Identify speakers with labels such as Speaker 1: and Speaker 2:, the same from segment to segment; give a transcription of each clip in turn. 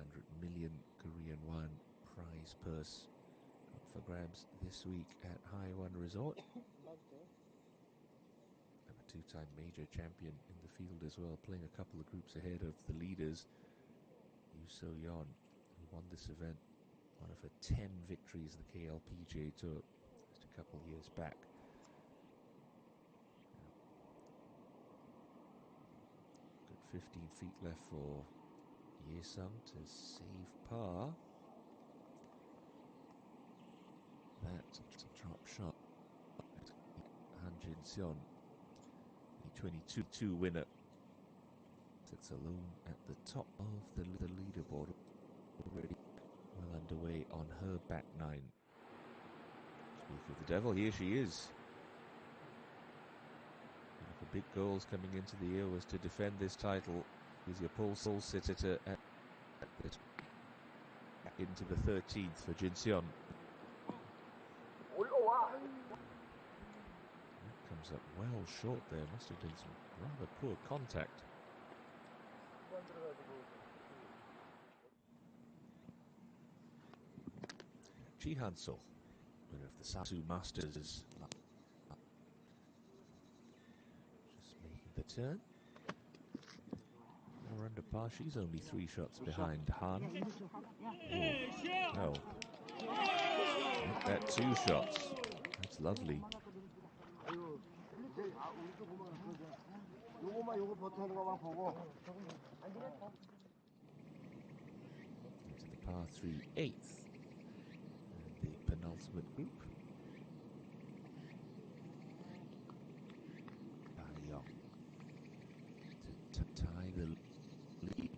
Speaker 1: 300 million Korean won prize purse up for grabs this week at High1 Resort. And a two-time major champion in the field as well, playing a couple of groups ahead of the leaders. Yoo So-yeon, who won this event, one of her 10 victories in the KLPGA Tour just a couple of years back. Good 15 feet left for Ye-sung to save par. That's a drop shot. Han Jin-seon, the 22 winner, sits alone at the top of the leaderboard, already well underway on her back nine. Speak of the devil, here she is. One of the big goals coming into the year was to defend this title. Is your pole sitter at this into the 13th for Jin-seon. Comes up well short there. Must have been some rather poor contact. Ji Han-so, winner of the Sasu Masters, just making the turn. 4 under par. She's only 3 shots behind Han. No. Not that 2 shots. That's lovely. Into the par 3 8th. And the penultimate group. Young to tie the lead.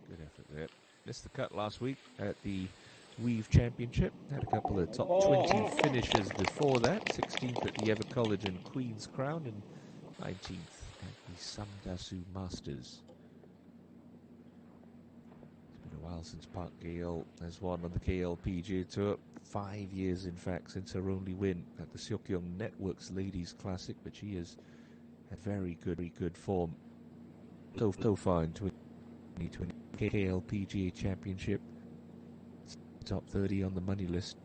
Speaker 1: Good effort there. Missed the cut last week at the Weave Championship. Had a couple of top 20 finishes before that. 16th at the Everett College and Queen's Crown, and 19th at the Samdasu Masters. It's been a while since Park Gale has won on the KLPGA Tour. 5 years, in fact, since her only win at the Seokyeong Networks Ladies Classic, but she has had very good form so far in 2020 KLPGA Championship. Top 30 on the money list.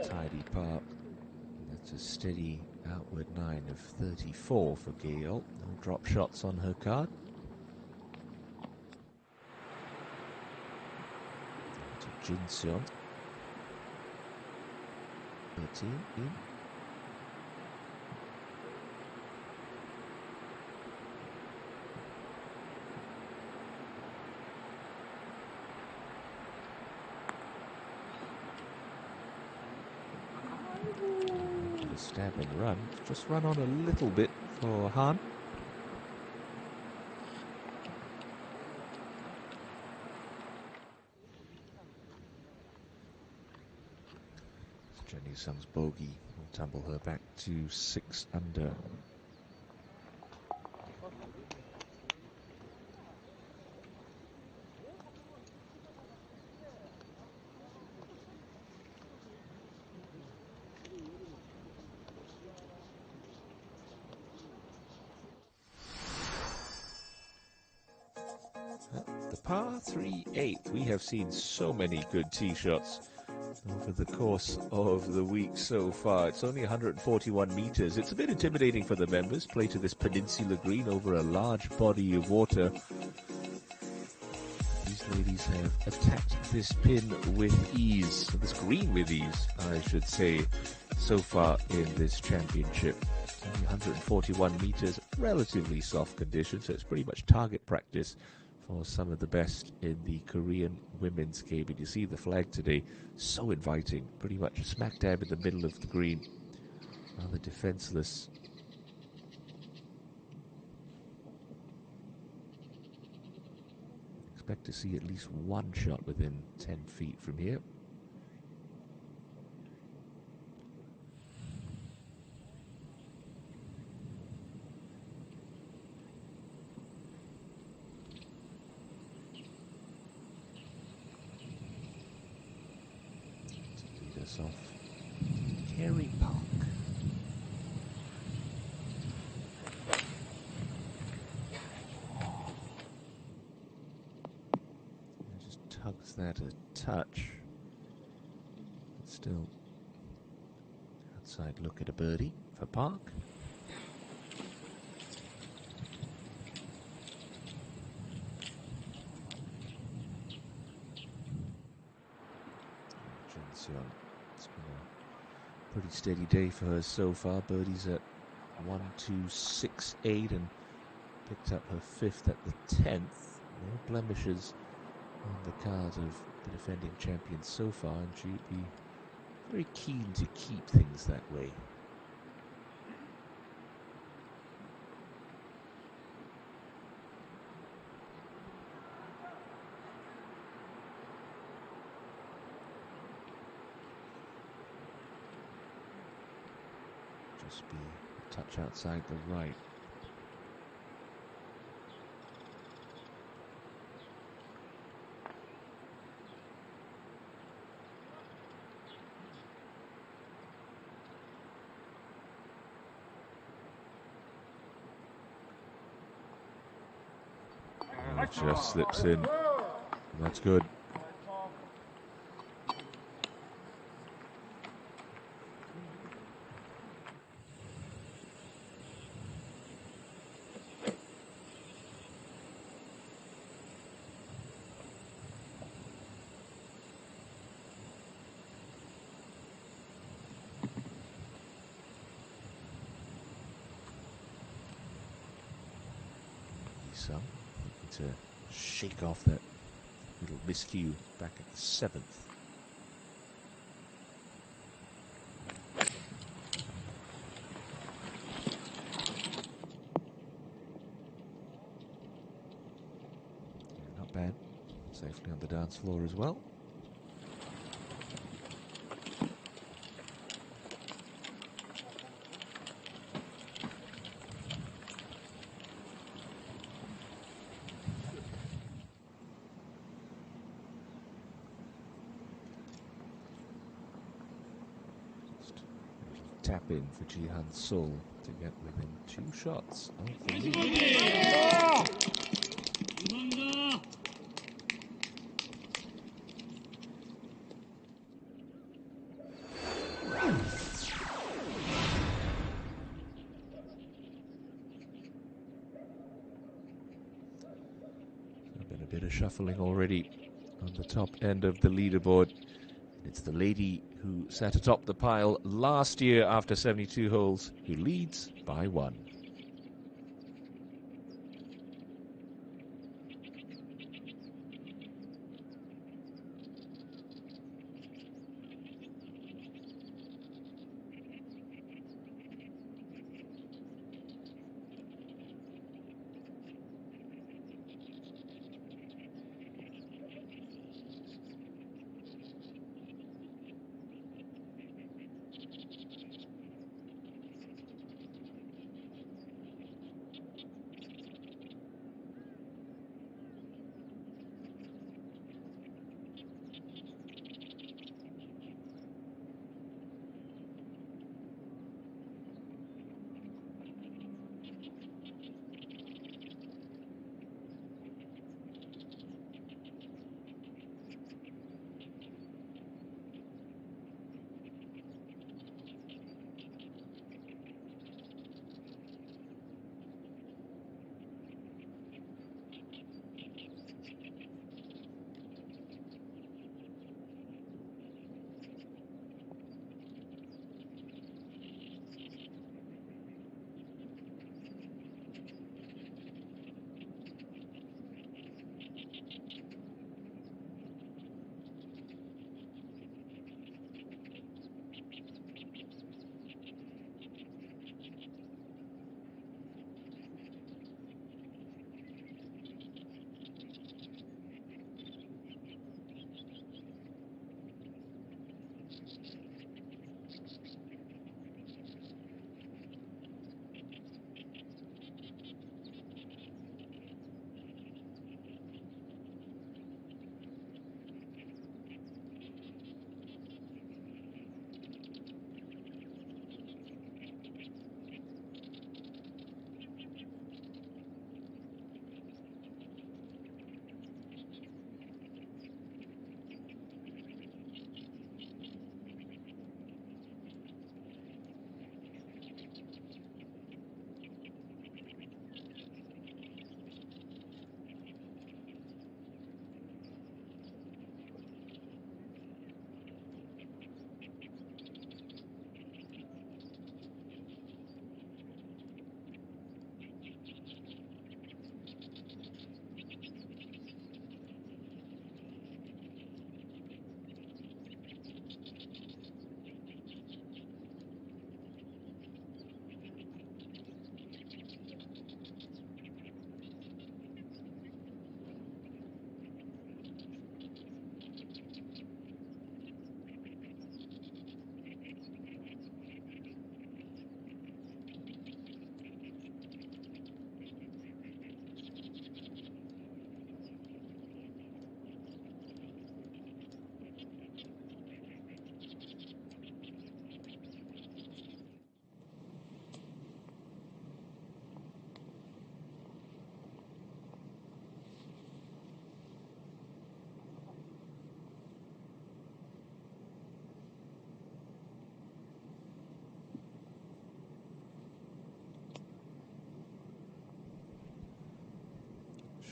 Speaker 1: Tidy par. That's a steady outward 9 of 34 for Gale. No drop shots on her card. To Jin-seon. 13 in. Stab and run. Just run on a little bit for Han. Jenny Sung's bogey will tumble her back to 6 under. The par 3 8. We have seen so many good tee shots over the course of the week so far. It's only 141 meters. It's a bit intimidating for the members. Play to this peninsula green over a large body of water. These ladies have attacked this pin with ease, this green with ease, I should say, so far in this championship. Only 141 meters, relatively soft conditions, so it's pretty much target practice for some of the best in the Korean women's game. And you see the flag today, so inviting, pretty much smack dab in the middle of the green, rather defenseless. Expect to see at least one shot within 10 feet from here. us off Carey Park. Just tugs that a touch. But still, outside look at a birdie for Park. It's been a pretty steady day for her so far. Birdie's at 1, 2, 6, 8 and picked up her 5th at the 10th. No blemishes on the cards of the defending champion so far, and she'd be very keen to keep things that way. Just be a touch outside the right. It just slips in. That's good. So, looking to shake off that little miscue back at the 7th. Not bad. Safely on the dance floor as well. Tap in for Jihan Sol to get within 2 shots of the lead. Been a bit of shuffling already on the top end of the leaderboard. It's the lady who sat atop the pile last year after 72 holes who leads by 1.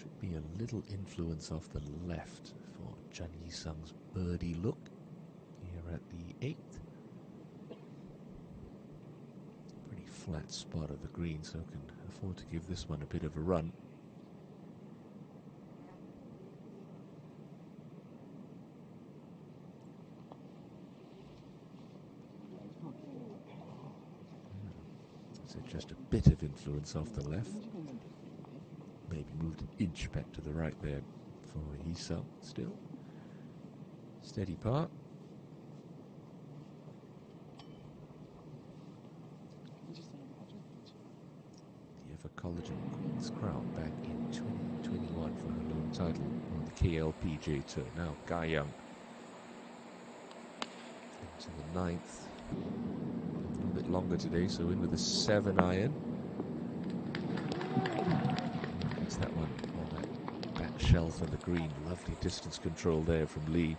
Speaker 1: Should be a little influence off the left for Chun Yi-sung's birdie look here at the 8th. Pretty flat spot of the green, so can afford to give this one a bit of a run. So just a bit of influence off the left. Maybe moved an inch back to the right there for Yi-sung still. Steady par. The Ever Collagen Queen's Crown back in 2021 for her lone title on the KLPGA Tour. Now Guy Young into the 9th. A little bit longer today, so in with a 7-iron. That's that one on that back shelf of the green. Lovely distance control there from Lee.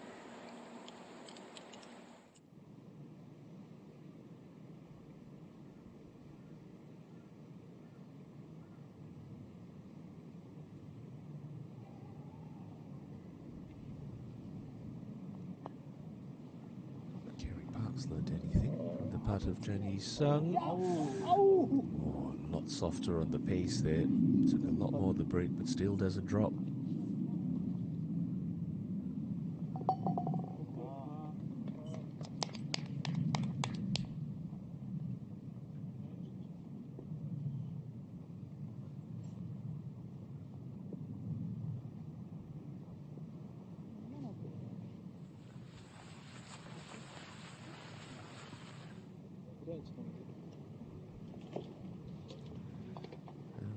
Speaker 1: Learned anything from the putt of Chun Yi-sung. Oh, a lot softer on the pace there. Took a lot more of the break, but still doesn't drop.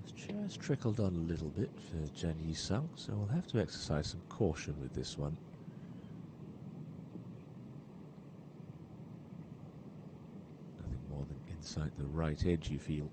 Speaker 1: It's just trickled on a little bit for Chun Yi-sung, so we'll have to exercise some caution with this one. Nothing more than inside the right edge, you feel.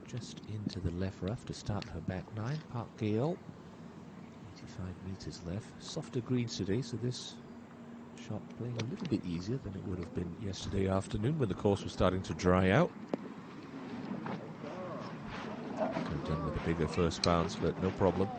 Speaker 1: Just into the left rough to start her back 9. Park Gale, 85 meters left. Softer greens today, so this shot playing a little bit easier than it would have been yesterday afternoon when the course was starting to dry out. Could have done with a bigger first bounce, but no problem.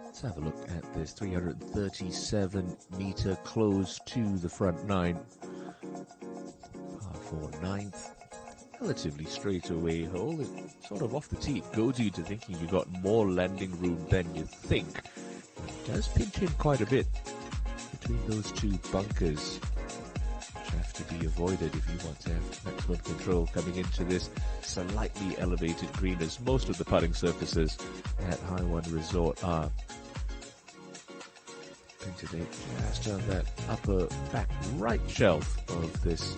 Speaker 1: Let's have a look at this 337 meter close to the front 9. Par 4 9th. Relatively straightaway hole. It's sort of off the tee. It goes you to thinking you got more landing room than you think. It does pinch in quite a bit between those two bunkers, which have to be avoided if you want to have maximum control coming into this slightly elevated green, as most of the putting surfaces at High1 Resort are. today, just on that upper back right shelf of this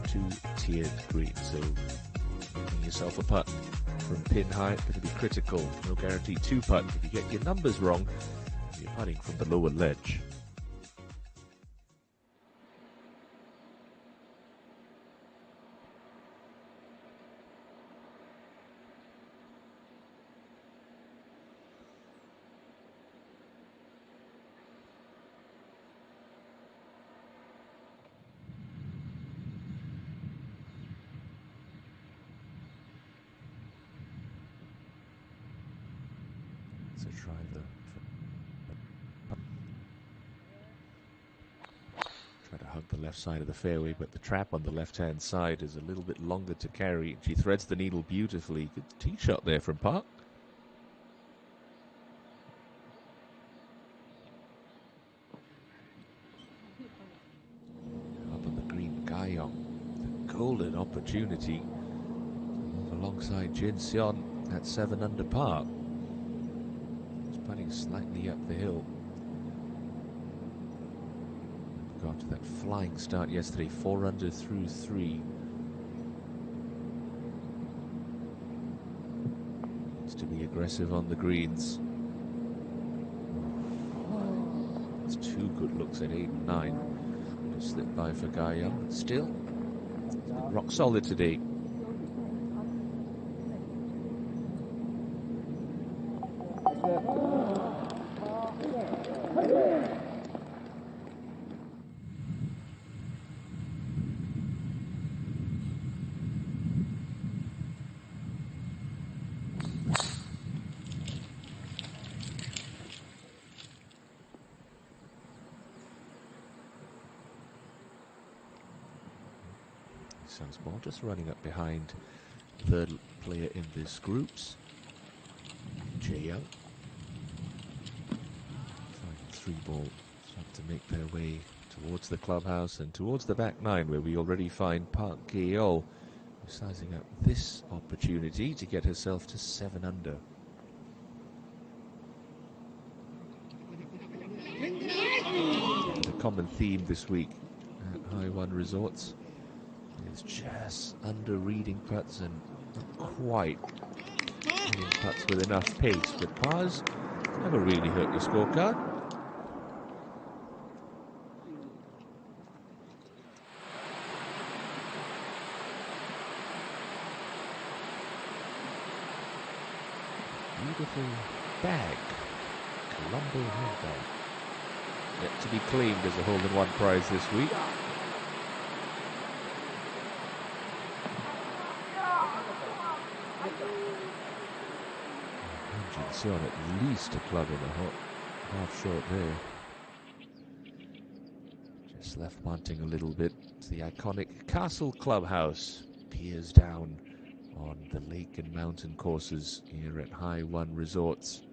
Speaker 1: two-tiered green. So making yourself a putt from pin height, going to be critical. No guarantee two putt. If you get your numbers wrong, you're putting from the lower ledge. Try to hug the left side of the fairway, but the trap on the left-hand side is a little bit longer to carry. She threads the needle beautifully. Good tee shot there from Park. Up on the green, Guyong, the golden opportunity alongside Jin Seon at 7 under par. He's putting slightly up the hill. Got that flying start yesterday, 4 under through 3. Needs to be aggressive on the greens. It's 2 good looks at 8 and 9. Just slipped by for Guyong, but still rock solid today. Ball just running up behind third player in this groups, Jae-young. 3 ball start to make their way towards the clubhouse and towards the back 9, where we already find Park Ge-yeol sizing up this opportunity to get herself to 7 under. The common theme this week at High1 Resorts is just under reading putts and not quite hitting putts with enough pace, but pars never really hurt your scorecard. Beautiful bag, Colombo handbag, yet to be claimed as a hole-in-one prize this week. So at least a club in a half short there. Just left wanting a little bit. It's the iconic Castle Clubhouse. Peers down on the lake and mountain courses here at High1 Resorts.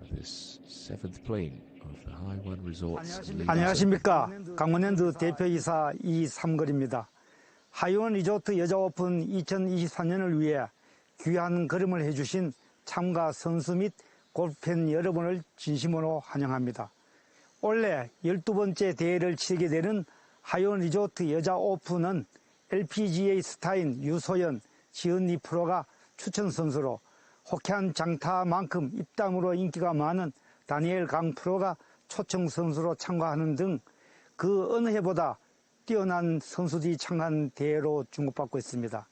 Speaker 1: This 7th playing of the High1 Resorts.
Speaker 2: 안녕하십니까. 강원랜드 대표이사 이삼걸입니다. 하이원 리조트 여자 오픈 2023년을 위해 귀한 걸음을 해주신 참가 선수 및 골프팬 여러분을 진심으로 환영합니다. 올해 12번째 대회를 치르게 되는 하이원 리조트 여자 오픈은 LPGA 스타인 유소연, 지은니 프로가 추천 선수로 호쾌한 장타만큼 입담으로 인기가 많은 다니엘 강 프로가 초청 선수로 참가하는 등 그 어느 해보다 뛰어난 선수들이 참가한 대회로 주목받고 있습니다.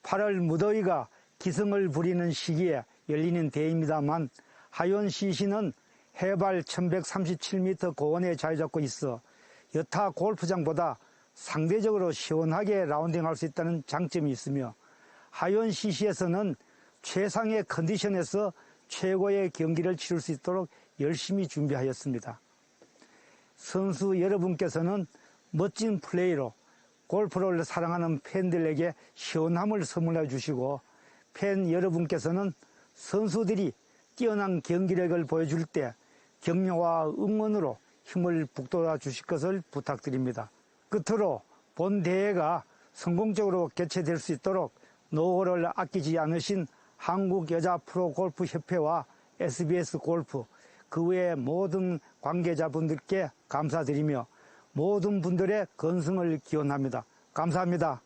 Speaker 2: 8월 무더위가 기승을 부리는 시기에 열리는 대회입니다만 하이원 CC는 해발 1137m 고원에 자리 잡고 있어 여타 골프장보다 상대적으로 시원하게 라운딩할 수 있다는 장점이 있으며 하이원 CC에서는 최상의 컨디션에서 최고의 경기를 치를 수 있도록 열심히 준비하였습니다. 선수 여러분께서는 멋진 플레이로 골프를 사랑하는 팬들에게 시원함을 선물해 주시고 팬 여러분께서는 선수들이 뛰어난 경기력을 보여줄 때 격려와 응원으로 힘을 북돋아 주실 것을 부탁드립니다. 끝으로 본 대회가 성공적으로 개최될 수 있도록 노고를 아끼지 않으신 한국여자 프로골프협회와 SBS 골프 그 외의 모든 관계자분들께 감사드리며 모든 분들의 건승을 기원합니다. 감사합니다.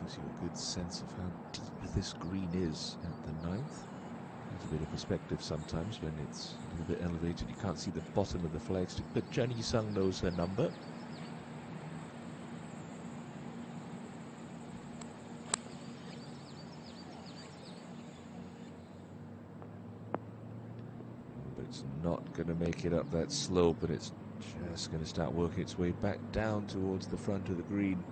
Speaker 1: Gives you a good sense of how deep this green is at the 9th. There's a bit of perspective sometimes when it's a little bit elevated. You can't see the bottom of the flagstick, but Chen Yisung knows her number. But it's not going to make it up that slope, and it's just going to start working its way back down towards the front of the green.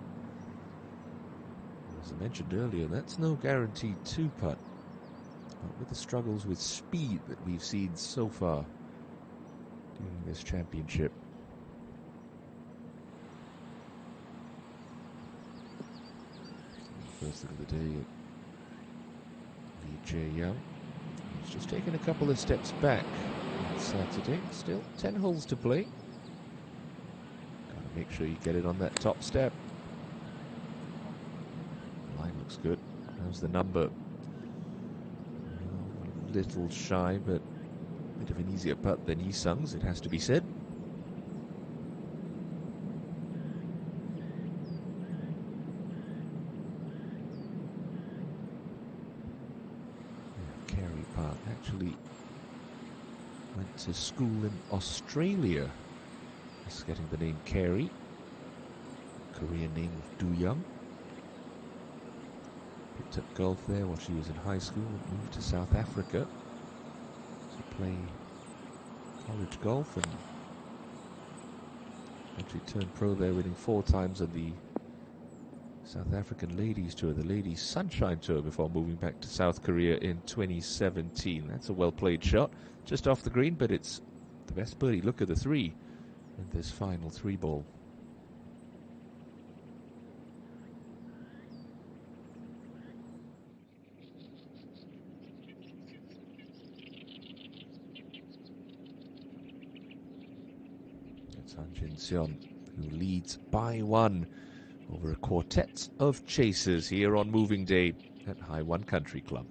Speaker 1: As I mentioned earlier, that's no guaranteed two-putt. But with the struggles with speed that we've seen so far during this championship, first look of the day, Lee Jae-young. He's just taken a couple of steps back on Saturday. Still 10 holes to play. Gotta make sure you get it on that top step. Line looks good. How's the number? A little shy, but a bit of an easier putt than Yisung's, it has to be said. Carey Park actually went to school in Australia. Just getting the name Carey. Korean name of Do-young. Picked up golf there while she was in high school and moved to South Africa to play college golf, and actually turned pro there, winning 4 times on the South African Ladies Tour, the Ladies Sunshine Tour, before moving back to South Korea in 2017. That's a well-played shot, just off the green, but it's the best birdie look of the 3 in this final 3-ball. Han Jin-seon, who leads by 1 over a quartet of chasers here on moving day at High1 Country Club.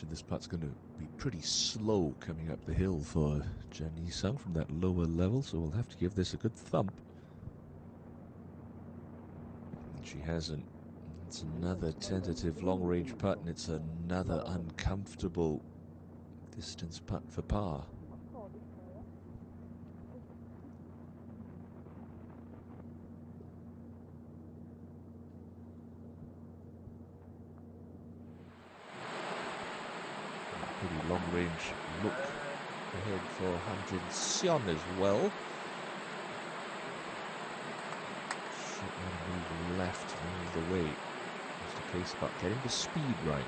Speaker 1: imagine this putt's going to be pretty slow coming up the hill for Jen Yi-sung from that lower level, so we'll have to give this a good thump. And she hasn't. It's another tentative long-range putt, and it's another uncomfortable distance putt for par. Pretty long-range look ahead for Han Jin-seon as well. Should want to move left all the way. Just a case about getting the speed right.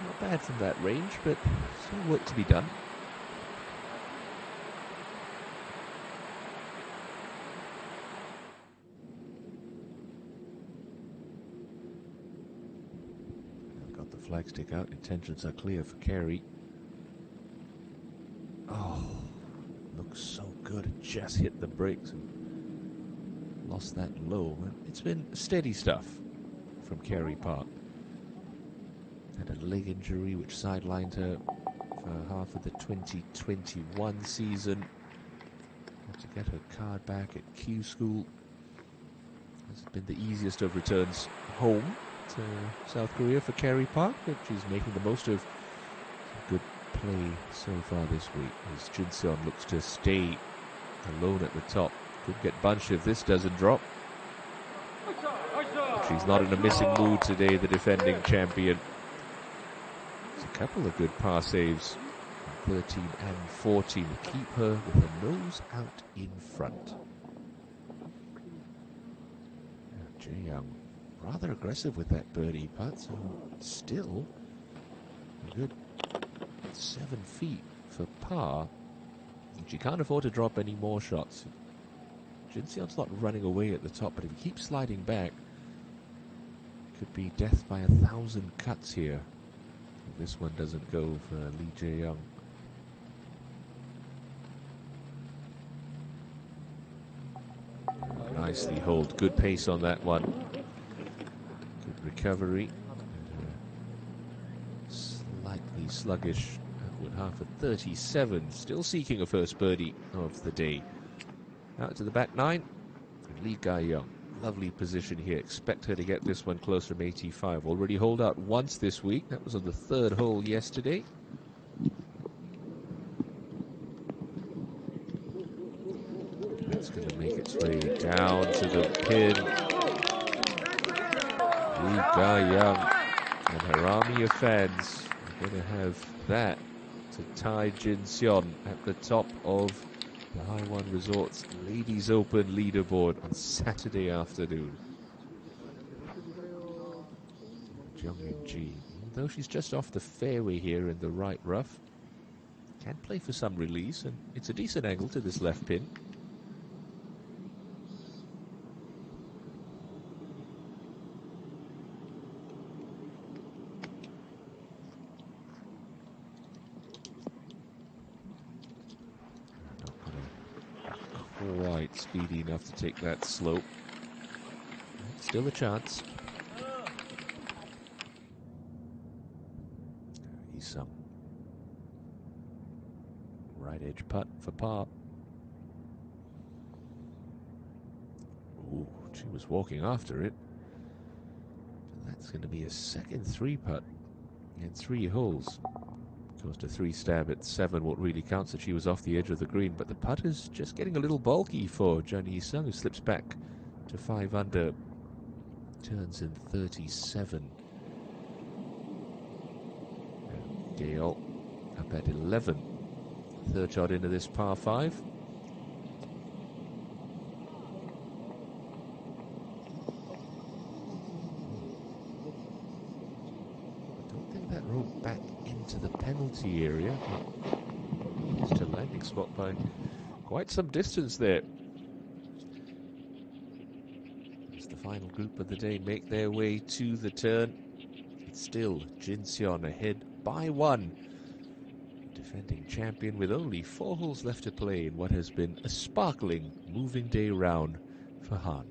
Speaker 1: Not bad from that range, but still work to be done. Flag stick out, intentions are clear for Carey. Oh, looks so good. It just hit the brakes and lost that low. It's been steady stuff from Carey Park. Had a leg injury which sidelined her for half of the 2021 season. Had to get her card back at Q School. It's been the easiest of returns home to South Korea for Carey Park, but she's making the most of some good play so far this week as Jin-seon looks to stay alone at the top. Could get bunched if this doesn't drop. But she's not in a missing mood today, the defending champion. There's a couple of good par saves, 13 and 14, to keep her with her nose out in front. Jae-young rather aggressive with that birdie putt, so still a good 7 feet for par. She can't afford to drop any more shots. Jin-seon's not running away at the top, but if he keeps sliding back, could be death by 1,000 cuts here if this one doesn't go for Lee Jae-young. Nicely holed, good pace on that one. Good recovery. Slightly sluggish. With half a 37, still seeking a first birdie of the day. Out to the back nine. Lee Ga-young, lovely position here. Expect her to get this one close from 85. Already holed out once this week. That was on the third hole yesterday. That's going to make its way down to the pin. Lee Ga-young and her army of fans are going to have that to tie Jin-seon at the top of the High1 Resorts Ladies Open leaderboard on Saturday afternoon. Jeong-eun-ji, though she's just off the fairway here in the right rough, can play for some release, and it's a decent angle to this left pin. Quite speedy enough to take that slope. Still a chance. Yi-sung. Right edge putt for par. Ooh, she was walking after it. That's going to be a second 3-putt in 3 holes. Goes to 3 stab at 7. What really counts that she was off the edge of the green, but the putt is just getting a little bulky for Jen Yi-sung, who slips back to 5 under. Turns in 37. Gale up at 11. Third shot into this par 5. I don't think that rolled back into the penalty area. It's a landing spot by quite some distance there. As the final group of the day make their way to the turn, it's still Jin-seon ahead by 1. defending champion with only 4 holes left to play in what has been a sparkling moving day round for Han.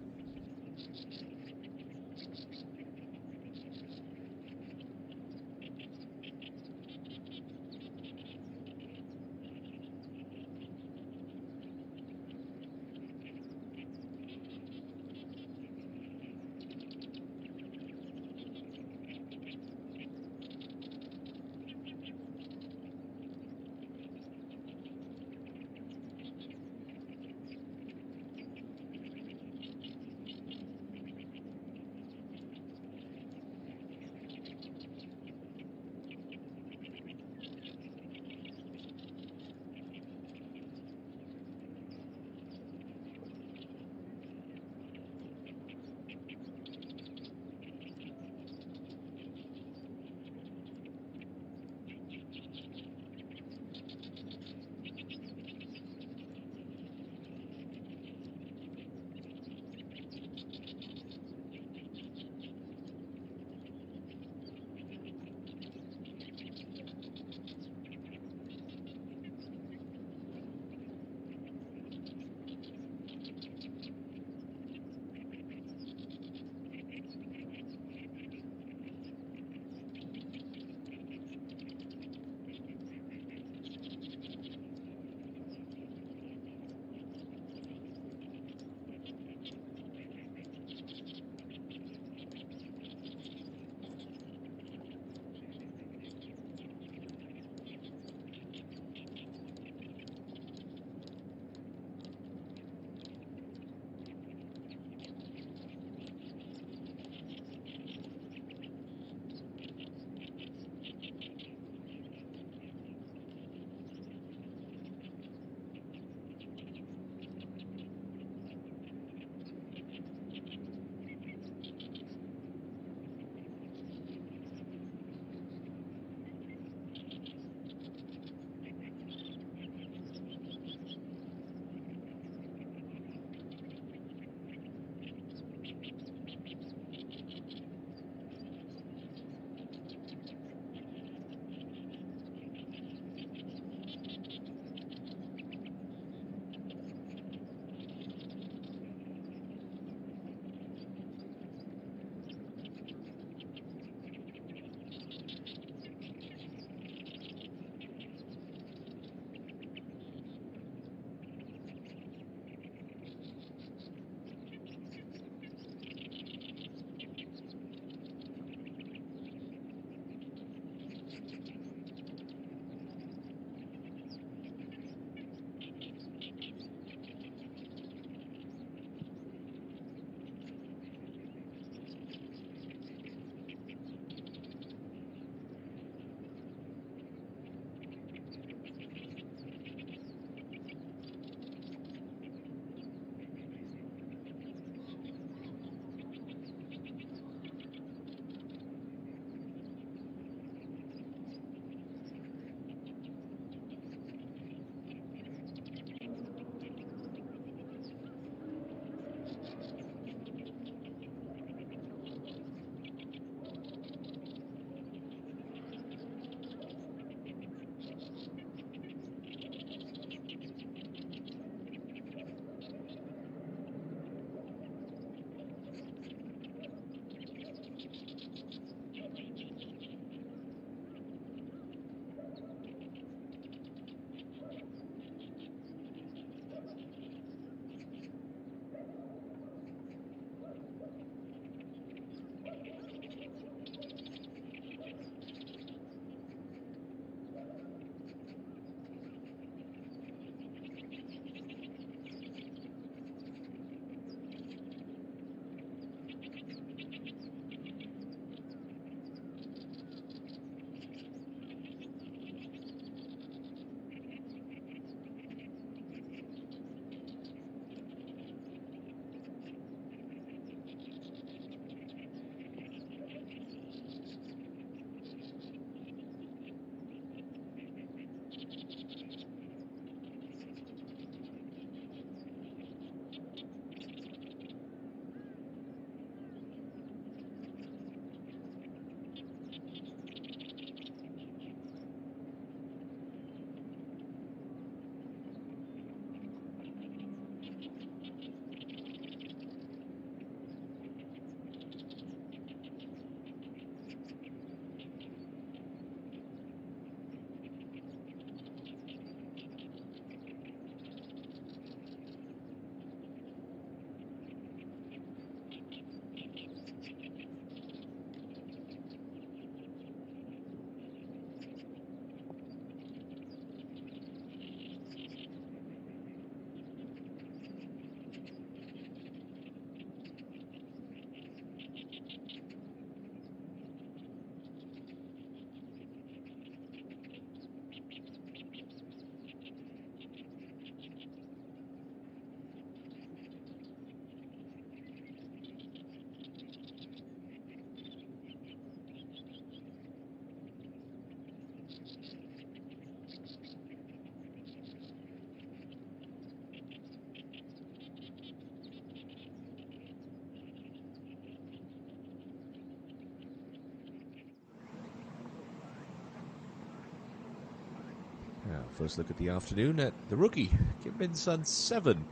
Speaker 1: Now, first look at the afternoon at the rookie, Kim Min-sun 7,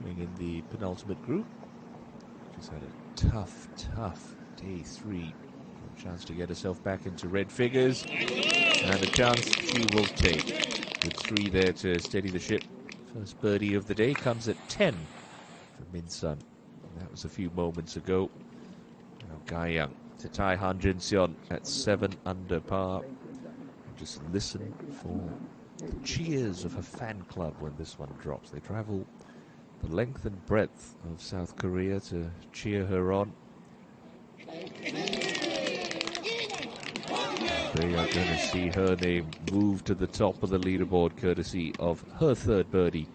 Speaker 1: playing in the penultimate group. She's had a tough day 3. A chance to get herself back into red figures, and a chance she will take. With 3 there to steady the ship. First birdie of the day comes at 10 for Min-sun. That was a few moments ago. Now Ga-young to tie Han Jin-seon at 7 under par. Just listen for the cheers of her fan club when this one drops. They travel the length and breadth of South Korea to cheer her on. They are going to see her name move to the top of the leaderboard courtesy of her 3rd birdie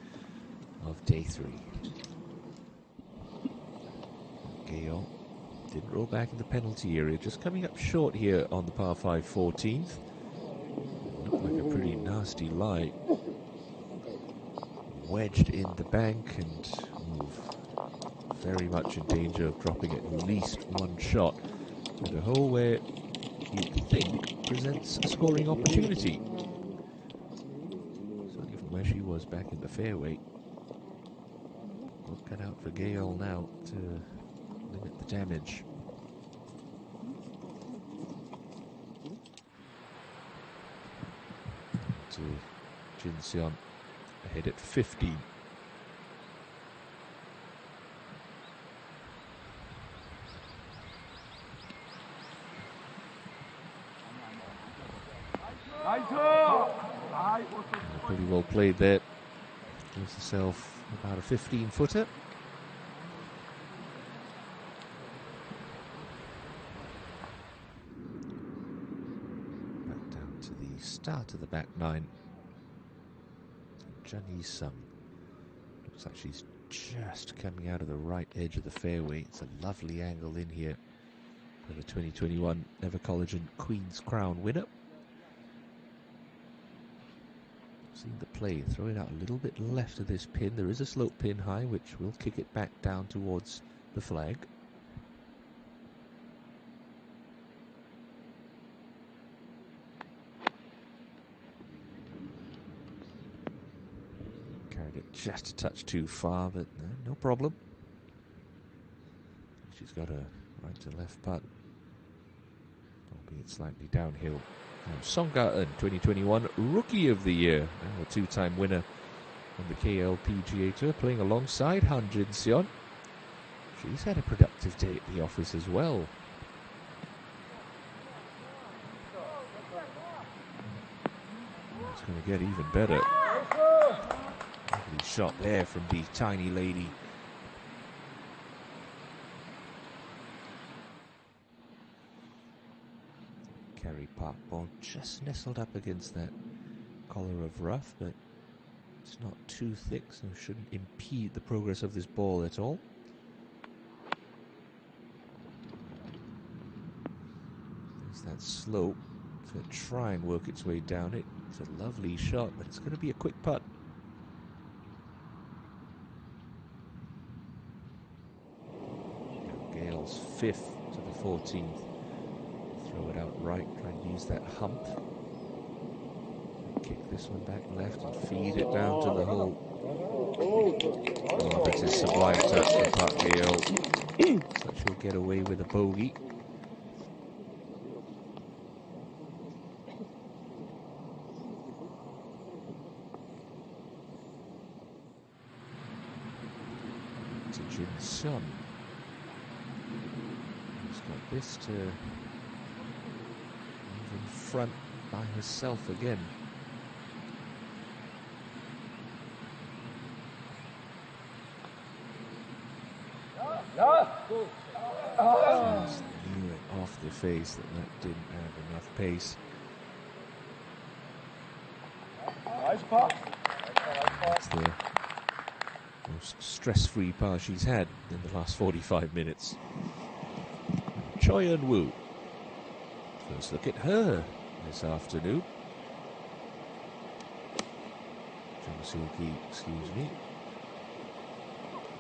Speaker 1: of day 3. Ga-young didn't roll back in the penalty area, just coming up short here on the par 5 14th. Looked like a pretty nasty lie. Wedged in the bank and very much in danger of dropping at least 1 shot. And a hole where you'd think presents a scoring opportunity. Certainly from where she was back in the fairway. Look cut out for Ga-young now to limit the damage. To Jin-seon ahead at 15. Pretty well played there. Gives herself about a 15-footer. Back down to the start of the back 9. Jun Yi-sung. Looks like she's just coming out of the right edge of the fairway. It's a lovely angle in here for the 2021 Ever College and Queen's Crown winner. Seen the play, throw it out a little bit left of this pin. There is a slope pin high, which will kick it back down towards the flag. Carried it just a touch too far, but no problem. She's got a right to left putt, albeit slightly downhill. Song Ga-eun, 2021 Rookie of the Year, and a 2-time winner on the KLPGA Tour, playing alongside Han Jin-seon. She's had a productive day at the office as well. It's going to get even better. Lovely shot there from the tiny lady. Kerry Park ball just nestled up against that collar of rough, but it's not too thick, so shouldn't impede the progress of this ball at all. There's that slope to try and work its way down it. It's a lovely shot, but it's going to be a quick putt. Gale's 5th to the 14th. Throw it out right, try and use that hump. Kick this one back left and feed it down to the hole. Oh, that's a sublime touch from Park Ga-eun. So she'll get away with a bogey. To Jin-seon. He's got this to move in front by herself again. Just knew it off the face that didn't have enough pace. That's the most stress-free par she's had in the last 45 minutes. Choi Eun-woo. First look at her this afternoon. Jung Soo-ki, excuse me.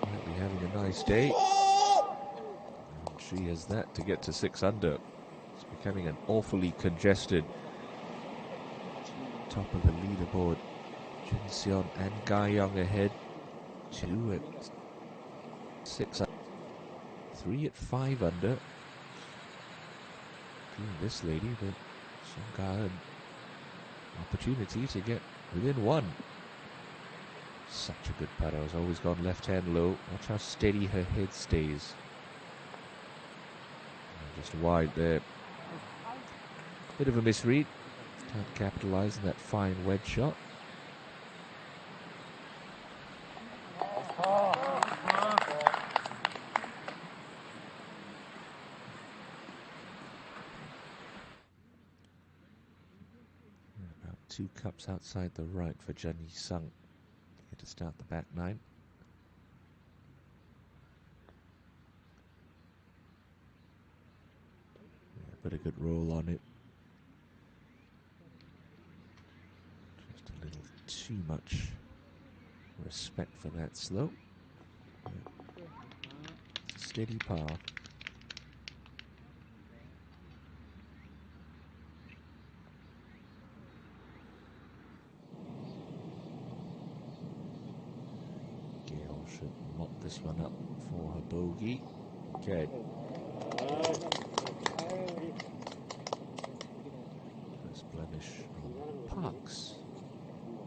Speaker 1: Might be having a nice day. And she has that to get to 6 under. It's becoming an awfully congested top of the leaderboard. Jin Seon and Ga Young ahead. 2 at 6, 3 at 5 under. This lady, but Song Ga an opportunity to get within 1. Such a good putter. Has always gone left hand low. Watch how steady her head stays. Just wide there. Bit of a misread. Can't capitalise on that fine wedge shot. About 2 cups outside the right for Jun Yi-sung here to start the back 9. But a good roll on it. Just a little too much respect for that slope. Steady par. Gail should mop this one up for her bogey. Okay. First blemish on Park's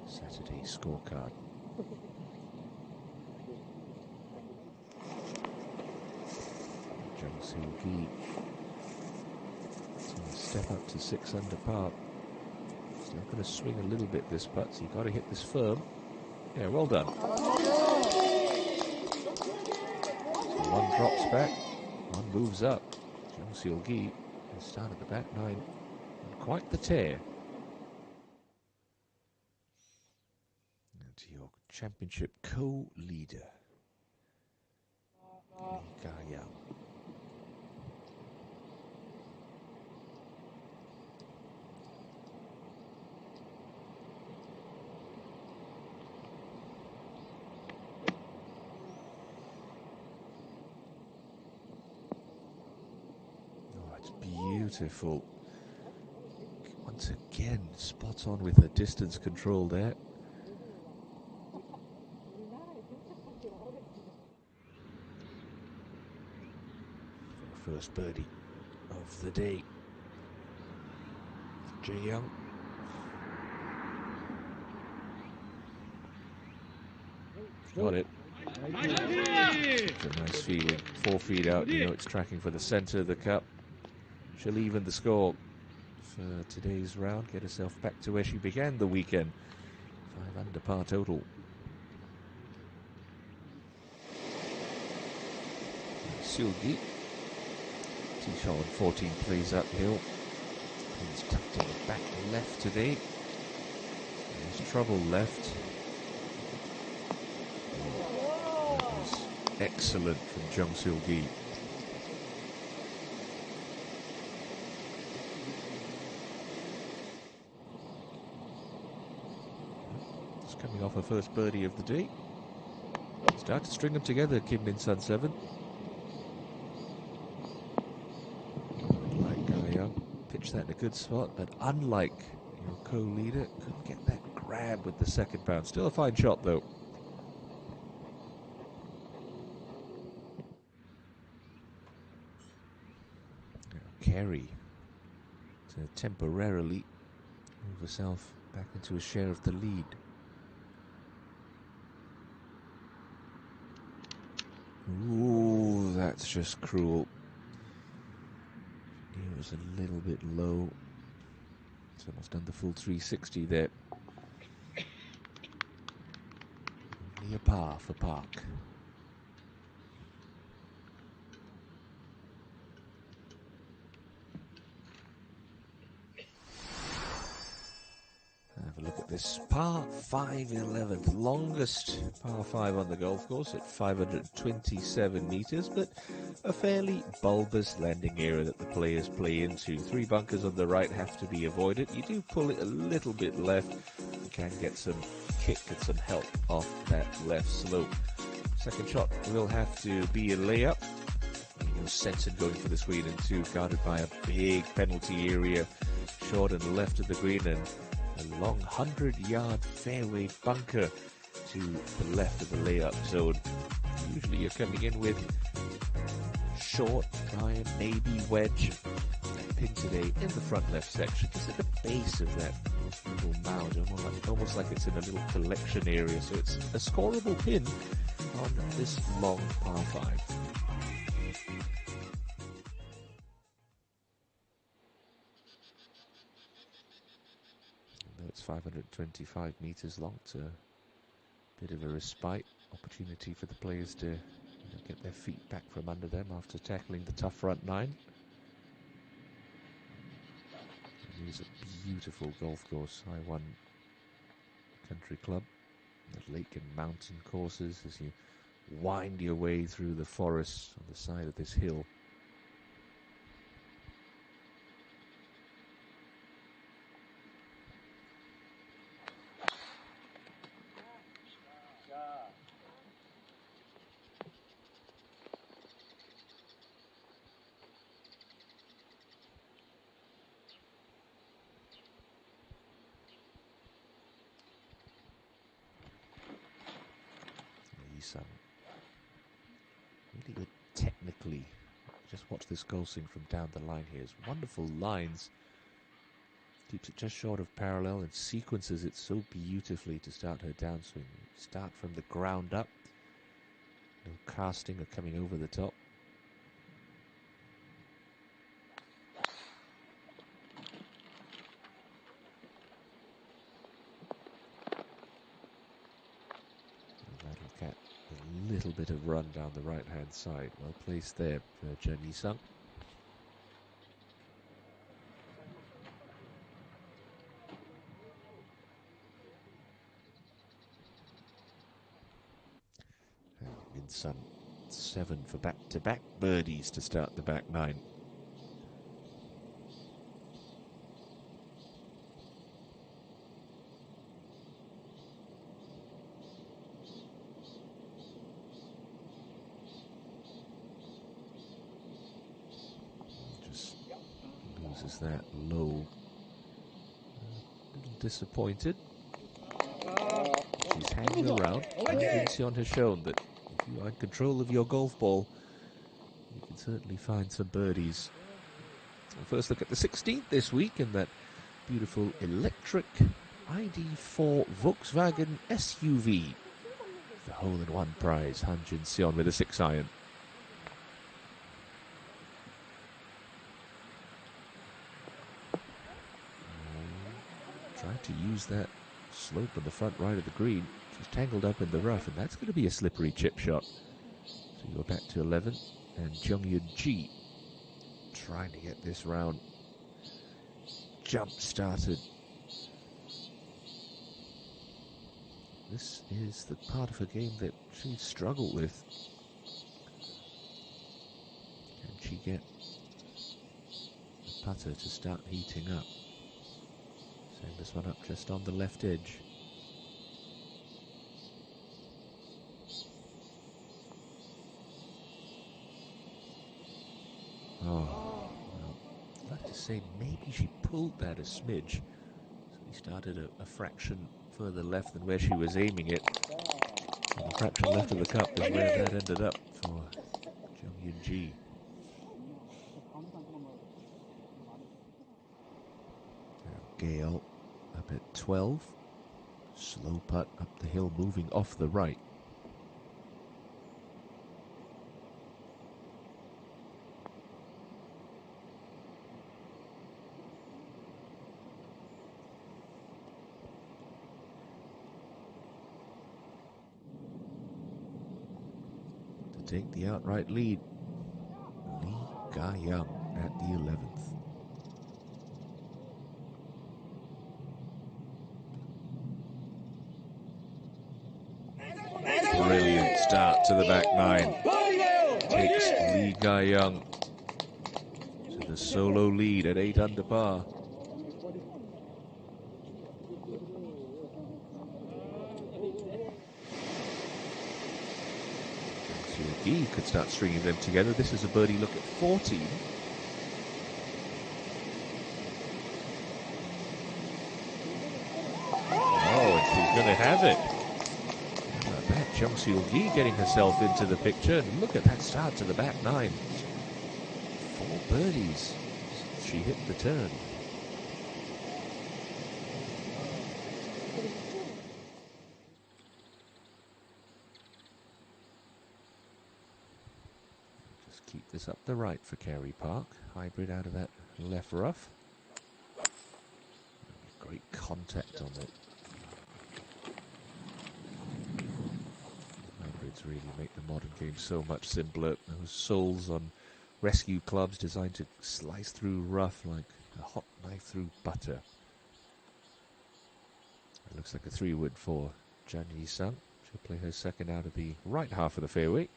Speaker 1: Saturday scorecard. Jung Soo-gi to step up to 6 under par. Still going to swing a little bit this putt, so you've got to hit this firm. Yeah, well done. So 1 drops back, 1 moves up. Jung Soo-gi has started the back 9 on quite the tear. And to your championship co-leader, Ga Young. Beautiful. Once again, spot on with the distance control there. First birdie of the day. Jae Young. Got it. It's a nice feeling. 4 feet out, you know it's tracking for the center of the cup. She'll even the score for today's round, get herself back to where she began the weekend. 5 under par total. Soo-gi. Tee shot on 14 plays uphill. He's tucked in the back left today. There's trouble left. Oh, that was excellent from Jung Soo-gi. Coming off her first birdie of the day. Start to string them together, Kim Min Sun 7. Like Ga Young, pitch that in a good spot, but unlike your co-leader, couldn't get that grab with the second bounce. Still a fine shot though. Now Carey to temporarily move herself back into a share of the lead. Ooh, that's just cruel. It was a little bit low. It's almost done the full 360 there. Only a par for Park. Have a look at this par 5 11th, longest par 5 on the golf course at 527 meters, but a fairly bulbous landing area that the players play into. 3 bunkers on the right have to be avoided. You do pull it a little bit left, you can get some kick and some help off that left slope. Second shot will have to be a layup. Sensen going for the screen and 2, guarded by a big penalty area, short and left of the green, and A long 100-yard fairway bunker to the left of the layup zone. Usually you're coming in with short iron, maybe wedge. That pin today in the front left section, just at the base of that little mound, almost like it's in a little collection area. So it's a scoreable pin on this long par 5. It's 525 meters long, to a bit of a respite opportunity for the players to get their feet back from under them after tackling the tough front 9. It is a beautiful golf course, High1 Country Club. The lake and mountain courses as you wind your way through the forests on the side of this hill. Really good technically. Just watch this goal swing from down the line here. It's wonderful lines. Keeps it just short of parallel and sequences it so beautifully to start her downswing. Start from the ground up. No casting or coming over the top. A little bit of run down the right hand side. Well placed there for Chen Yisung. In some 7 for back-to-back birdies to start the back 9. Loses that low. A little disappointed. She's hanging around. Vincian has shown that if you are in control of your golf ball, you can certainly find some birdies. First look at the 16th this week in that beautiful electric ID4 Volkswagen SUV. The hole-in-one prize, Han Jin-seon with a 6-iron. Trying to use that slope on the front right of the green. She's tangled up in the rough, and that's going to be a slippery chip shot. So you're back to 11, and Jung-Yun Ji trying to get this round jump started. This is the part of her game that she's struggled with. Can she get the putter to start heating up? Setting this one up just on the left edge. Oh, well, I'd like to say maybe she pulled that a smidge. So we started a fraction further left than where she was aiming it. And the fraction left of the cup is where that ended up for Jung-Yun Ji. Gale up at 12. Slow putt up the hill, moving off the right. To take the outright lead, Lee Ga-young at the 11th. Brilliant start to the back 9. Takes Lee Ga-young to the solo lead at 8 under par. He could start stringing them together. This is a birdie look at 14. going to have it. That Chung Seul-gi getting herself into the picture. And look at that start to the back nine. 4 birdies. She hit the turn. Just keep this up the right for Carey Park. Hybrid out of that left rough. Great contact on it. Hybrids really make the modern game so much simpler. Those soles on rescue clubs designed to slice through rough like a hot knife through butter. It looks like a 3-wood for Jang Yi-sung. She'll play her second out of the right half of the fairway.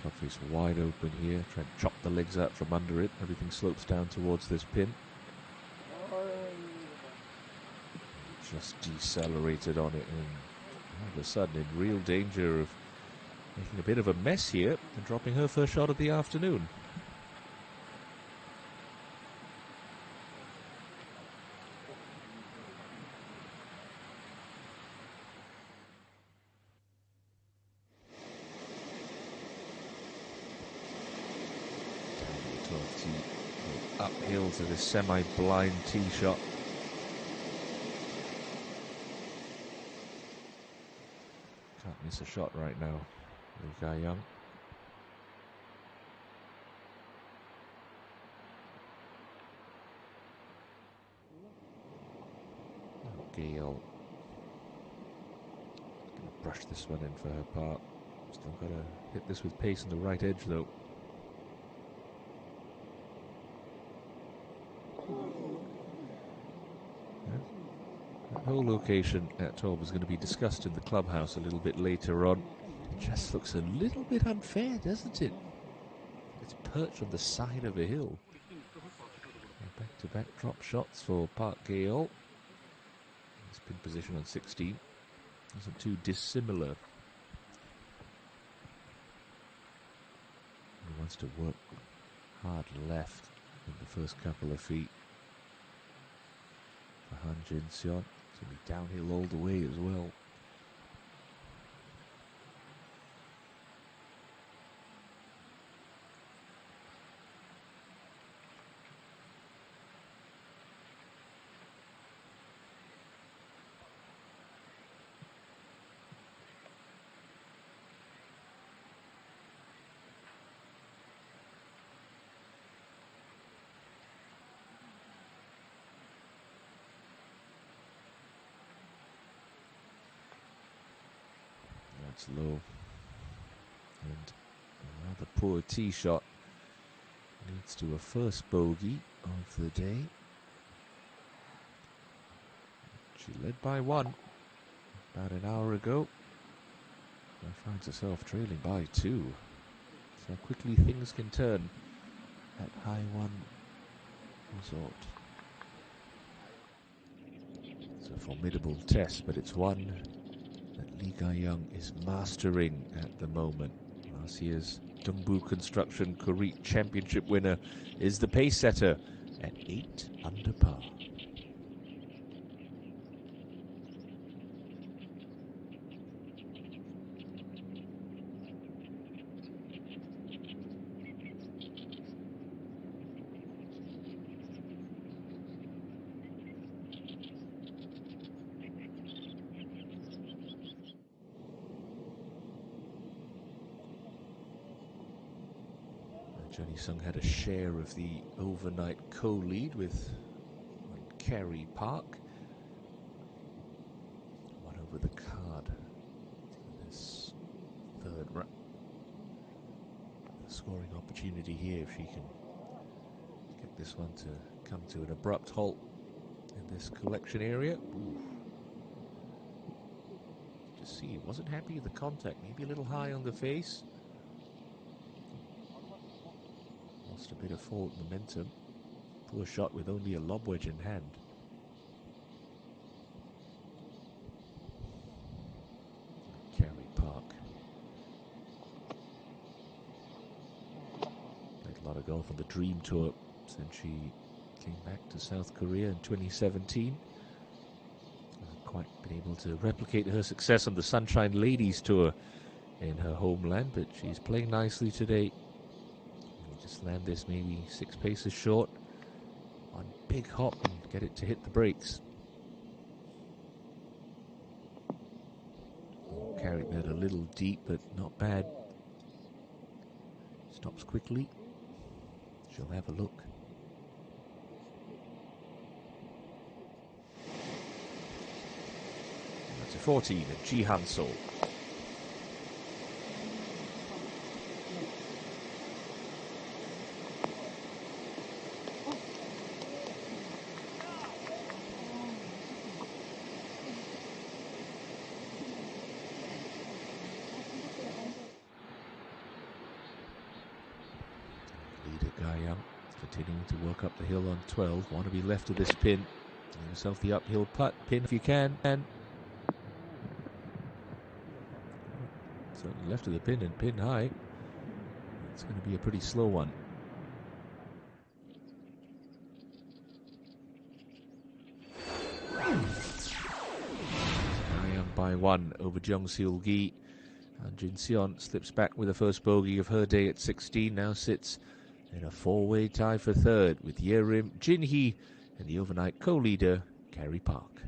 Speaker 1: Club face wide open here. Try and chop the legs out from under it. Everything slopes down towards this pin. Just decelerated on it, and all of a sudden in real danger of making a bit of a mess here and dropping her first shot of the afternoon. Uphill to this semi-blind tee shot. Can't miss a shot right now, Lee Ga-young. Gale gonna brush this one in for her part. Still gotta hit this with pace on the right edge though. That whole location at 12 is going to be discussed in the clubhouse a little bit later on. It just looks a little bit unfair, doesn't it? It's perched on the side of a hill. Back-to-back drop shots for Park Gale. His pin position on 16 isn't too dissimilar. He wants to work hard left in the first couple of feet. For Han Jin-seon, it's going to be downhill all the way as well. That's low. And another poor tee shot leads to a first bogey of the day. She led by 1 about an hour ago. Now finds herself trailing by 2. So quickly things can turn at High1 Resort. It's a formidable test, but it's one that Lee Ga-young is mastering at the moment. Last year's Dongbu Construction Korea Championship winner is the pace setter at 8 under par. Jang Yi-sung had a share of the overnight co-lead with Carey Park. One over the card in this third round. Scoring opportunity here if she can get this one to come to an abrupt halt in this collection area. Ooh. Just see, wasn't happy with the contact, maybe a little high on the face. lost a bit of forward momentum. Poor shot with only a lob wedge in hand. Carey Park. Played a lot of golf on the Dream Tour since she came back to South Korea in 2017. Hasn't quite been able to replicate her success on the Sunshine Ladies Tour in her homeland, but she's playing nicely today. Just land this maybe 6 paces short. One big hop and get it to hit the brakes. Carried that a little deep, but not bad. Stops quickly. She'll have a look. That's a 14 at Ji Han-sol. Continuing to work up the hill on 12. Want to be left of this pin. Give yourself the uphill putt. Pin if you can. And certainly left of the pin and pin high. It's going to be a pretty slow one. Gayam by 1 over Jung Seul Gi. And Jin Seon slips back with the first bogey of her day at 16. Now sits in a 4-way tie for third with Yerim, Jin Hee, and the overnight co-leader, Carey Park.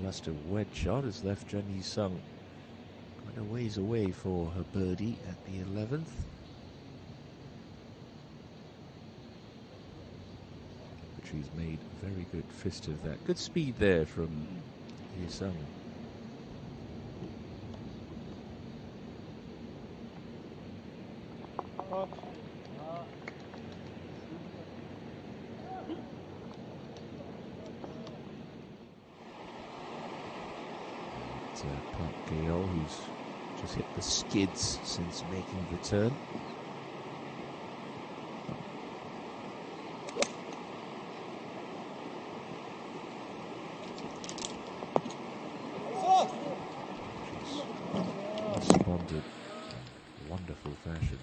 Speaker 1: Just a wedge shot has left Jun Yi-sung quite a ways away for her birdie at the 11th. But she's made a very good fist of that. Good speed there from Yi-sung. Park Gale, who's just hit the skids since making the turn. She's responded in wonderful fashion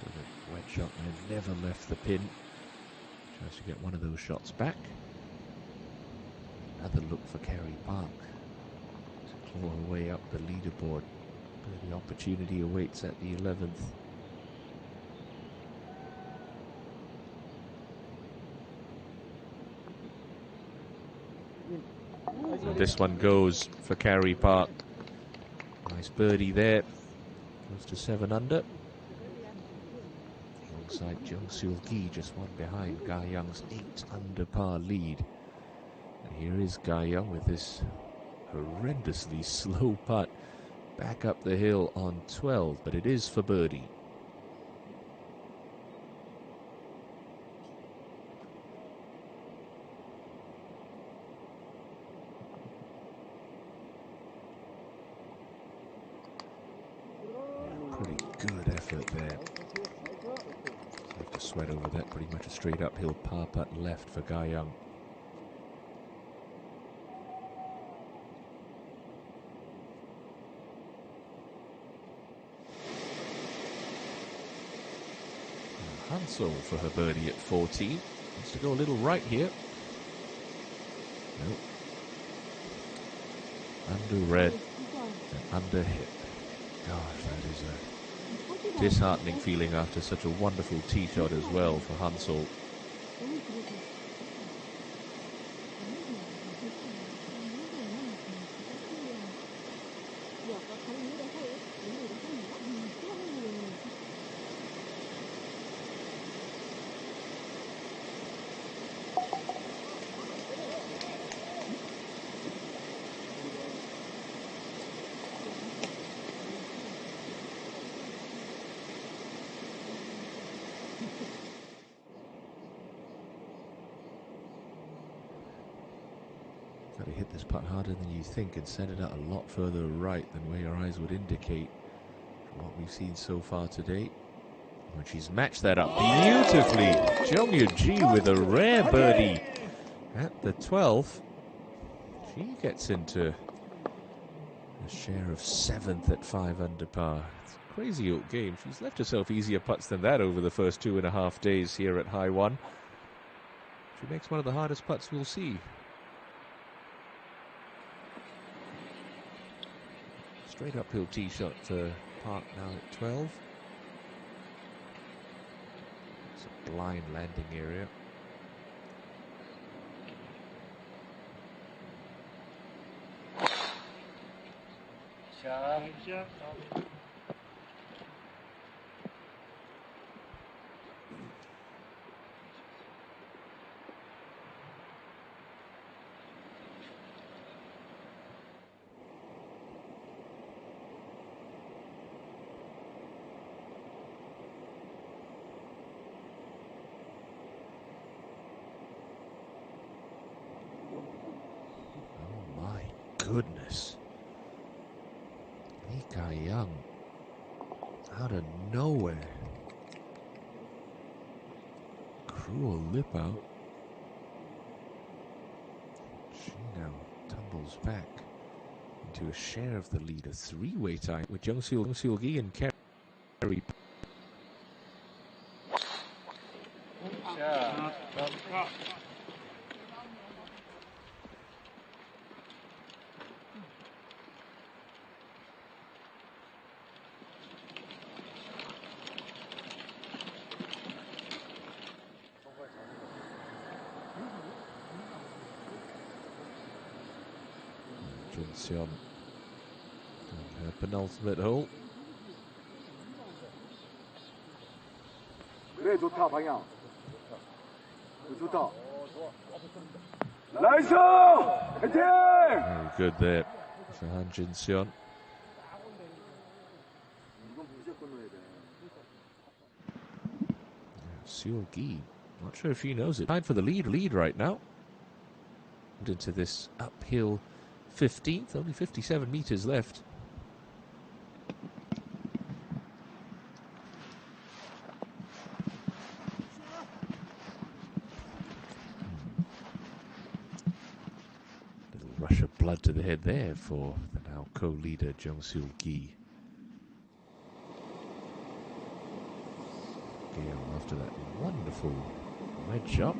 Speaker 1: to the wedge shot and never left the pin. Tries to get one of those shots back. Another look for Kerry Park. All the way up the leaderboard. But the opportunity awaits at the 11th. And this one goes for Kerry Park. Nice birdie there. Goes to 7 under. Alongside Jung Seul-gi, just one behind Ga Young's 8 under par lead. And here is Ga Young with this horrendously slow putt back up the hill on 12, but it is for birdie. Yeah, pretty good effort there. Have to sweat over that. Pretty much a straight uphill par putt left for Ga Young. Hansel for her birdie at 14. Wants to go a little right here. Nope. Under red and under hit. Gosh, that is a disheartening feeling after such a wonderful tee shot as well for Hansel. Got to hit this putt harder than you think and send it out a lot further right than where your eyes would indicate from what we've seen so far today. And she's matched that up beautifully. Jung Yoo-ji with a rare birdie at the 12th. She gets into a share of 7th at 5 under par. It's a crazy old game. She's left herself easier putts than that over the first 2.5 days here at High1. She makes one of the hardest putts we'll see. Straight uphill tee shot for Park now at 12. It's a blind landing area. Goodness. Ga Young out of nowhere. Cruel lip out. She now tumbles back into a share of the lead, a 3-way tie with Jung Seul-gi and Kerry. Jin Seon on her penultimate hole.
Speaker 3: 그래 좋다 방향. 좋다. 나이스! 화이팅!
Speaker 1: Very good there for Han Jin Seon. Seol Gi, not sure if he knows it. Tied for the lead right now. Into this uphill 15th, only 57 meters left. Little rush of blood to the head there for the now co-leader Jung Seol Gi. After that wonderful wedge shot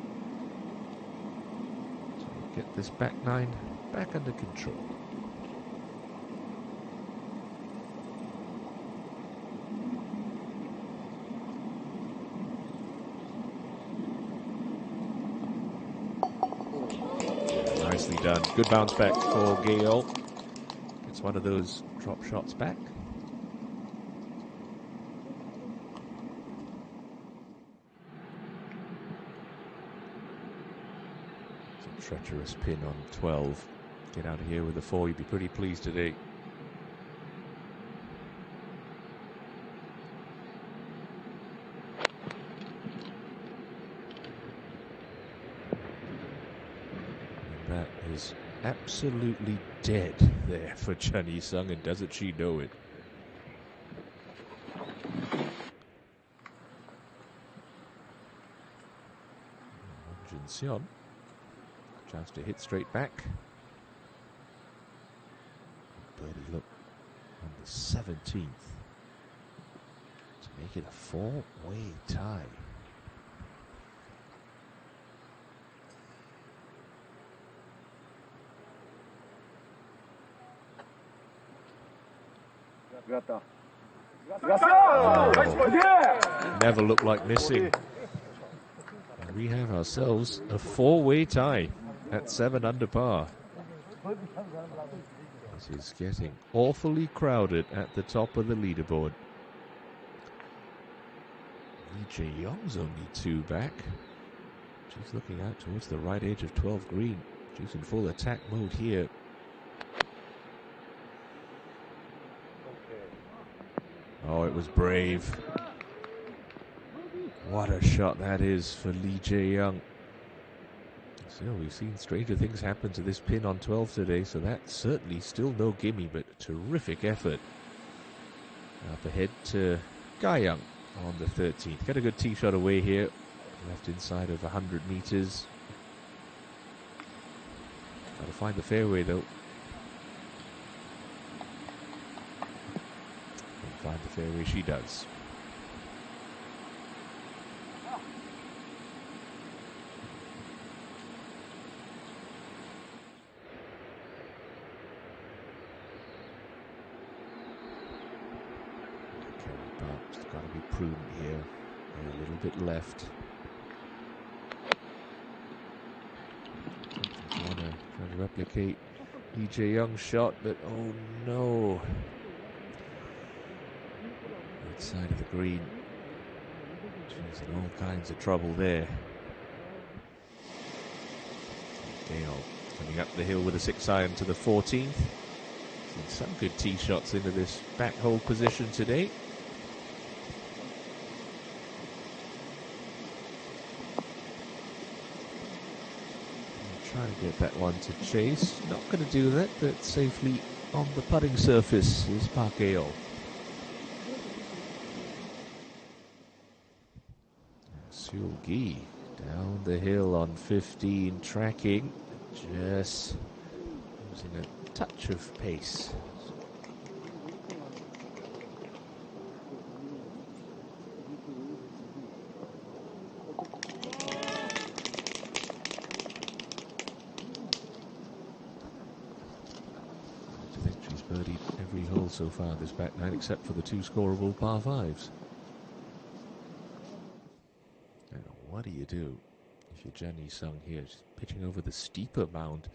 Speaker 1: to get this back nine back under control. Nicely done. Good bounce back for Gaeol. It's one of those drop shots back. Treacherous pin on 12. Get out of here with a 4, you'd be pretty pleased today. And that is absolutely dead there for Chun Yi-sung, and doesn't she know it? Jin Seon. Chance to hit straight back. Birdie look on the 17th to make it a 4-way tie. Oh, never looked like missing. And we have ourselves a 4-way tie at 7 under par. This is getting awfully crowded at the top of the leaderboard. Lee Jae-young's only 2 back. She's looking out towards the right edge of 12 green. She's in full attack mode here. Oh, it was brave. What a shot that is for Lee Jae-young. So we've seen stranger things happen to this pin on 12 today, so that's certainly still no gimme, but a terrific effort. Up ahead to Ga-young on the 13th. Got a good tee shot away here. Left inside of 100 meters. Got to find the fairway though. And find the fairway she does. Got to be prudent here. A little bit left. Trying to replicate Lee Jae-young's shot, but oh no. Right side of the green. She's in all kinds of trouble there. Gaeol coming up the hill with a 6-iron to the 14th. Seen some good tee shots into this back hole position today. Trying to get that one to chase. Not going to do that, but safely on the putting surface is Park Gaeol. Seol Gi down the hill on 15, tracking, just using a touch of pace. Birdied every hole so far this back nine, except for the 2 scoreable par 5s. And what do you do if you're Chun Yi-sung here? She's pitching over the steeper mound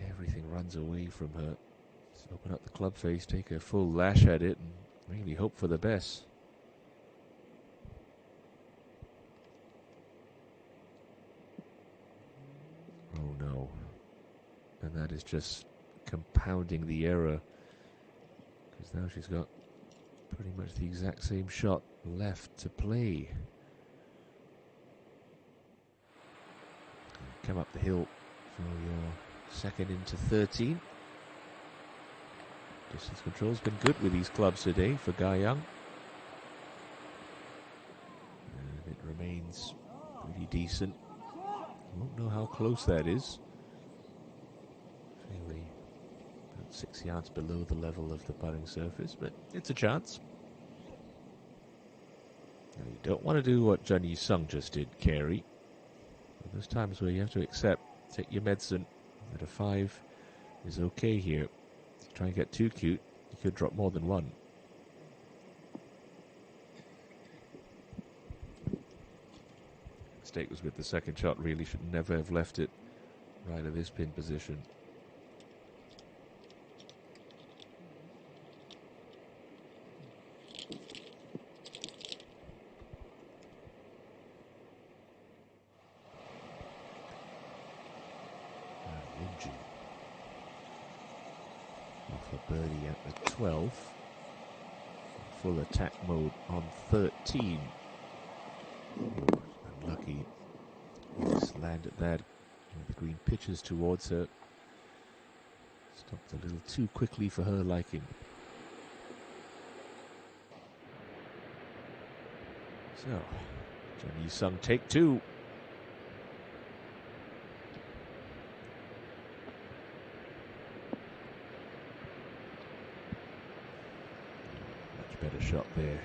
Speaker 1: Everything runs away from her. Just open up the club face, take a full lash at it, and really hope for the best. Oh no. And that is just compounding the error, because now she's got pretty much the exact same shot left to play. Come up the hill for your second into 13. Distance control's been good with these clubs today for Ga Young. And it remains pretty decent. Won't know how close that is. Fairly about 6 yards below the level of the putting surface, but it's a chance. Now you don't want to do what Jun Yi-sung just did, Carey. There's times where you have to accept, take your medicine, that a 5 is okay here. Try and get too cute, you could drop more than one. Mistake was with the second shot, really should never have left it right at this pin position. ENG off a birdie at the 12th. Full attack mode on 13. Oh, unlucky. Just landed that. The green pitches towards her. Stopped a little too quickly for her liking. So, Jun Yi-sung take 2. Better shot there.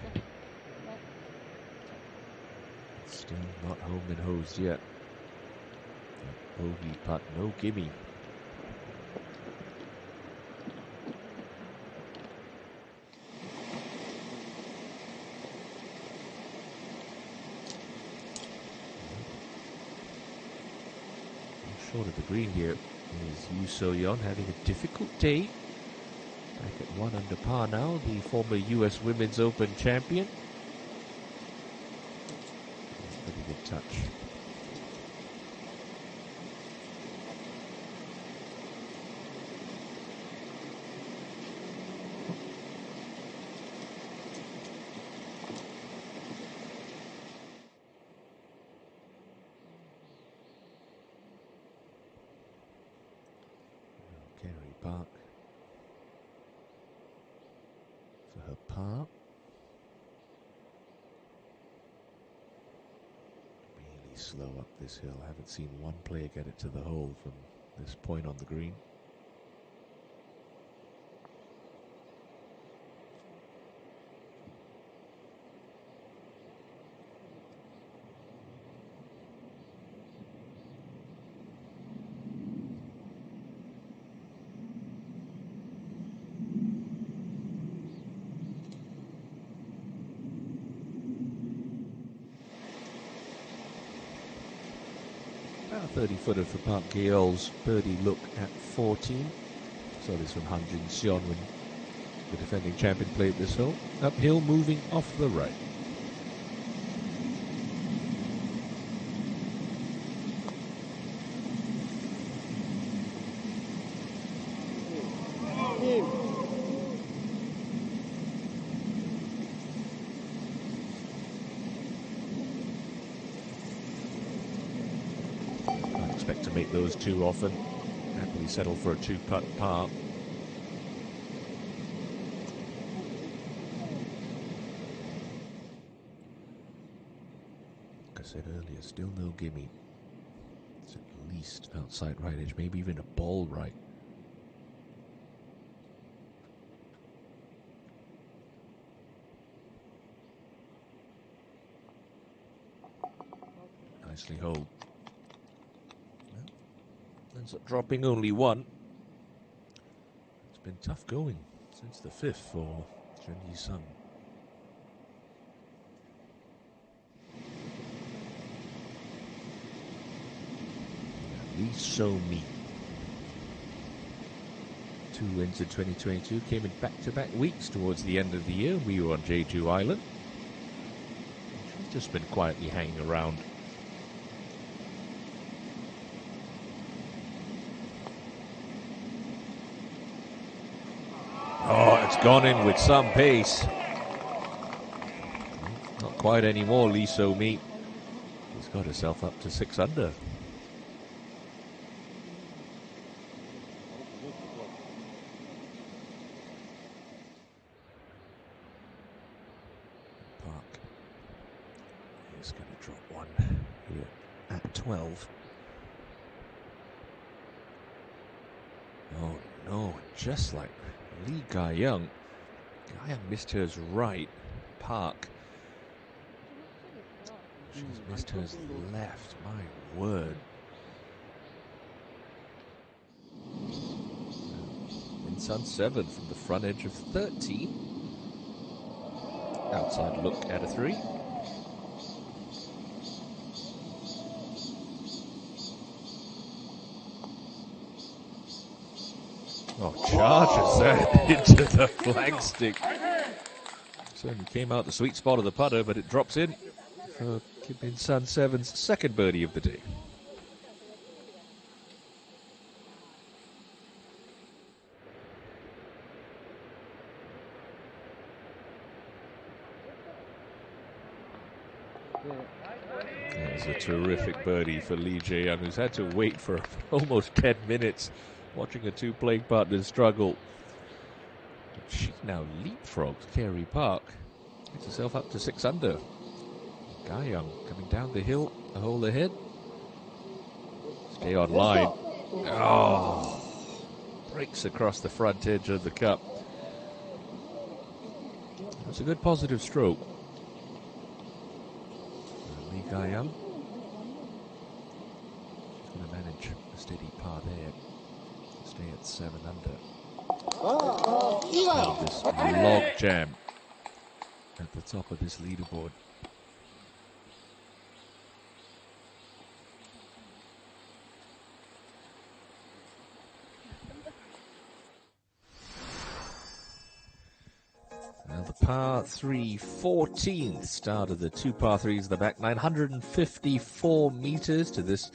Speaker 1: Still not home and hosed yet. Bogey putt, no gimme. Short of the green here is Yu So-yeon having a difficult day. Back at 1 under par now, the former US Women's Open champion. Pretty good touch. Kerry Park. For her par. Really slow up this hill. I haven't seen one player get it to the hole from this point on the green. A 30-footer for Park Geol's birdie look at 14. Saw this from Han Jun-seon when the defending champion played this hole. Uphill, moving off the right. Expect to make those too often. Happily settle for a 2-putt par. Like I said earlier, still no gimme. It's at least outside right edge, maybe even a ball right. Nicely hold. Ends up dropping only one. It's been tough going since the 5th for Jun Yi-sung. Lee So-mi. 2 wins in 2022 came in back-to-back weeks towards the end of the year. We were on Jeju Island. She's just been quietly hanging around. Oh, it's gone in with some pace. Not quite anymore, Lee So-mi. She's got herself up to 6 under. Park is going to drop one here at 12. Oh no, just like Lee Ga-young. Ga-young missed hers right. Park. She's missed hers left. My word. Sun 7 from the front edge of 13. Outside look at a 3. Oh, charges that into the flagstick. Certainly came out the sweet spot of the putter, but it drops in for Kim Min Sun 7's second birdie of the day. There's a terrific birdie for Lee Jae-young, who's had to wait for almost 10 minutes watching her two playing partners struggle. She now leapfrogs Carey Park, gets herself up to 6 under. Ga-young coming down the hill, a hole ahead. Stay on line. Oh, breaks across the front edge of the cup. That's a good positive stroke. Lee Ga-young. She's going to manage a steady par there. Stay at 7 under. And this log jam at the top of this leaderboard. Now the par 3 14th start of the 2 par 3s in the back, 954 meters to this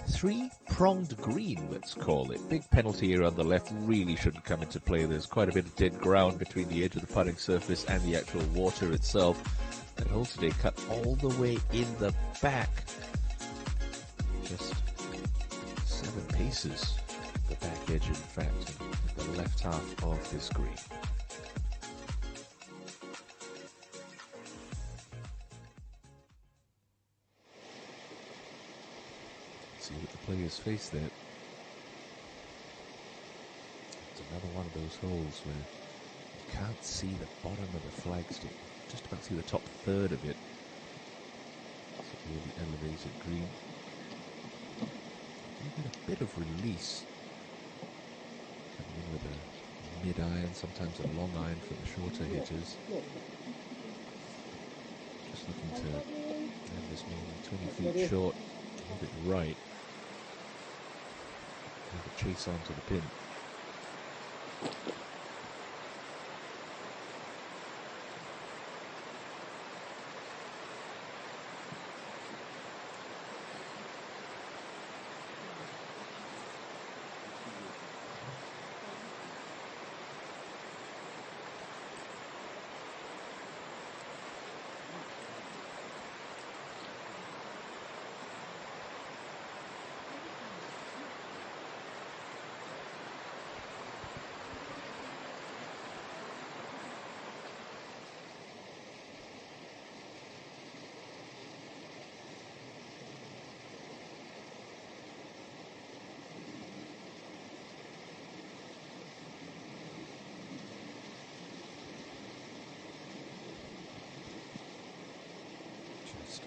Speaker 1: 3-pronged green, let's call it. Big penalty here on the left really shouldn't come into play. There's quite a bit of dead ground between the edge of the putting surface and the actual water itself. That hole today cut all the way in the back. Just 7 paces. The back edge, in fact, at the left half of this green. See what the players face there. It's another one of those holes where you can't see the bottom of the flagstick. Just about see the top third of it. It's a really elevated green. You get a bit of release. Coming in with a mid-iron, sometimes a long iron for the shorter hitters. Just looking to have this maybe 20 feet short, a bit right. Chase onto the pin.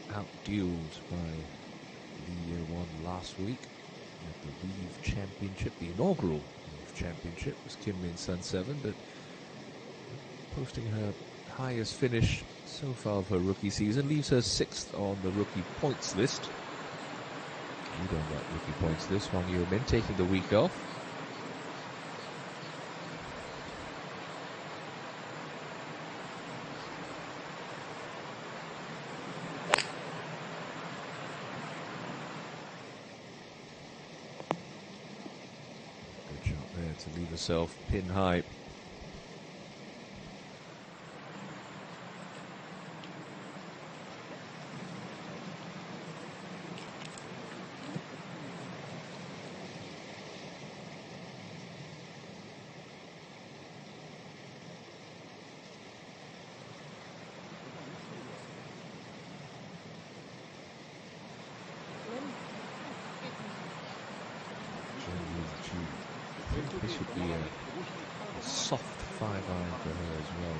Speaker 1: Outdueled by the Year 1 last week at the Reeve Championship, the inaugural Reeve Championship was Kim Min Sun 7, but posting her highest finish so far of her rookie season, leaves her 6th on the rookie points list. Lead on that rookie points list, Wang Yeomin taking the week off. to leave herself pin high. This would be a soft 5-iron for her as well.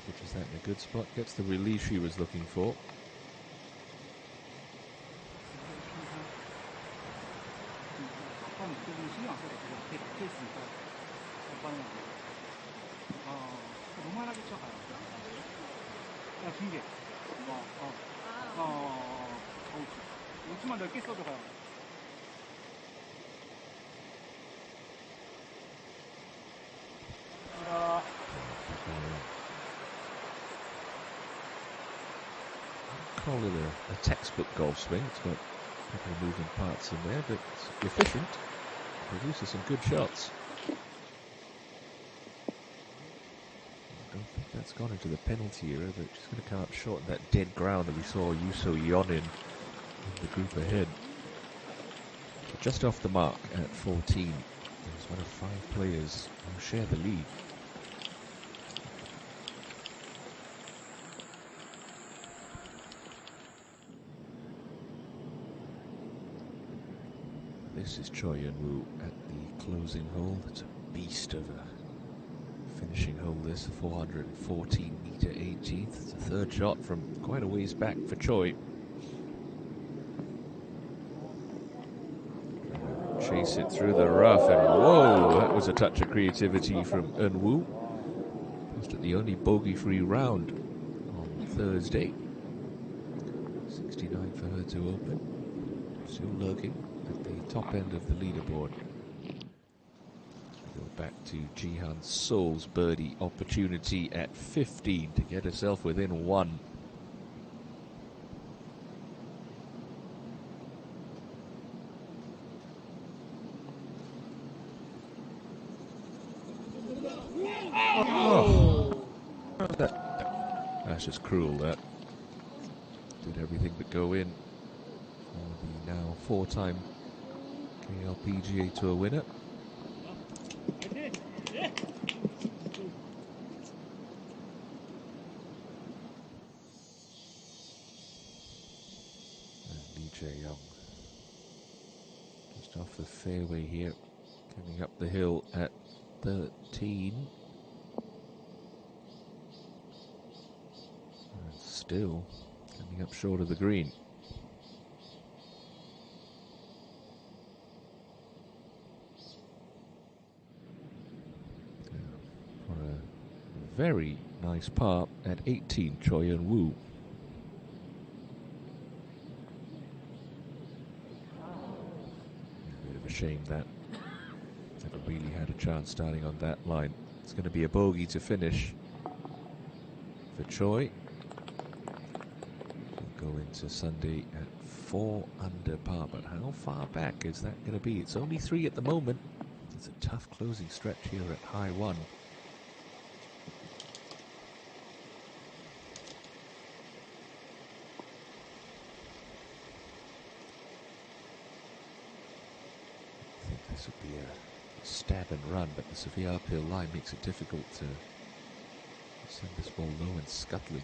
Speaker 1: Pitches that in a good spot, gets the release she was looking for. Call it a textbook golf swing. It's got a couple of moving parts in there, but it's efficient. Produces some good shots. I don't think that's gone into the penalty area, but she's going to come up short of that dead ground that we saw Yuso Yon in the group ahead. So just off the mark at 14. There's one of 5 players who share the lead. This is Choi Yun-woo at the closing hole. It's a beast of a finishing hole, this, 414 meter 18th. It's a third shot from quite a ways back for Choi. Chase it through the rough, and whoa, that was a touch of creativity from Eun-woo. Posted the only bogey-free round on Thursday. 69 for her to open. Still lurking at the top end of the leaderboard. Go back to Jihan Seoul's birdie opportunity at 15 to get herself within 1. Oh. That's just cruel, that. Did everything but go in. For the now 4-time KLPGA Tour winner. And Lee Jae-young just off the fairway here, coming up the hill at 13. And still coming up short of the green. Very nice par at 18, Choi Yun-woo. A bit of a shame that never really had a chance starting on that line. It's going to be a bogey to finish for Choi. We'll go into Sunday at 4 under par, but how far back is that going to be? It's only 3 at the moment. It's a tough closing stretch here at High1. This would be a stab and run, but the severe uphill line makes it difficult to send this ball low and scuttling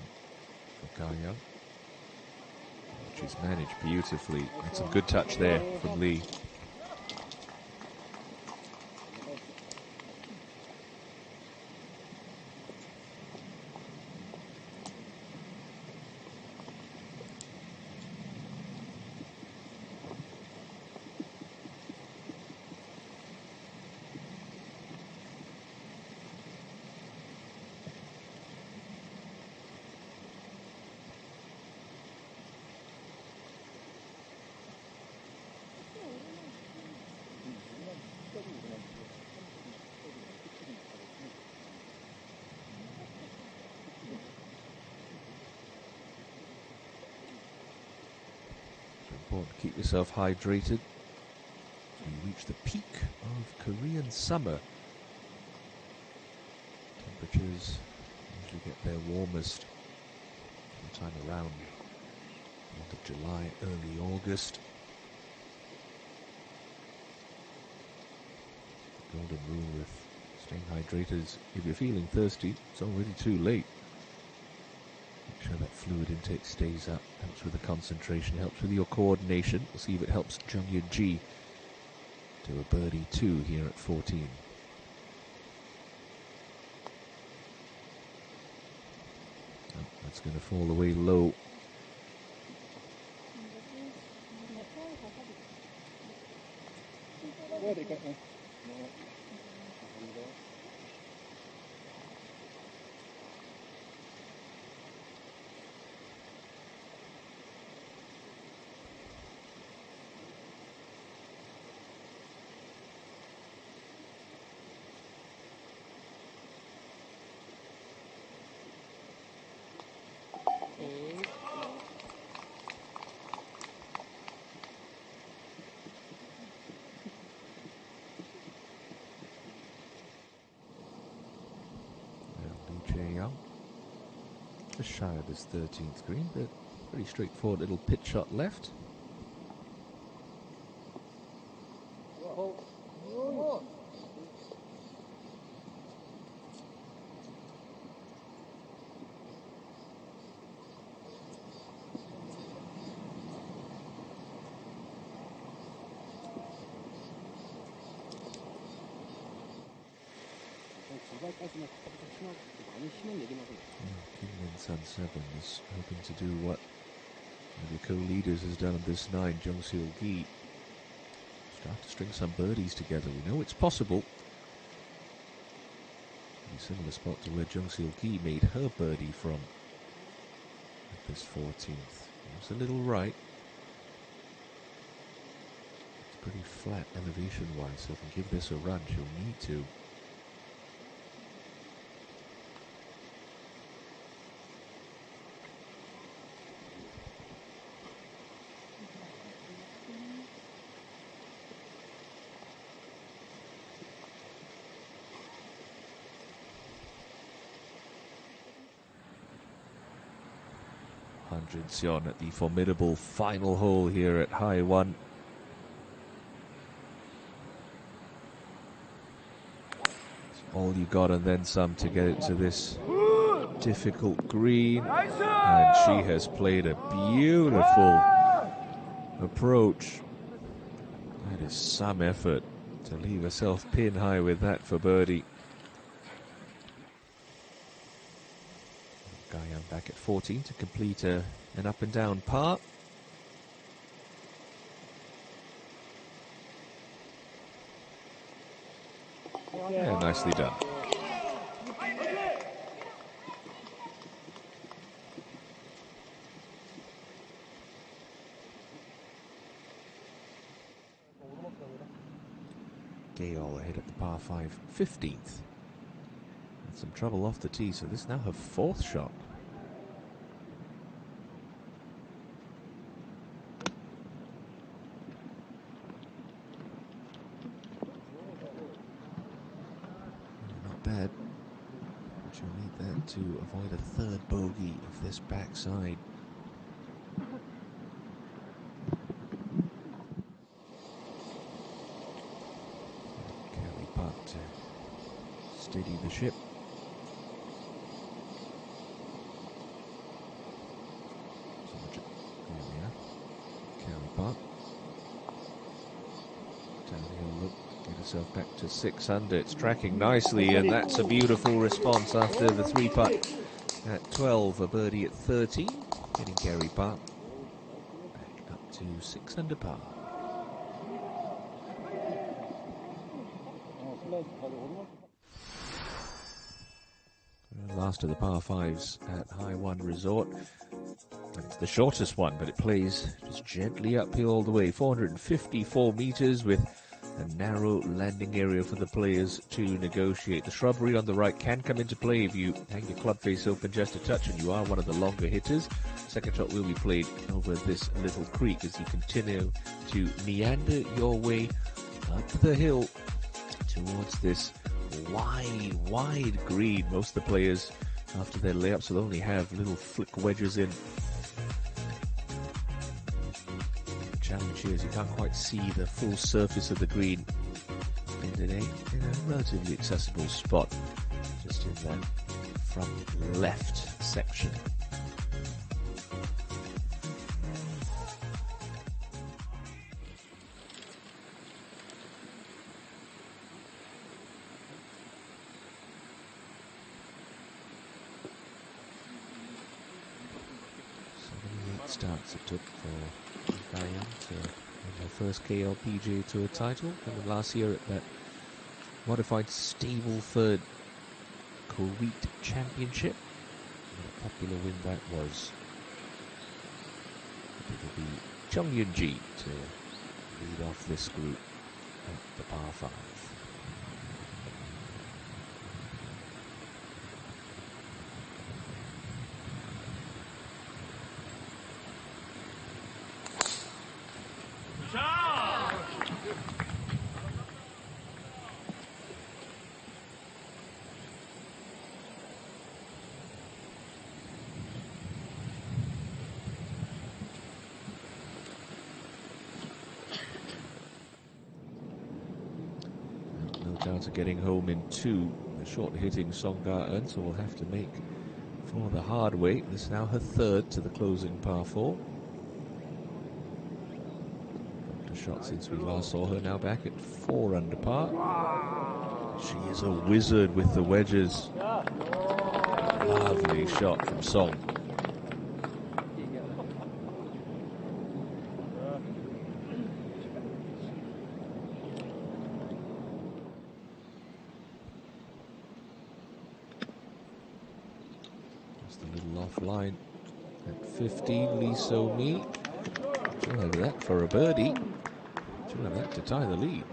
Speaker 1: for Ga-young, which is managed beautifully. And some good touch there from Lee. Keep yourself hydrated. You reach the peak of Korean summer. Temperatures usually get their warmest sometime around end of July, early August. The golden rule with staying hydrated is if you're feeling thirsty, it's already too late. Make sure that fluid intake stays up. Helps with the concentration, helps with your coordination. We'll see if it helps Jung Ji to a birdie 2 here at 14. Oh, that's going to fall away low. Just shy of his 13th green, but pretty straightforward little pitch shot left. Sun 7 is hoping to do what the co-leaders has done on this 9, Jung Seul-gi. Start to string some birdies together. We know it's possible. A similar spot to where Jung Seul-gi made her birdie from at this 14th. It's a little right. It's pretty flat elevation-wise, so if you give this a run, she'll need to. On at the formidable final hole here at High1. It's all you got and then some to get it to this difficult green, and she has played a beautiful approach. That is some effort to leave herself pin high with that for birdie. Guyan back at 14 to complete an up and down par. Yeah, nicely done. Gale ahead at the par 5, 15th. Some trouble off the tee, so this is now her 4th shot. Not bad. She'll need that to avoid a 3rd bogey of this backside. Carry putt to steady the ship. Downhill look, get herself back to 6 under. It's tracking nicely, and that's a beautiful response after the 3 putt at 12, a birdie at 13, getting Gary Park back up to 6 under par. Last of the par 5s at High1 Resort. It's the shortest one, but it plays just gently uphill all the way, 454 meters with a narrow landing area for the players to negotiate. The shrubbery on the right can come into play if you hang your club face open just a touch and you are one of the longer hitters. Second shot will be played over this little creek as you continue to meander your way up the hill towards this wide green. Most of the players, after their layups, will only have little flick wedges in. The challenge here is you can't quite see the full surface of the green. And in a relatively accessible spot, just in that front left section. Starts it took for High1 to win their first KLPGA Tour title, coming last year at that modified Stableford Kuwait Championship. What a popular win that was. It'll be Chung Yun-ji to lead off this group at the par 5. Down to getting home in 2, the short-hitting Song Ga-eun, so will have to make for the hard way. This is now her 3rd to the closing par 4. Dropped a shot since we last saw her, now back at 4 under par. She is a wizard with the wedges. Lovely shot from Song. Line at 15, Lee So-mi. She'll have that for a birdie. She'll have that to tie the lead.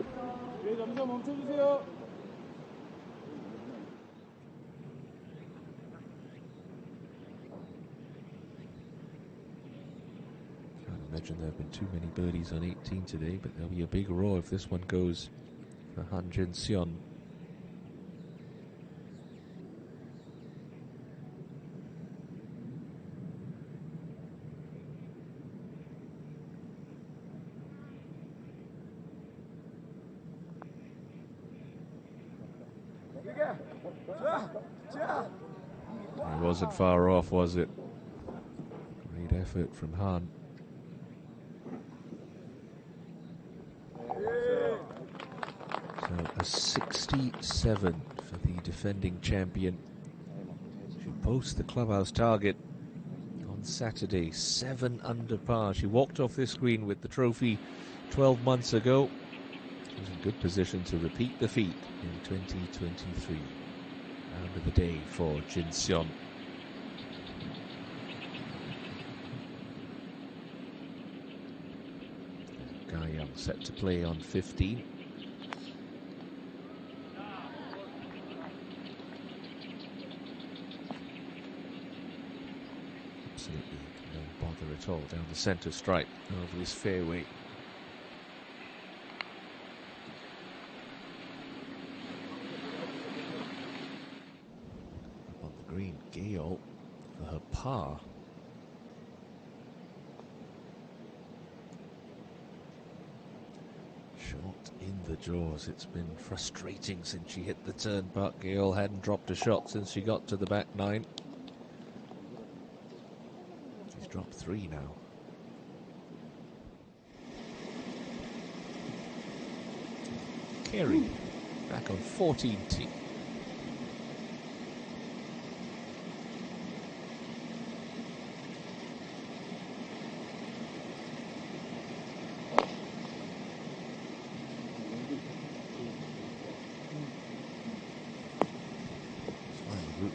Speaker 1: Can't imagine there have been too many birdies on 18 today, but there'll be a big roar if this one goes for Han Jin-seon. It wasn't far off, was it? Great effort from Han. So a 67 for the defending champion. She posts the clubhouse target on Saturday, 7 under par. She walked off this green with the trophy 12 months ago. She was in good position to repeat the feat in 2023. Round of the day for Jin-seon. Ga-young set to play on 15. Absolutely no bother at all down the centre stripe over this fairway. Green, Gale for her par. Short in the jaws. It's been frustrating since she hit the turn, but Gale hadn't dropped a shot since she got to the back 9. She's dropped 3 now. Carey back on 14 tee.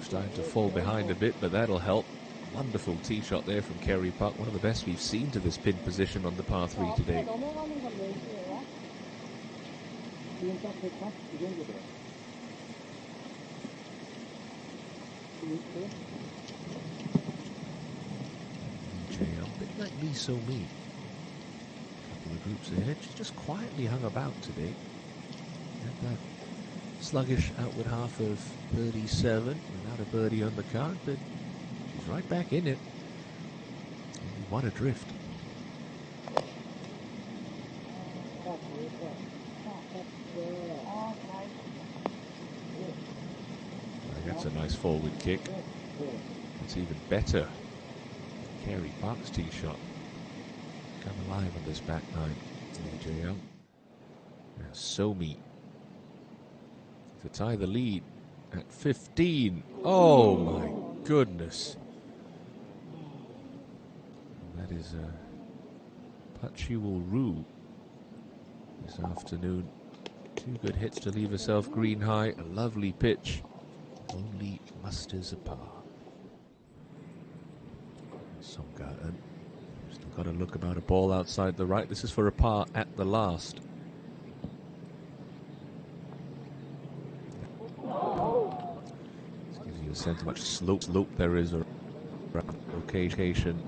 Speaker 1: Starting to fall behind a bit, but that'll help. Wonderful tee shot there from Kerry Park, one of the best we've seen to this pin position on the par 3 today.
Speaker 3: 지금 딱 140 정도 돼요.
Speaker 1: A bit like me, so me. Couple of groups ahead. She's just quietly hung about today. Had that sluggish outward half of 37 without a birdie on the card, but she's right back in it. Only one adrift. That's a nice forward kick. It's even better. Carey Park's tee shot. Come alive on this back nine. AJ Young. Now Somi to tie the lead at 15. Oh my goodness. And that is a putt she will rue this afternoon. Two good hits to leave herself green high. A lovely pitch. Only musters a par. Songarten. Still got to look about a ball outside the right. This is for a par at the last. This gives you a sense of how much slope there is around location.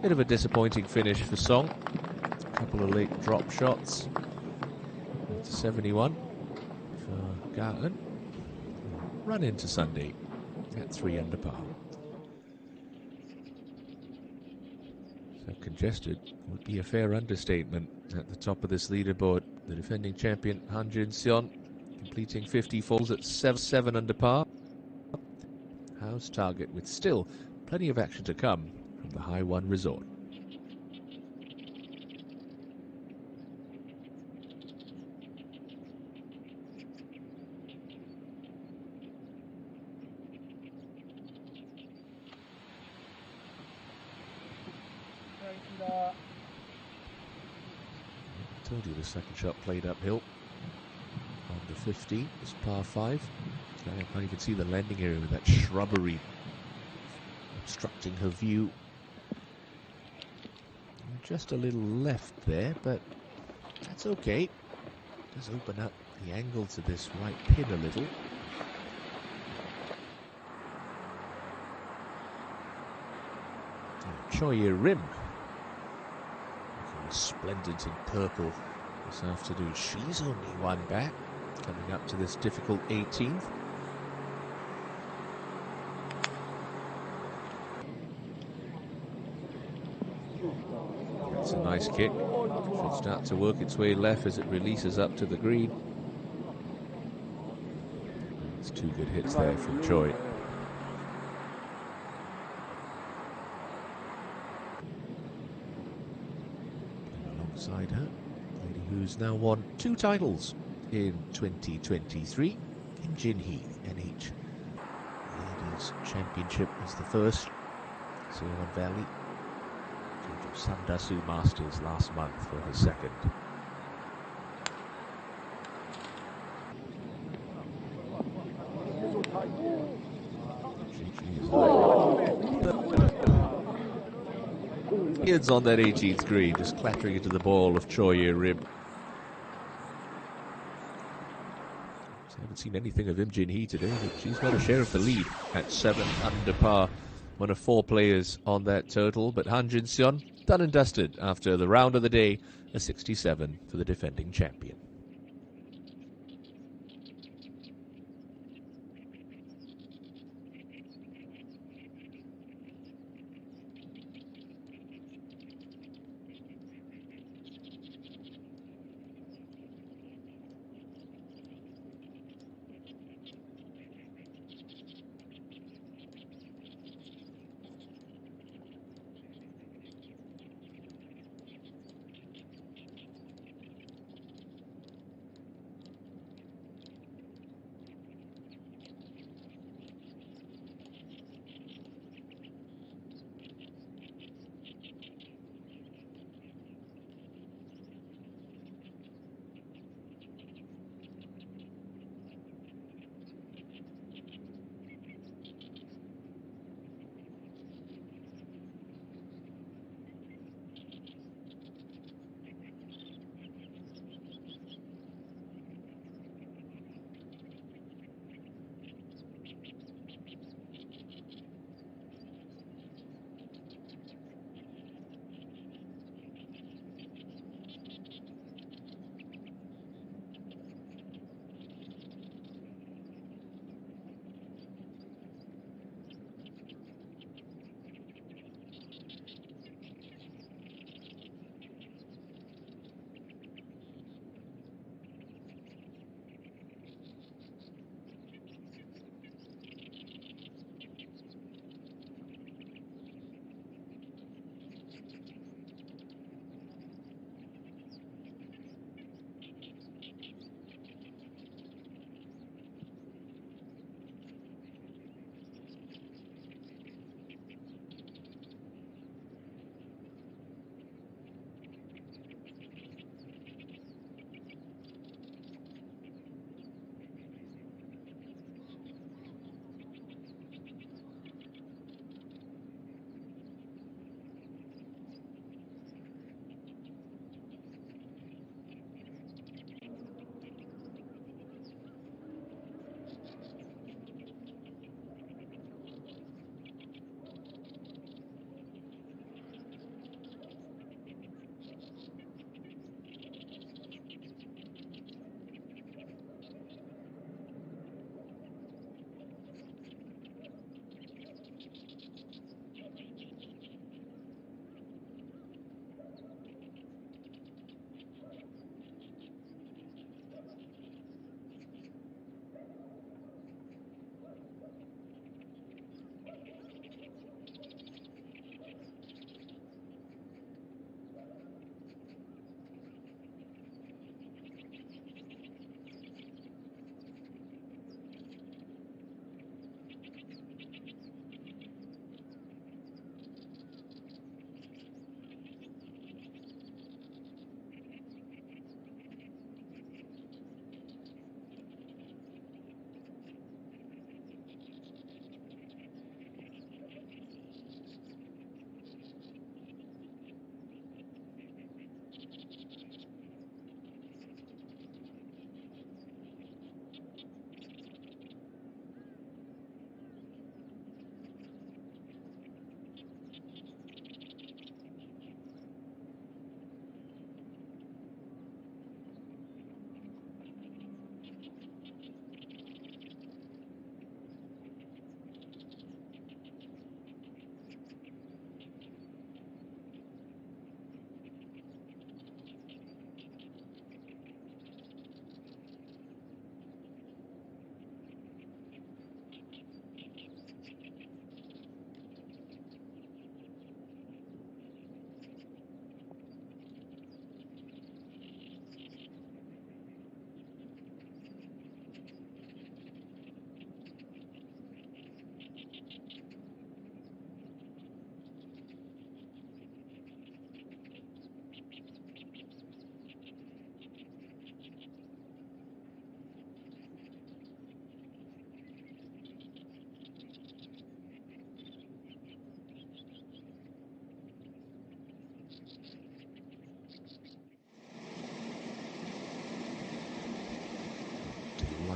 Speaker 1: Bit of a disappointing finish for Song. A couple of late drop shots. To 71 for Garten. Run into Sunday at 3 under par. So congested would be a fair understatement at the top of this leaderboard. The defending champion Han Jin-seon completing 50 falls at 7 under par. House target with still plenty of action to come from the High1 resort. I told you the second shot played uphill on the 15. It's par 5. I can't even see the landing area with that shrubbery obstructing her view. Just a little left there, but that's okay. It does open up the angle to this right pin a little. Choi Rim. Splendid in purple this afternoon. She's only one back, coming up to this difficult 18th. That's a nice kick. Should start to work its way left as it releases up to the green. It's two good hits there from Choi. Alongside her, the lady who's now won 2 titles in 2023, Kim Jin-hee, NH Ladies Championship was the first. Siwan Valley, Samdasu Masters last month for her second. Kids on that 18th green, just clattering into the ball of Choi Rim. I haven't seen anything of Im Jin-hee today, but she's got a share of the lead at 7 under par. One of 4 players on that total, but Han Jin-seon done and dusted after the round of the day, a 67 for the defending champion.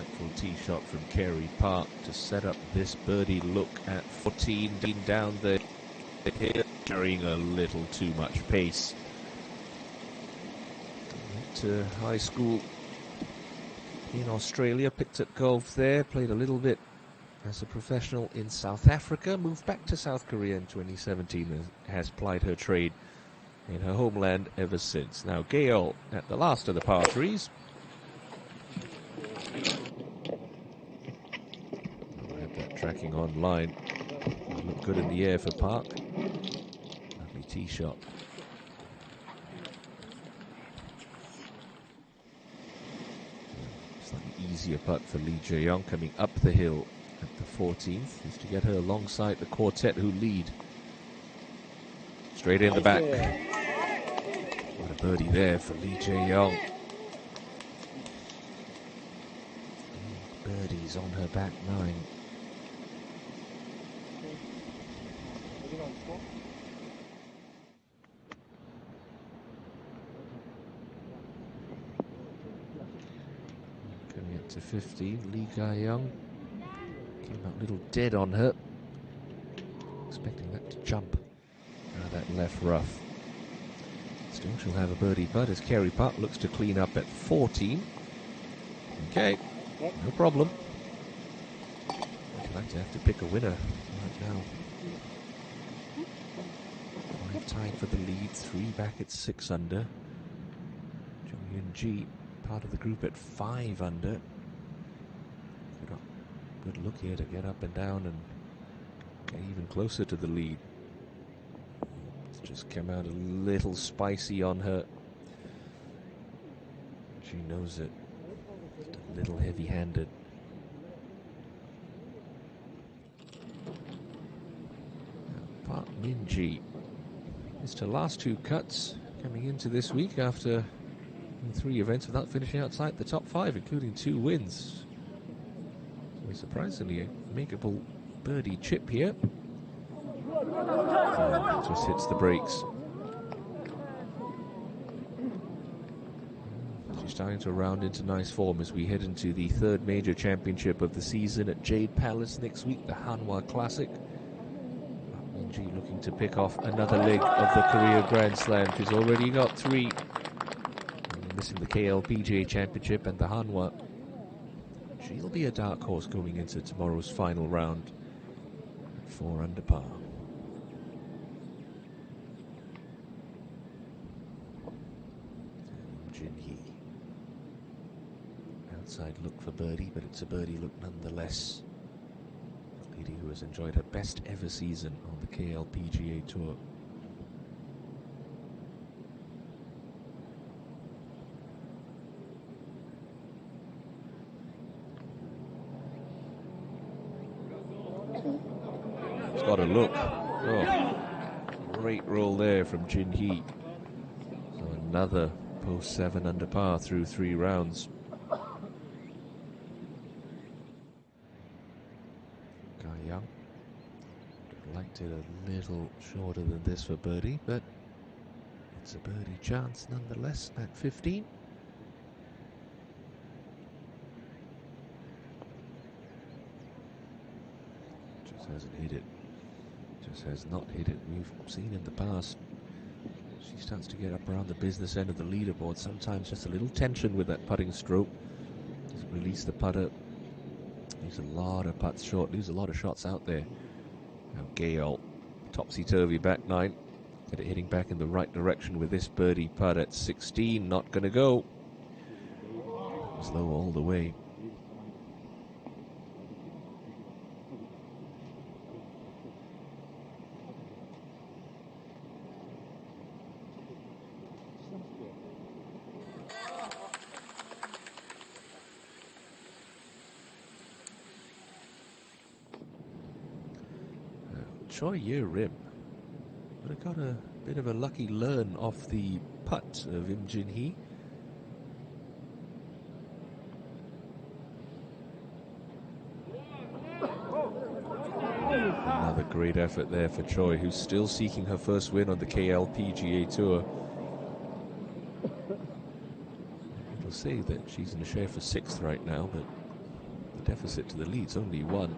Speaker 1: Insightful tee shot from Carey Park to set up this birdie look at 14 down the hill, carrying a little too much pace. Went to high school in Australia, picked up golf there, played a little bit as a professional in South Africa, moved back to South Korea in 2017 and has plied her trade in her homeland ever since. Now Gale at the last of the par threes. I have that tracking online. Looked good in the air for Park. Lovely tee shot. Slightly easier putt for Lee Jae-young coming up the hill at the 14th is to get her alongside the quartet who lead. Straight in the back. What a birdie there for Lee Jae-young. Birdies on her back nine. Coming up to 15, Lee Jae-young came out a little dead on her. Expecting that to jump. Now that left rough. Still she'll have a birdie putt as Carey Park looks to clean up at 14. Okay, no problem. I'd like to have to pick a winner right now. 5 tied for the lead, 3 back at 6 under. ENG part of the group at 5 under. Good look here to get up and down and get even closer to the lead. It's just come out a little spicy on her. She knows it. Just a little heavy-handed. Park Min-ji is to last 2 cuts coming into this week after 3 events without finishing outside the top 5, including 2 wins. So surprisingly, a makeable birdie chip here. And just hits the brakes. She's starting to round into nice form as we head into the 3rd major championship of the season at Jade Palace next week, the Hanwha Classic. ENG looking to pick off another leg of the Korea Grand Slam. She's already got 3. Missing the KLPGA Championship and the Hanwha. She'll be a dark horse going into tomorrow's final round at 4 under par. Jin-hee. Outside look for birdie, but it's a birdie look nonetheless. A lady who has enjoyed her best ever season on the KLPGA Tour. Got a look. Oh, great roll there from Jin-hee. So another post 7 under par through 3 rounds. Jae-young liked it a little shorter than this for birdie, but it's a birdie chance nonetheless at 15. Just hasn't hit it. Just has not hit it. We've seen in the past she starts to get up around the business end of the leaderboard. Sometimes just a little tension with that putting stroke. Just release the putter. Leaves a lot of putts short. Leaves a lot of shots out there. Now Gale, topsy-turvy back 9. Get it hitting back in the right direction with this birdie putt at 16. Not going to go. Slow all the way. Choi Ye-rim would have got a bit of a lucky learn off the putt of Im Jin-hee. Another great effort there for Choi, who's still seeking her first win on the KLPGA Tour. It'll say that she's in the share for 6th right now, but deficit to the lead's only one.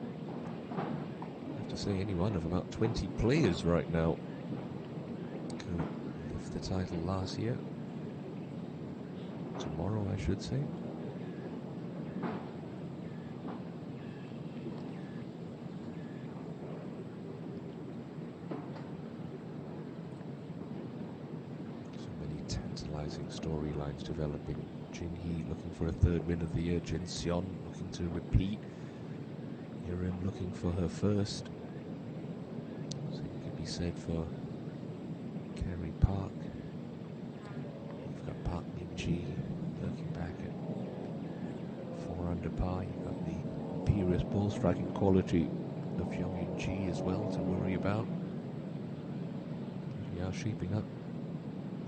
Speaker 1: I have to say, any one of about 20 players right now could lift the title last year. Tomorrow, I should say. Storylines developing. Jin Hee looking for a third win of the year. Jin Seon looking to repeat. Yerim looking for her first. Same could be said for Kerry Park. You've got Park Min-ji looking back at 4 under par. You've got the imperious ball striking quality of Jung Yun-ji as well to worry about. We are shaping up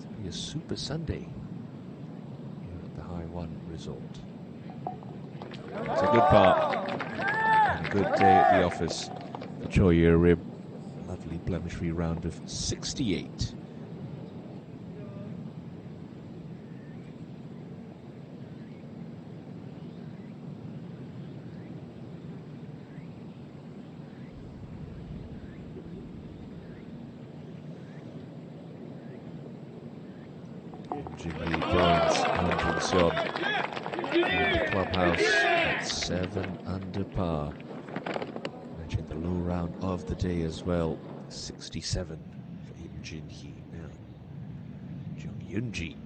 Speaker 1: to be a super Sunday. High1 resort. It's a good part. And a good day at the office for Choi Yerim. Lovely blemish-free round of 68. Jimmy joins Hyun Seon in the clubhouse at 7 under par. Matching the low round of the day as well. 67 for Im Jin Hee. Now, Jung Yun-ji,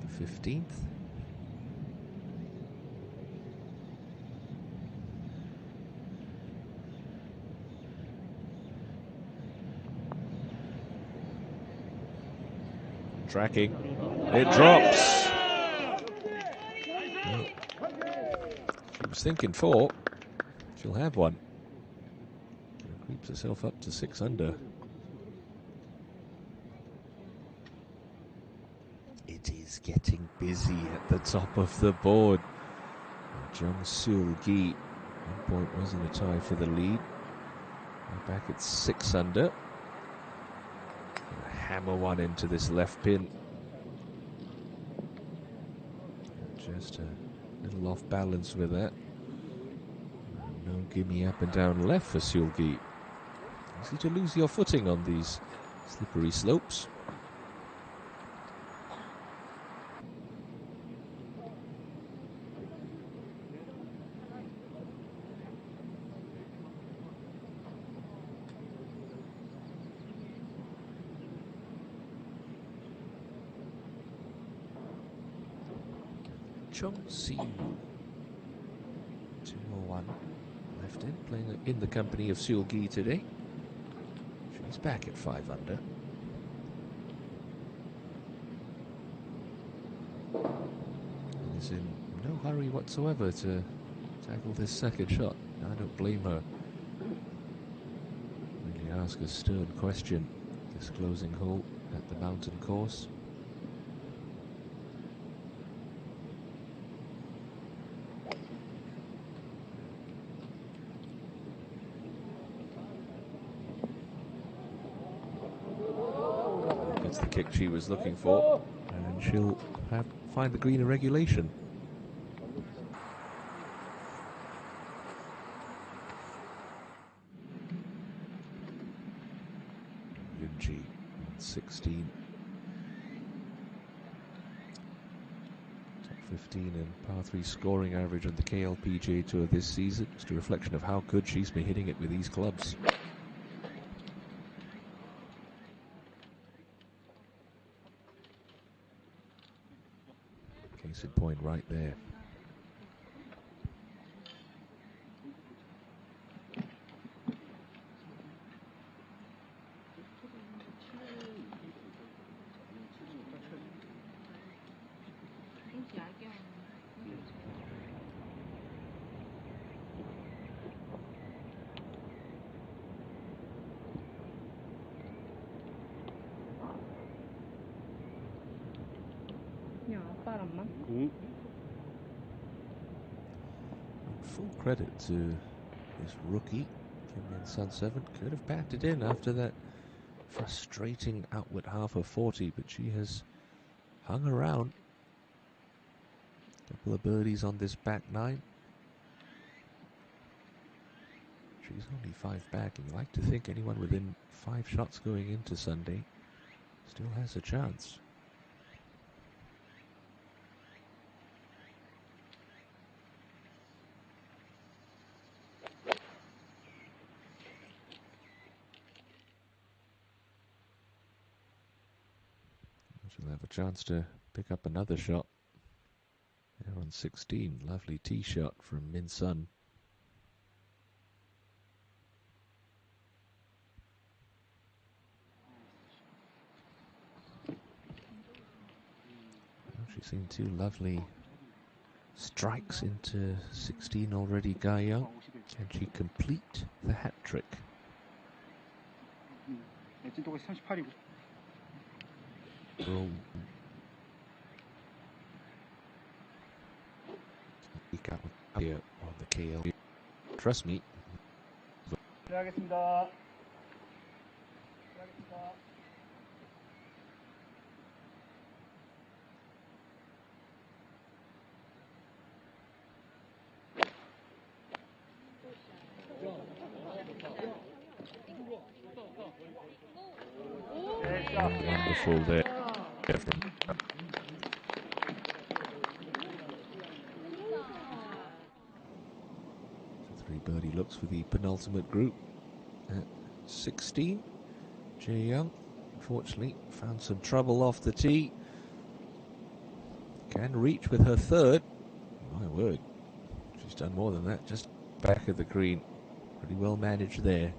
Speaker 1: the 15th. Tracking. It drops. Well, she was thinking 4. She'll have one. Creeps herself up to 6 under. It is getting busy at the top of the board. Jung Seul-gi, at one point was in a tie for the lead. Now back at 6 under. Hammer one into this left pin. Just a little off balance with that. No gimme up and down left for Seul-gi. Easy to lose your footing on these slippery slopes. Chung Si-woo, 201 left in, playing in the company of Seul-gi today. She's back at 5 under. And is in no hurry whatsoever to tackle this second shot. I don't blame her. When you ask a stern question, this closing hole at the mountain course. The kick she was looking for, and she'll find the green in regulation. Yun-ji, 16. Top 15 in par 3 scoring average on the KLPGA Tour this season. Just a reflection of how good she's been hitting it with these clubs. Case in point right there. Full credit to this rookie, Kim Min-sun 7. Could have backed it in after that frustrating outward half of 40, but she has hung around. Got couple of birdies on this back nine. She's only 5 back, and you like to think anyone within 5 shots going into Sunday still has a chance. She'll have a chance to pick up another shot there on 16. Lovely tee shot from Min Sun. She's seen 2 lovely strikes into 16 already, Guy Young. Can she complete the hat trick? Here on the KL. Trust me. Wonderful there. So 3 birdie looks for the penultimate group at 16. Jay Young, unfortunately, found some trouble off the tee. Can reach with her 3rd. My word, she's done more than that. Just back of the green. Pretty well managed there.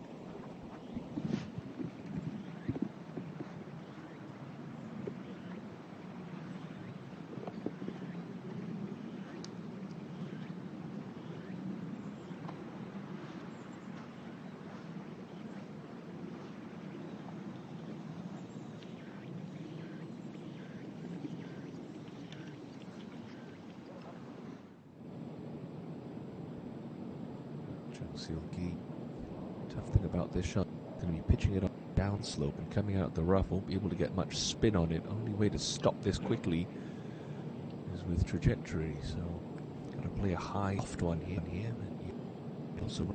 Speaker 1: Tough thing about this shot, going to be pitching it on downslope and coming out the rough. Won't be able to get much spin on it. Only way to stop this quickly is with trajectory. So got to play a high soft one here. But also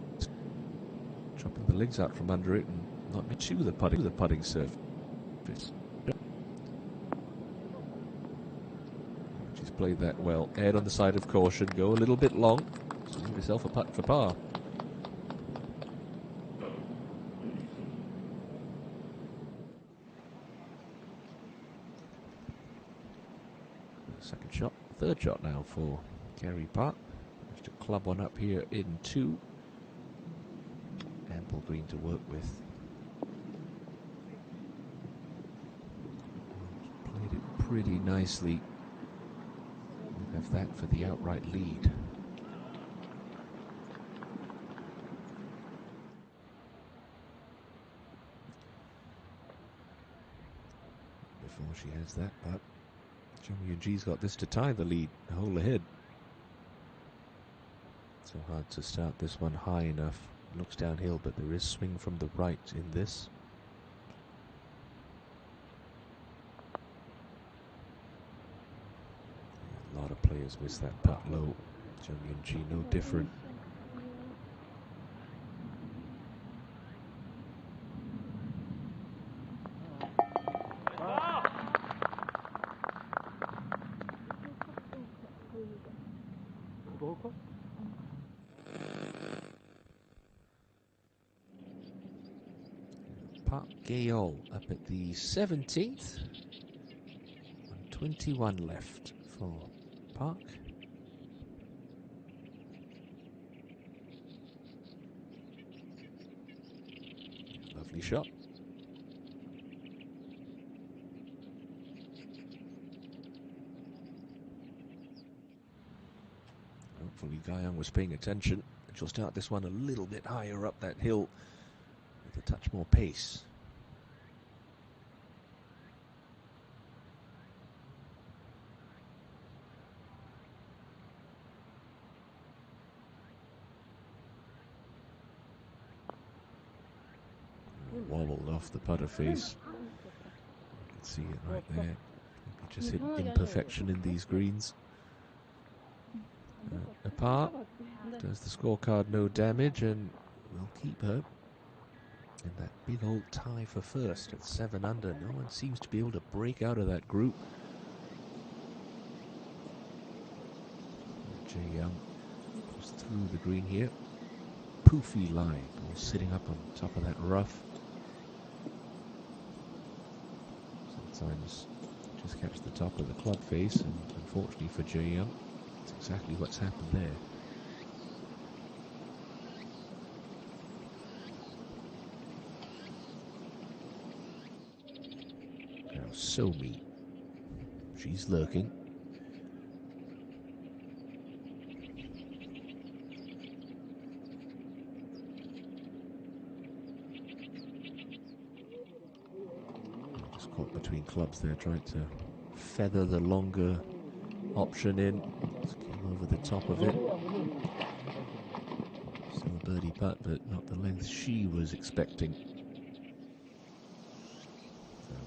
Speaker 1: chopping the legs out from under it and not chew the putting surface. She's played that well. Head on the side of caution. Go a little bit long. So leave yourself a putt for par. Second shot, 3rd shot now for Gary Park. Just to club one up here in 2. Ample green to work with. Played it pretty nicely. We'll have that for the outright lead. Before she has that putt, ENG's got this to tie the lead, a hole ahead. So hard to start this one high enough. Looks downhill, but there is swing from the right in this. A lot of players miss that putt low. ENG no different. Park Gayol up at the 17th. 21 left for Park. Lovely shot. Hopefully Guy Young was paying attention. She'll start this one a little bit higher up that hill with a touch more pace. Wobbled off the putter face. You can see it right there. Just hit imperfection in these greens. A par does the scorecard no damage and will keep her in that big old tie for first at 7 under. No one seems to be able to break out of that group. Jay Young goes through the green here. Poofy line, all sitting up on top of that rough. Sometimes just catch the top of the club face, and unfortunately for Jay Young, that's exactly what's happened there. Now Somi, she's lurking. Just caught between clubs there, trying to feather the longer option in. Just came over the top of it. Still a birdie putt, but not the length she was expecting.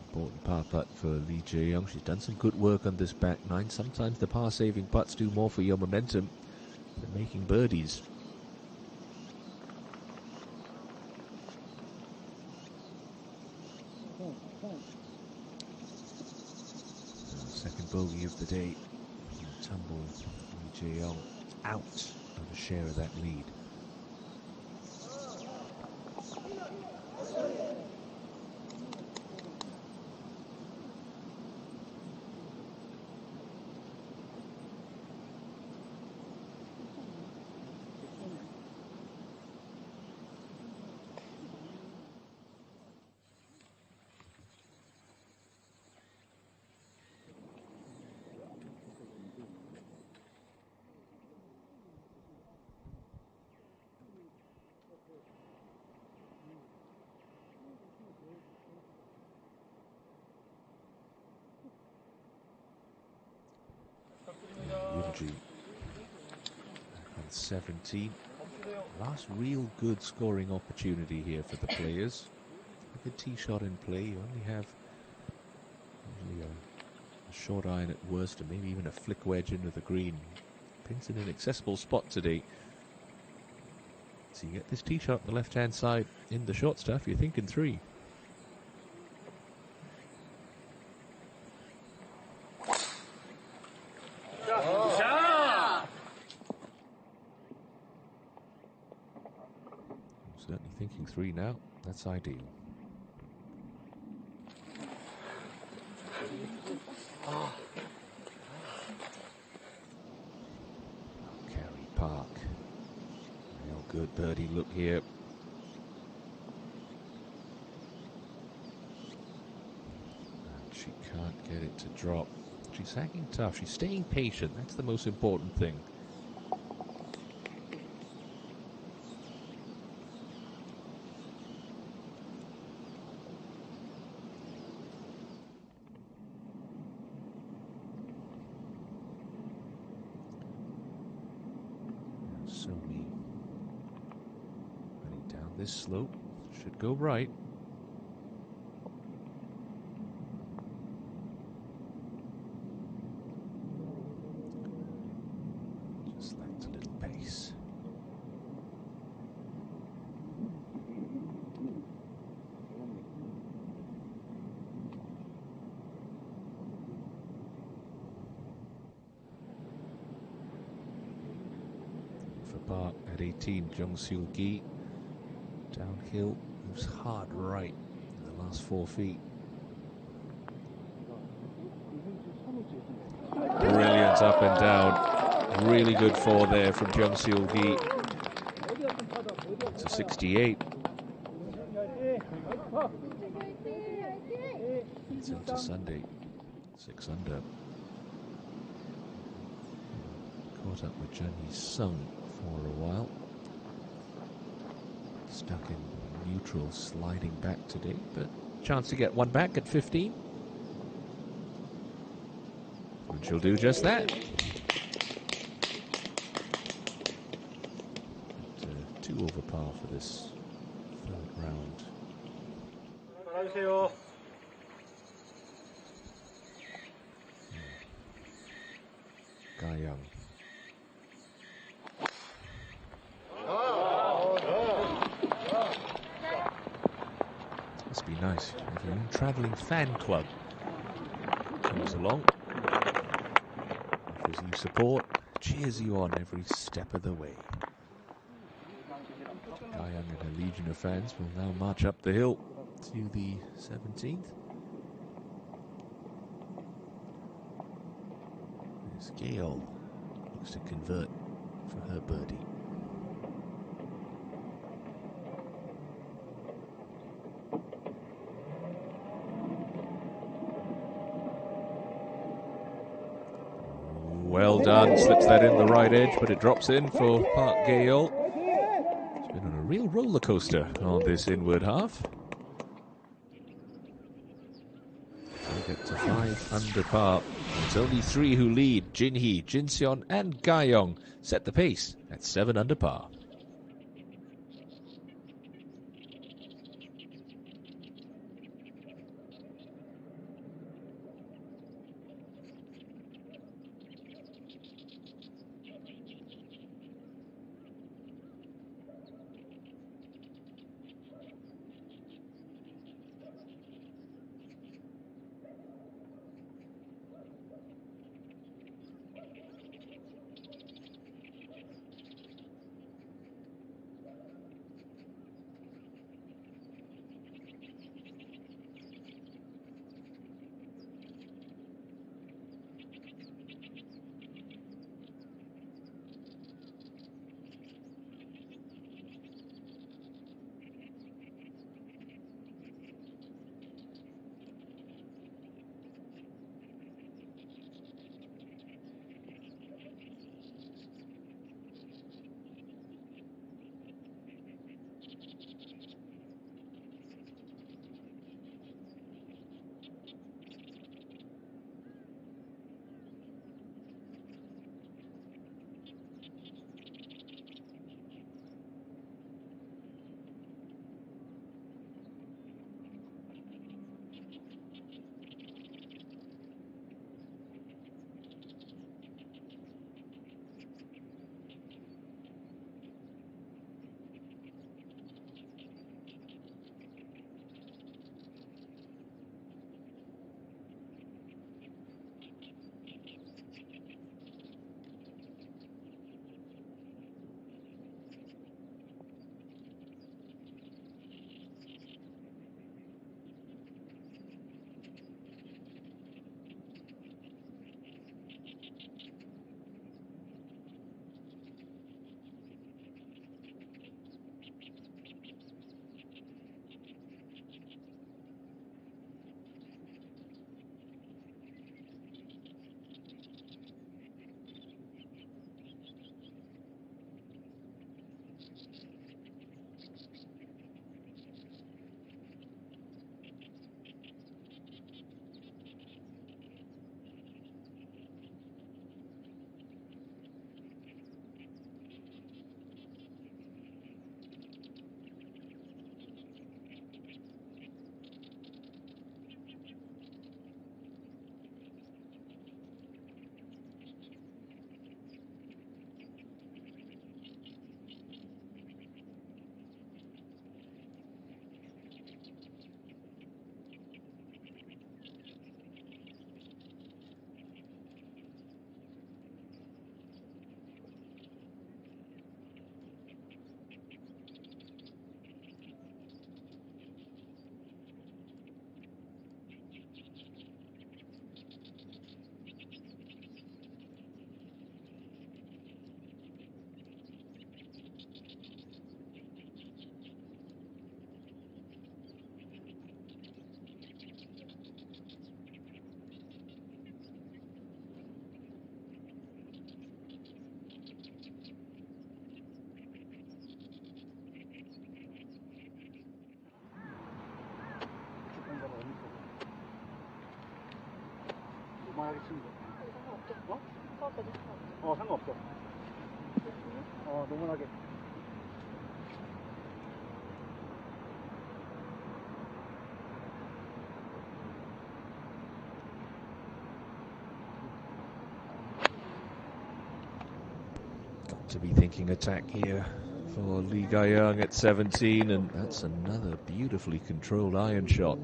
Speaker 1: Important par putt for Lee Jae Young. She's done some good work on this back nine. Sometimes the par saving putts do more for your momentum than making birdies. Second bogey of the day. Tumble Lee Jae Young out of a share of that lead. ENG on 17. Last real good scoring opportunity here for the players. A good tee shot in play. You only have usually a short iron at worst, and maybe even a flick wedge into the green. Pin's in an accessible spot today. So you get this tee shot on the left-hand side in the short stuff, you're thinking 3. Certainly thinking 3 now. That's ideal. Carey Park. Real good birdie look here. And she can't get it to drop. She's hanging tough. She's staying patient. That's the most important thing. Somi running down this slope. Should go right. Just lacked a little pace. For par at 18, Jung Seul Gi. Downhill, moves hard right in the last 4 feet. Brilliant up and down. Really good 4 there from Jung Seul Gi. It's a 68. It's into Sunday. 6 under. Caught up with Jun Yi Sung for a while. Stuck in neutral, sliding back today, but chance to get one back at 15. And she'll do just that. But, 2 over par for this 3rd round. Ga Young. nice. Your own travelling fan club comes along, offers you support, cheers you on every step of the way. Young and her legion of fans will now march up the hill to the 17th. As Gail looks to convert for her birdie. Well done, slips that in the right edge, but it drops in for Park Gail. It's been on a real roller coaster on this inward half. So get to 5 under par. It's only 3 who lead. Jinhee, Jinseon and Gaiyong set the pace at 7 under par.
Speaker 3: 그만하게 치면 돼. 상관없어? 상관없어. 노멀하게.
Speaker 1: Got to be thinking attack here for Lee Gai-young at 17, and that's another beautifully controlled iron shot.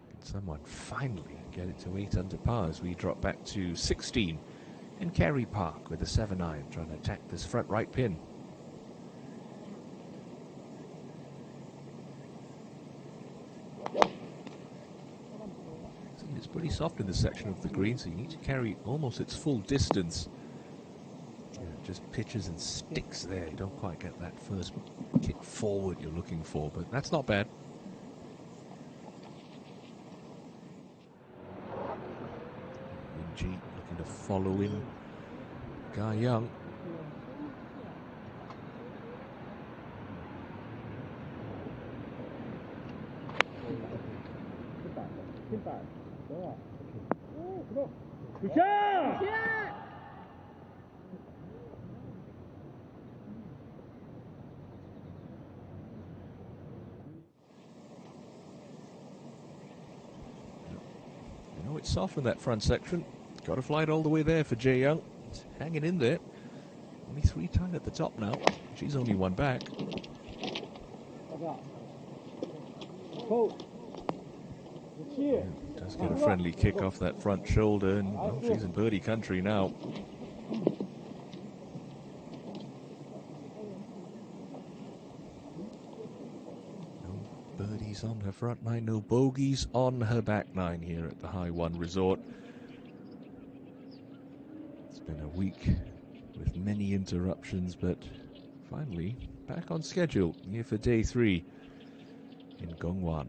Speaker 1: Can someone finally get it to 8 under par as we drop back to 16 in Kerry Park with a 7-iron, trying to attack this front right pin. It's pretty soft in this section of the green, so you need to carry almost its full distance. Yeah, just pitches and sticks there. You don't quite get that first kick forward you're looking for, but that's not bad. ENG looking to follow in Gai-young. It's soft in that front section. Got to fly it all the way there for Jae-young. It's hanging in there. Only 3 tied at the top now. She's only 1 back. Yeah, does get a friendly kick off that front shoulder, and well, she's in birdie country now. Birdies on her front 9, no bogeys on her back 9 here at the High1 resort. It's been a week with many interruptions, but finally back on schedule here for day 3 in Gongwon.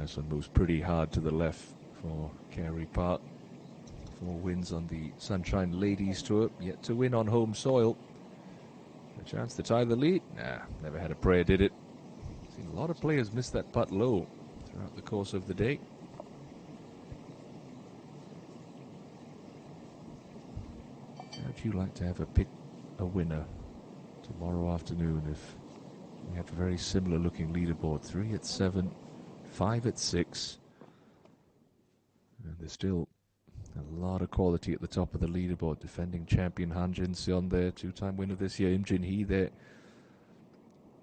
Speaker 1: This one moves pretty hard to the left for Kerry Park. 4 wins on the Sunshine Ladies Tour, yet to win on home soil. A chance to tie the lead? Nah, never had a prayer, did it? Seen a lot of players miss that putt low throughout the course of the day. How'd you like to have a winner tomorrow afternoon if we have a very similar looking leaderboard? 3 at 7. 5 at 6, and there's still a lot of quality at the top of the leaderboard. Defending champion Han Jin-seon there, 2-time winner this year. Im Jin-hee there.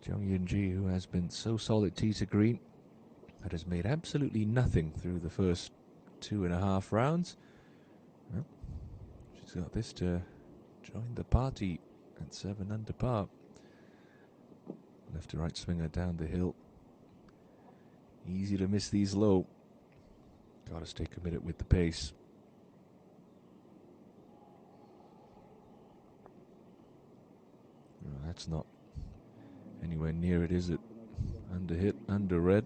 Speaker 1: Jung Yin-ji, who has been so solid tee to green, but has made absolutely nothing through the first 2.5 rounds. Well, she's got this to join the party at 7 under par. Left to right swinger down the hill. Easy to miss these low. Got to stay committed with the pace. Well, that's not anywhere near it, is it? Under hit, under red.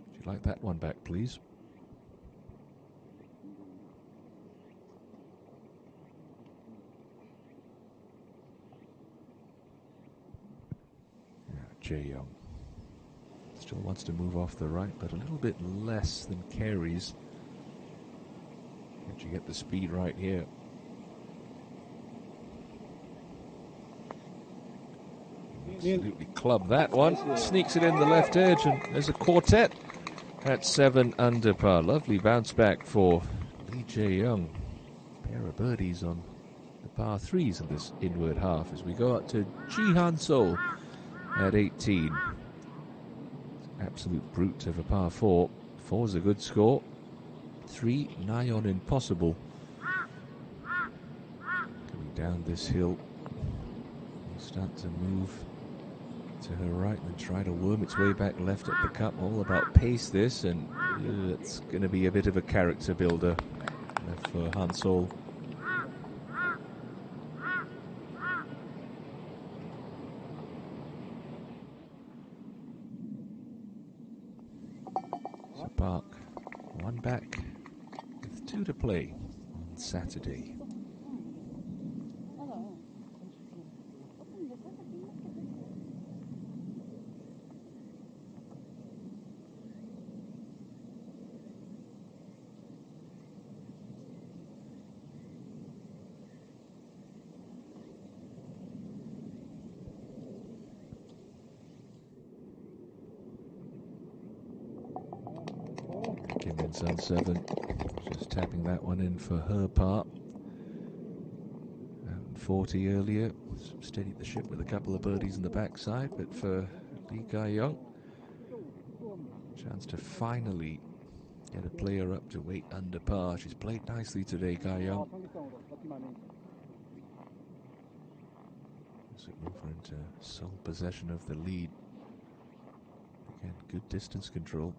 Speaker 1: Would you like that one back, please? Yeah, Jae-young. Still wants to move off the right, but a little bit less than Carey's. Can't you get the speed right here? Absolutely club that one. Sneaks it in the left edge, and there's a quartet at 7 under par. Lovely bounce back for Lee Jae-young. Pair of birdies on the par 3s in this inward half as we go up to Ji Han-sol at 18. Absolute brute of a par 4. 4's a good score. 3 nigh on impossible. Coming down this hill. He'll start to move to her right and try to worm its way back left at the cup. All about pace this, and it's going to be a bit of a character builder for Han-sol. So Park, one back with 2 to play on Saturday. Kim In's on 7, just tapping that one in for her part. And 40 earlier, steadied the ship with a couple of birdies in the backside, but for Lee Ga-young, chance to finally get a player up to 8 under par. She's played nicely today, Ga-young. So move her into sole possession of the lead. Again, good distance control.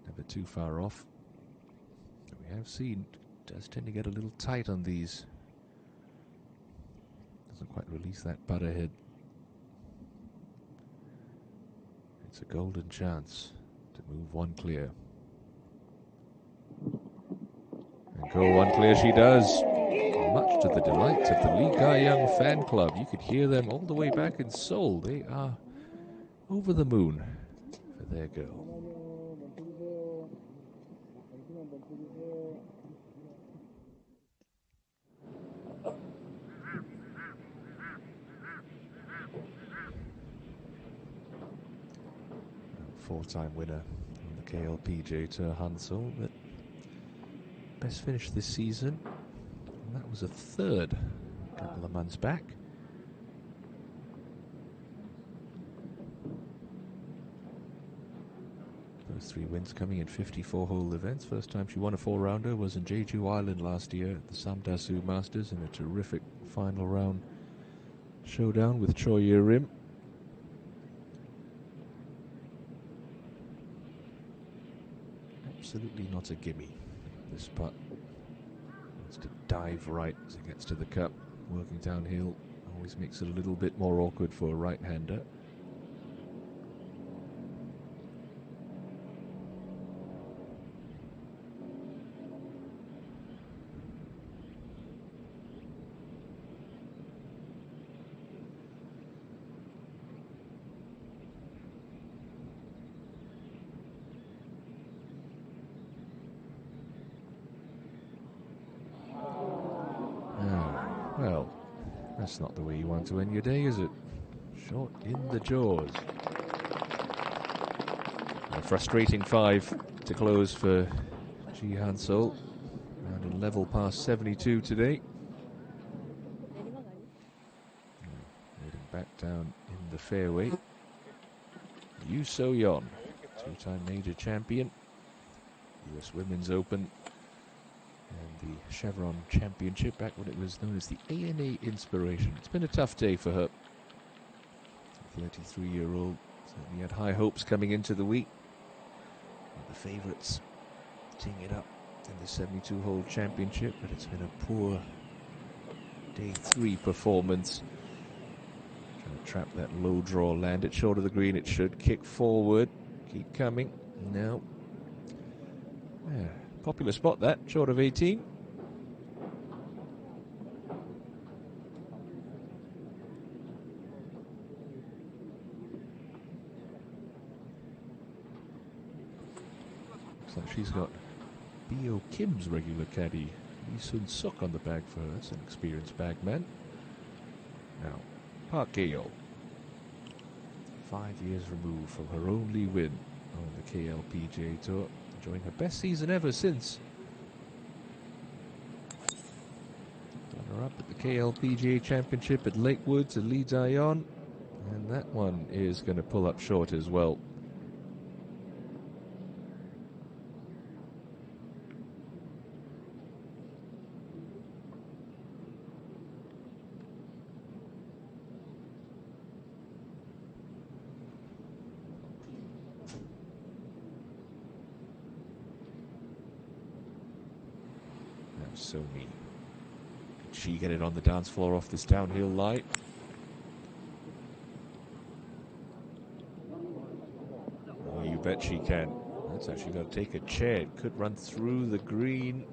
Speaker 1: Never too far off. We have seen it does tend to get a little tight on these. Doesn't quite release that putter head. It's a golden chance to move one clear. And go one clear she does. Much to the delight of the Lee Ga-young fan club. You could hear them all the way back in Seoul. They are over the moon for their girl. Four-time winner on the KLPGA Tour, Hansel, but best finish this season, and that was a third a couple of months back. Those 3 wins coming in 54-hole events. First time she won a 4-rounder was in Jeju Island last year at the Samdasu Masters in a terrific final round showdown with Choi Ye-rim. Absolutely not a gimme, this putt. Wants to dive right as it gets to the cup. Working downhill always makes it a little bit more awkward for a right-hander. Well, that's not the way you want to end your day, is it? Short in the jaws. A frustrating 5 to close for Ji Han-sol. Round in level past 72 today. Heading back down in the fairway. Yoo So-yeon, 2-time major champion. US Women's Open. And the Chevron Championship back when it was known as the ANA Inspiration. It's been a tough day for her. 33-year-old certainly had high hopes coming into the week. The favourites teeing it up in the 72-hole championship, but it's been a poor day 3 performance. Trying to trap that low draw, land it short of the green. It should kick forward, keep coming. No. Yeah. Popular spot that, short of 18. Looks like she's got B.O. Kim's regular caddy, Lee Sun-suk, on the bag for her. That's an experienced bagman. Now, Park Gae-yeol, 5 years removed from her only win on the KLPGA Tour. Enjoying her best season ever since. Runner up at the KLPGA Championship at Lakewood to Lee Jae-yeon, and that one is going to pull up short as well. So mean. Can she get it on the dance floor off this downhill lie? Oh, you bet she can. That's actually going to take a chair. It could run through the green.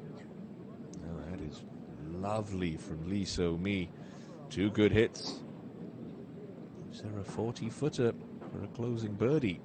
Speaker 1: Oh, that is lovely from Lee So-mi. 2 good hits. Is there a 40-footer for a closing birdie?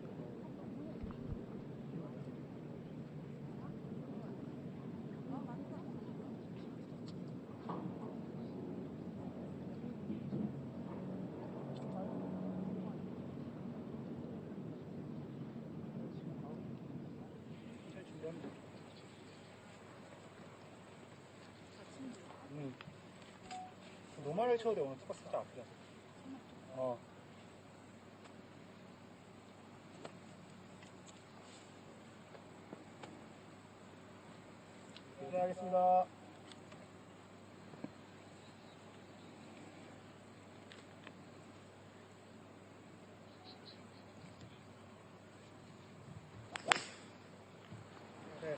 Speaker 3: 노말을 쳐도 돼. 오늘 스코어 살짝 아프다. 네, 알겠습니다. 네.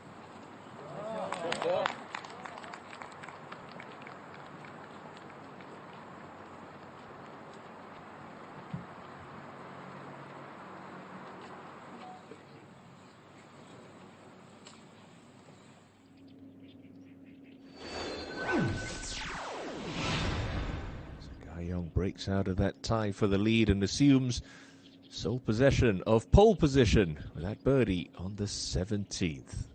Speaker 1: Young breaks out of that tie for the lead and assumes sole possession of pole position with that birdie on the 17th.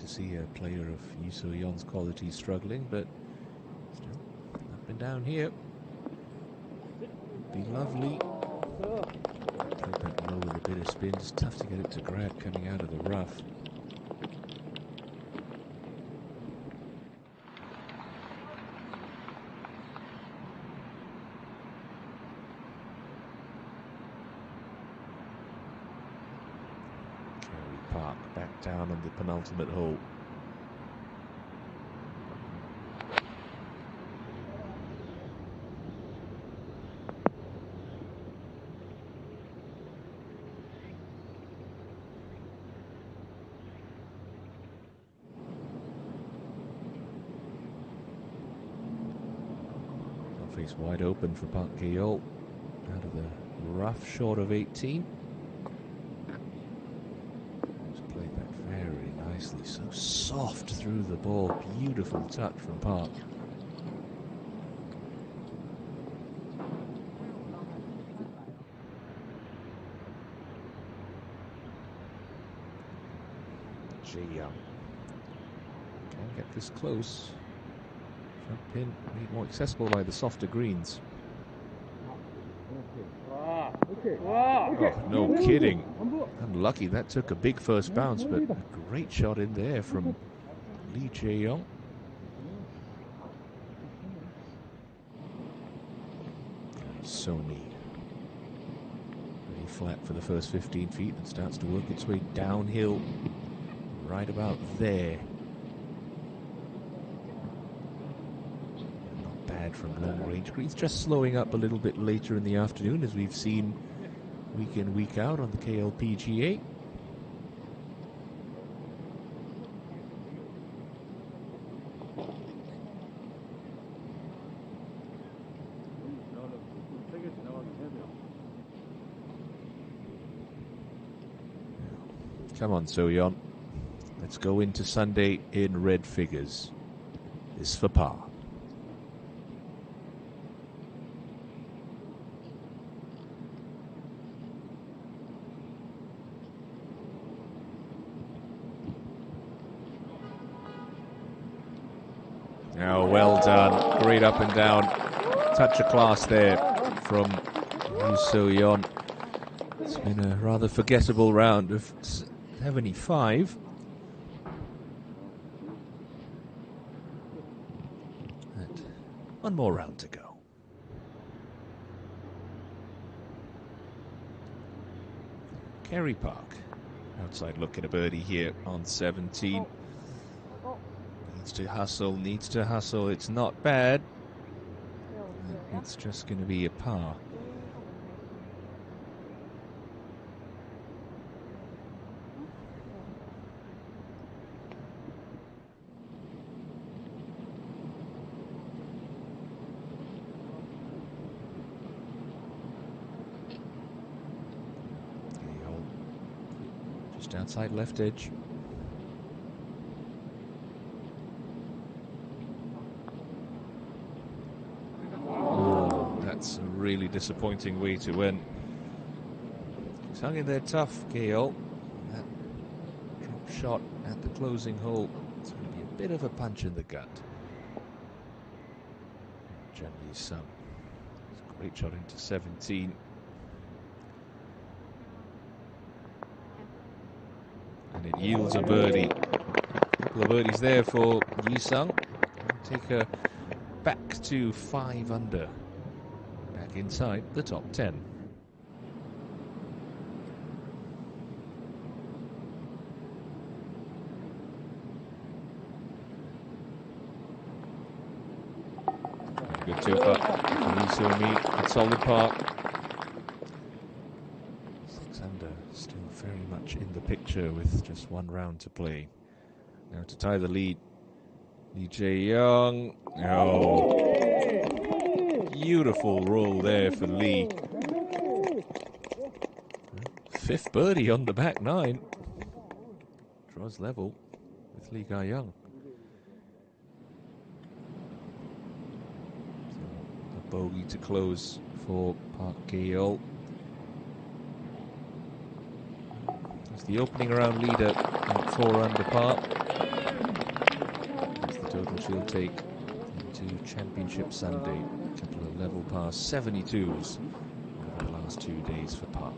Speaker 1: to see a player of Yu So-yeon's quality struggling, but still up and down here. Be lovely. Played that low with a bit of spin. It's tough to get it to grab coming out of the rough. Park back down on the penultimate hole. Face wide open for Park Ki-yeol. Out of the rough, short of 18. Nicely, so soft through the ball. Beautiful touch from Park. Jae-young can't get this close. Front pin made more accessible by the softer greens. Oh, no kidding. Unlucky, that took a big first bounce, but a great shot in there from Lee Jae-young. Sony. Pretty flat for the first 15 feet and starts to work its way downhill right about there. Not bad from long range greens, just slowing up a little bit later in the afternoon, as we've seen week in, week out on the KLPGA. Come on, So-yeon. Let's go into Sunday in red figures. This for par. Oh, well done. Great up and down. Touch of class there from Yu So-yeon. It's been a rather forgettable round of 75. And one more round to go. Kerry Park. Outside look at a birdie here on 17. Needs to hustle. It's not bad. It's just going to be a par. Just outside left edge. That's a really disappointing way to end. He's hung in there tough, Ki-yeol. That drop shot at the closing hole. It's going to be a bit of a punch in the gut. Generally some. It's a great shot into 17. And it yields a birdie. A couple of birdies there for Yi-sung. Take her back to 5 under. Back inside the top 10. Good two putt. Lee So-mi at solid par. 6 under, still very much in the picture with just one round to play. Now to tie the lead, Lee Jae-young. Oh, beautiful roll there for Lee. 5th birdie on the back 9. Draws level with Lee Ga-young. A bogey to close for Park Ki-yeol. It's the opening round leader at 4 under par. total she'll take into Championship Sunday. A couple of level par 72s over the last 2 days for Park.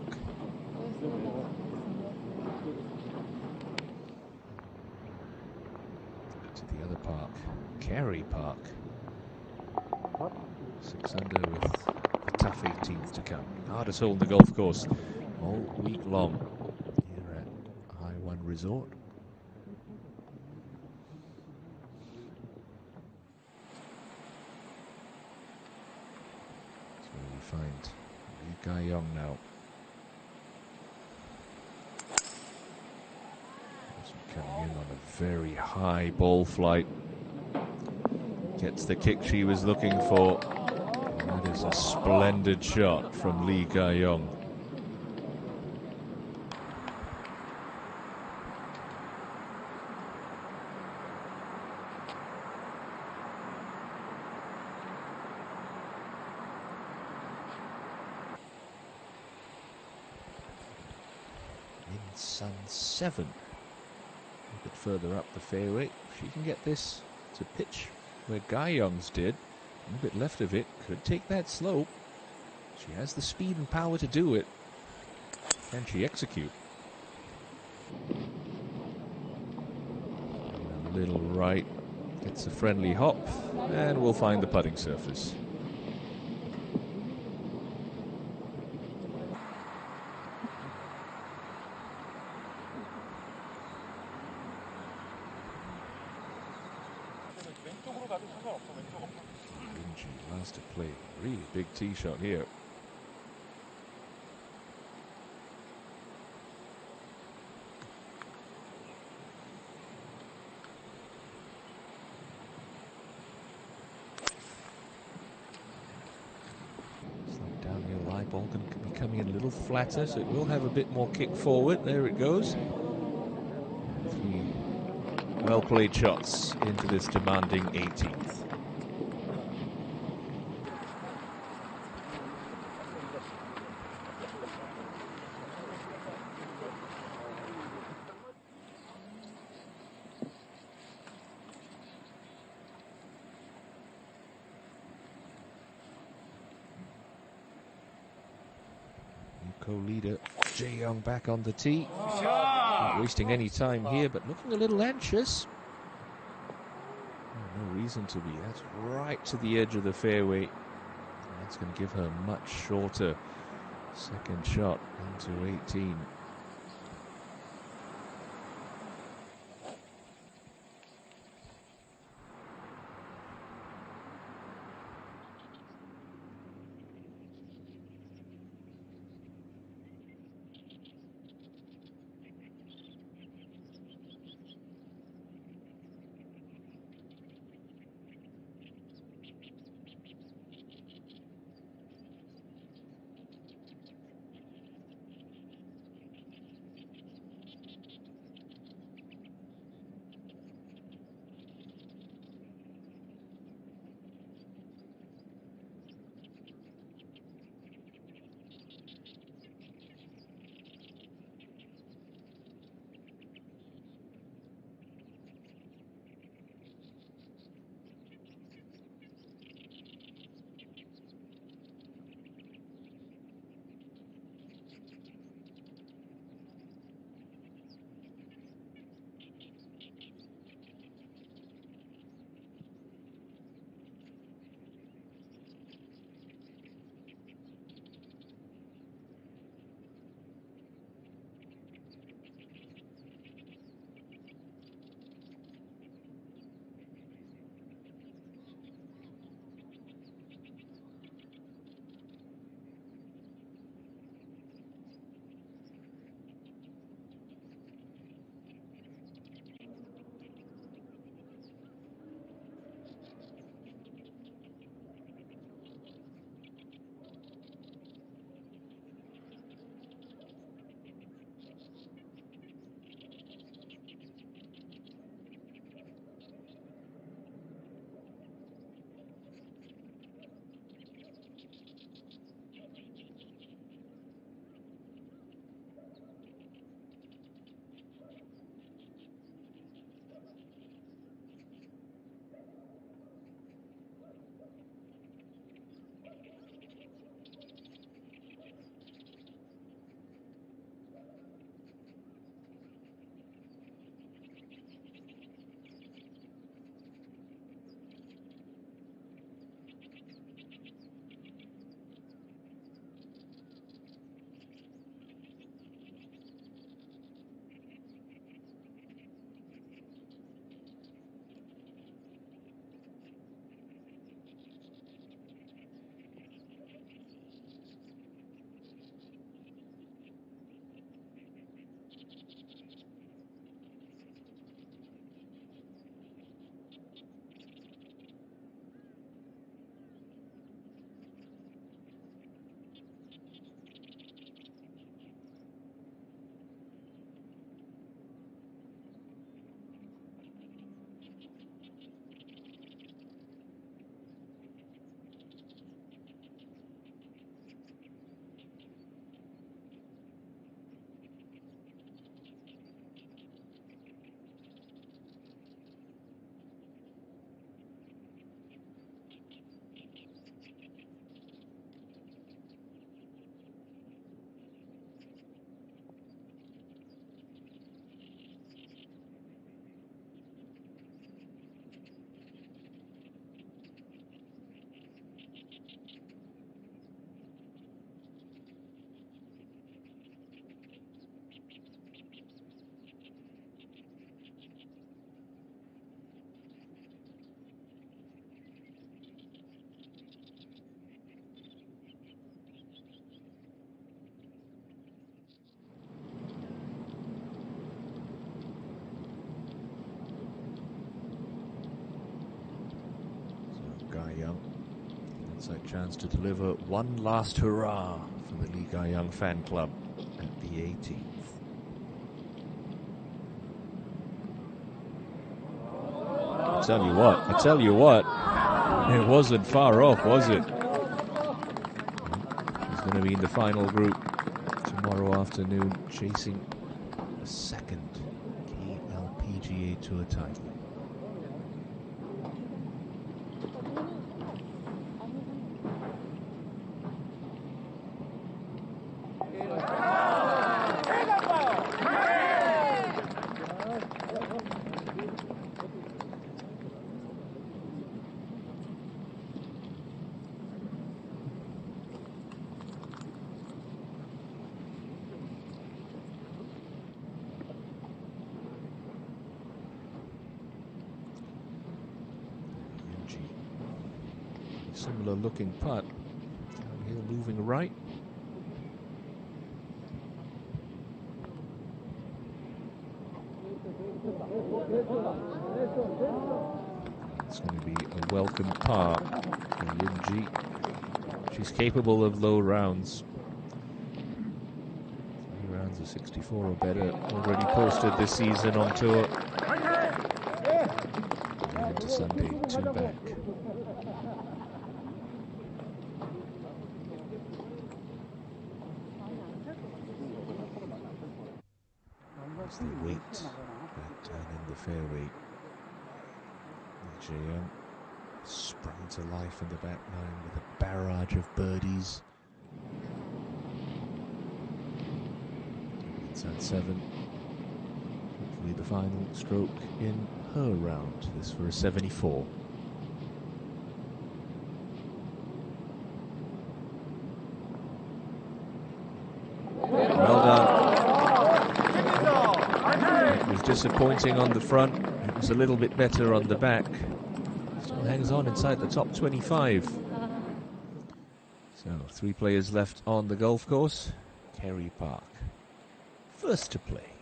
Speaker 1: To the other park, Carey Park. 6 under with a tough 18th to come. Hardest hole in the golf course all week long here at High1 Resort. That's where we find Lee Ga-young now. Coming in on a very high ball flight. Gets the kick she was looking for. And that is a splendid shot from Lee Ga-young. In Sun 7. A bit further up the fairway. If she can get this to pitch where Ga-young's did, a bit left of it, could take that slope. She has the speed and power to do it. Can she execute? A little right, gets a friendly hop, and we'll find the putting surface. ENG last to play. Really big tee shot here. Slow downhill lie ball can be coming in a little flatter, so it will have a bit more kick forward. There it goes. 3 well-played shots into this demanding 18th. Co-leader Jae-young back on the tee. Not wasting any time here, but looking a little anxious. No reason to be. That's right to the edge of the fairway. That's going to give her a much shorter second shot into 18. Outside chance to deliver one last hurrah for the Lee Ga-young fan club at the 18th. I tell you what, it wasn't far off, was it? He's going to be in the final group tomorrow afternoon, chasing a second KLPGA Tour title. Similar looking putt. Downhill moving right. It's going to be a welcome par for ENG. She's capable of low rounds. 3 rounds of 64 or better already posted this season on tour. And into Sunday, 2 back. As they wait back down in the fairway, Lee Ga-young sprung to life in the back nine with a barrage of birdies. Inside 7. Hopefully the final stroke in her round. This for a 74. Well done. It was disappointing on the front. It was a little bit better on the back. Still hangs on inside the top 25. So 3 players left on the golf course. Kerry Park, first to play.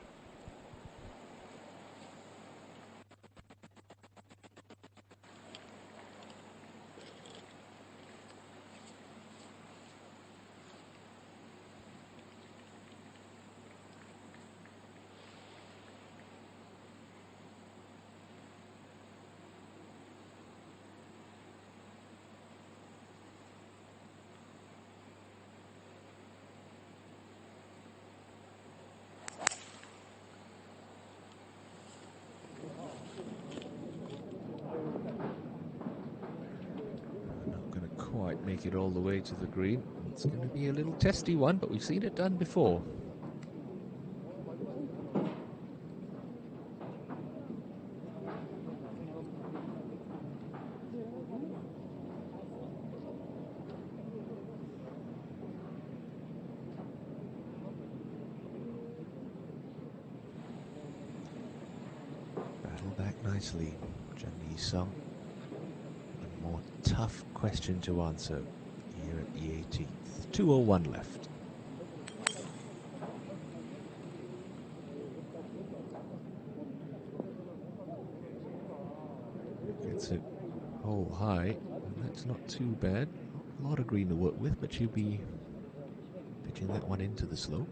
Speaker 1: Quite make it all the way to the green. It's going to be a little testy one, but we've seen it done before. Battle back nicely, Jun Yi-sung. More tough question to answer here at the 18th. 2:01 left. Gets it hole high, and that's not too bad. A lot of green to work with, but she'll be pitching that one into the slope.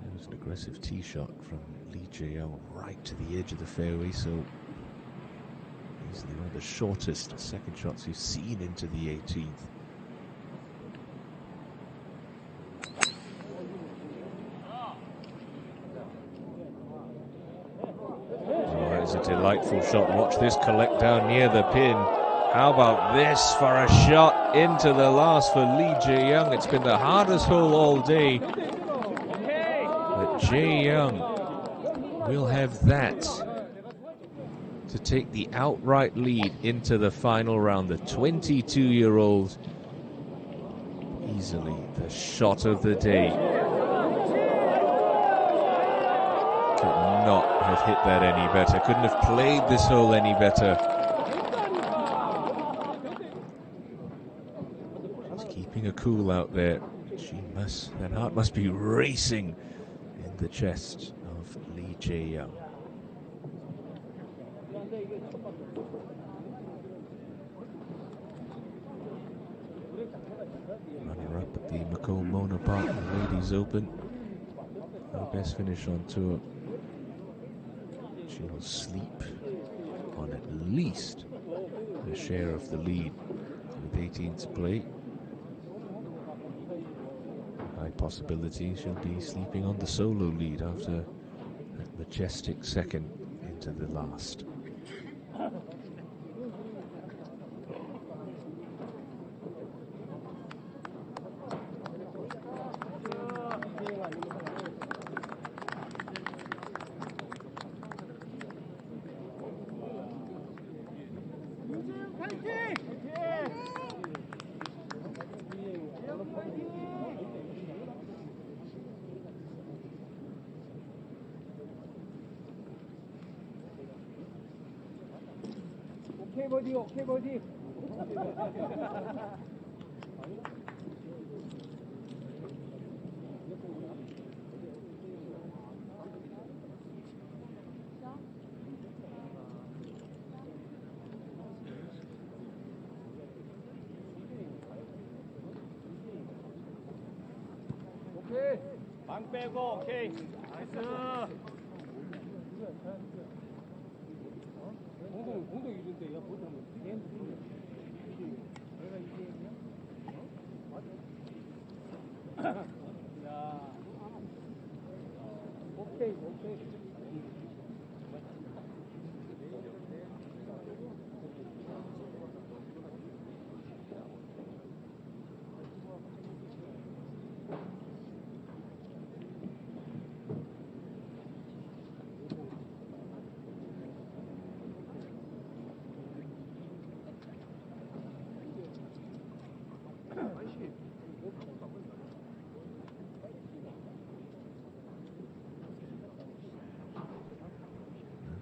Speaker 1: There was an aggressive tee shot from Lee Ga-young right to the edge of the fairway, so easily one of the shortest second shots you've seen into the 18th. Oh, it's a delightful shot. Watch this collect down near the pin. How about this for a shot into the last for Lee Ga-young? It's been the hardest hole all day. But Ga-young will have that to take the outright lead into the final round. The 22-year-old, easily the shot of the day. Could not have hit that any better. Couldn't have played this hole any better. She's keeping a cool out there. That heart must be racing in the chest of Lee Ga-young. Runner-up at the Macomb Mona Park Ladies Open. Her best finish on tour. She'll sleep on at least a share of the lead with 18 to play. High possibility she'll be sleeping on the solo lead after that majestic second into the last.
Speaker 3: 오케이 버디. 오케이. 방 빼고 오케이. 나이스. 공동 이준대 야 보자면 내가 이제냐? 야. 오케이.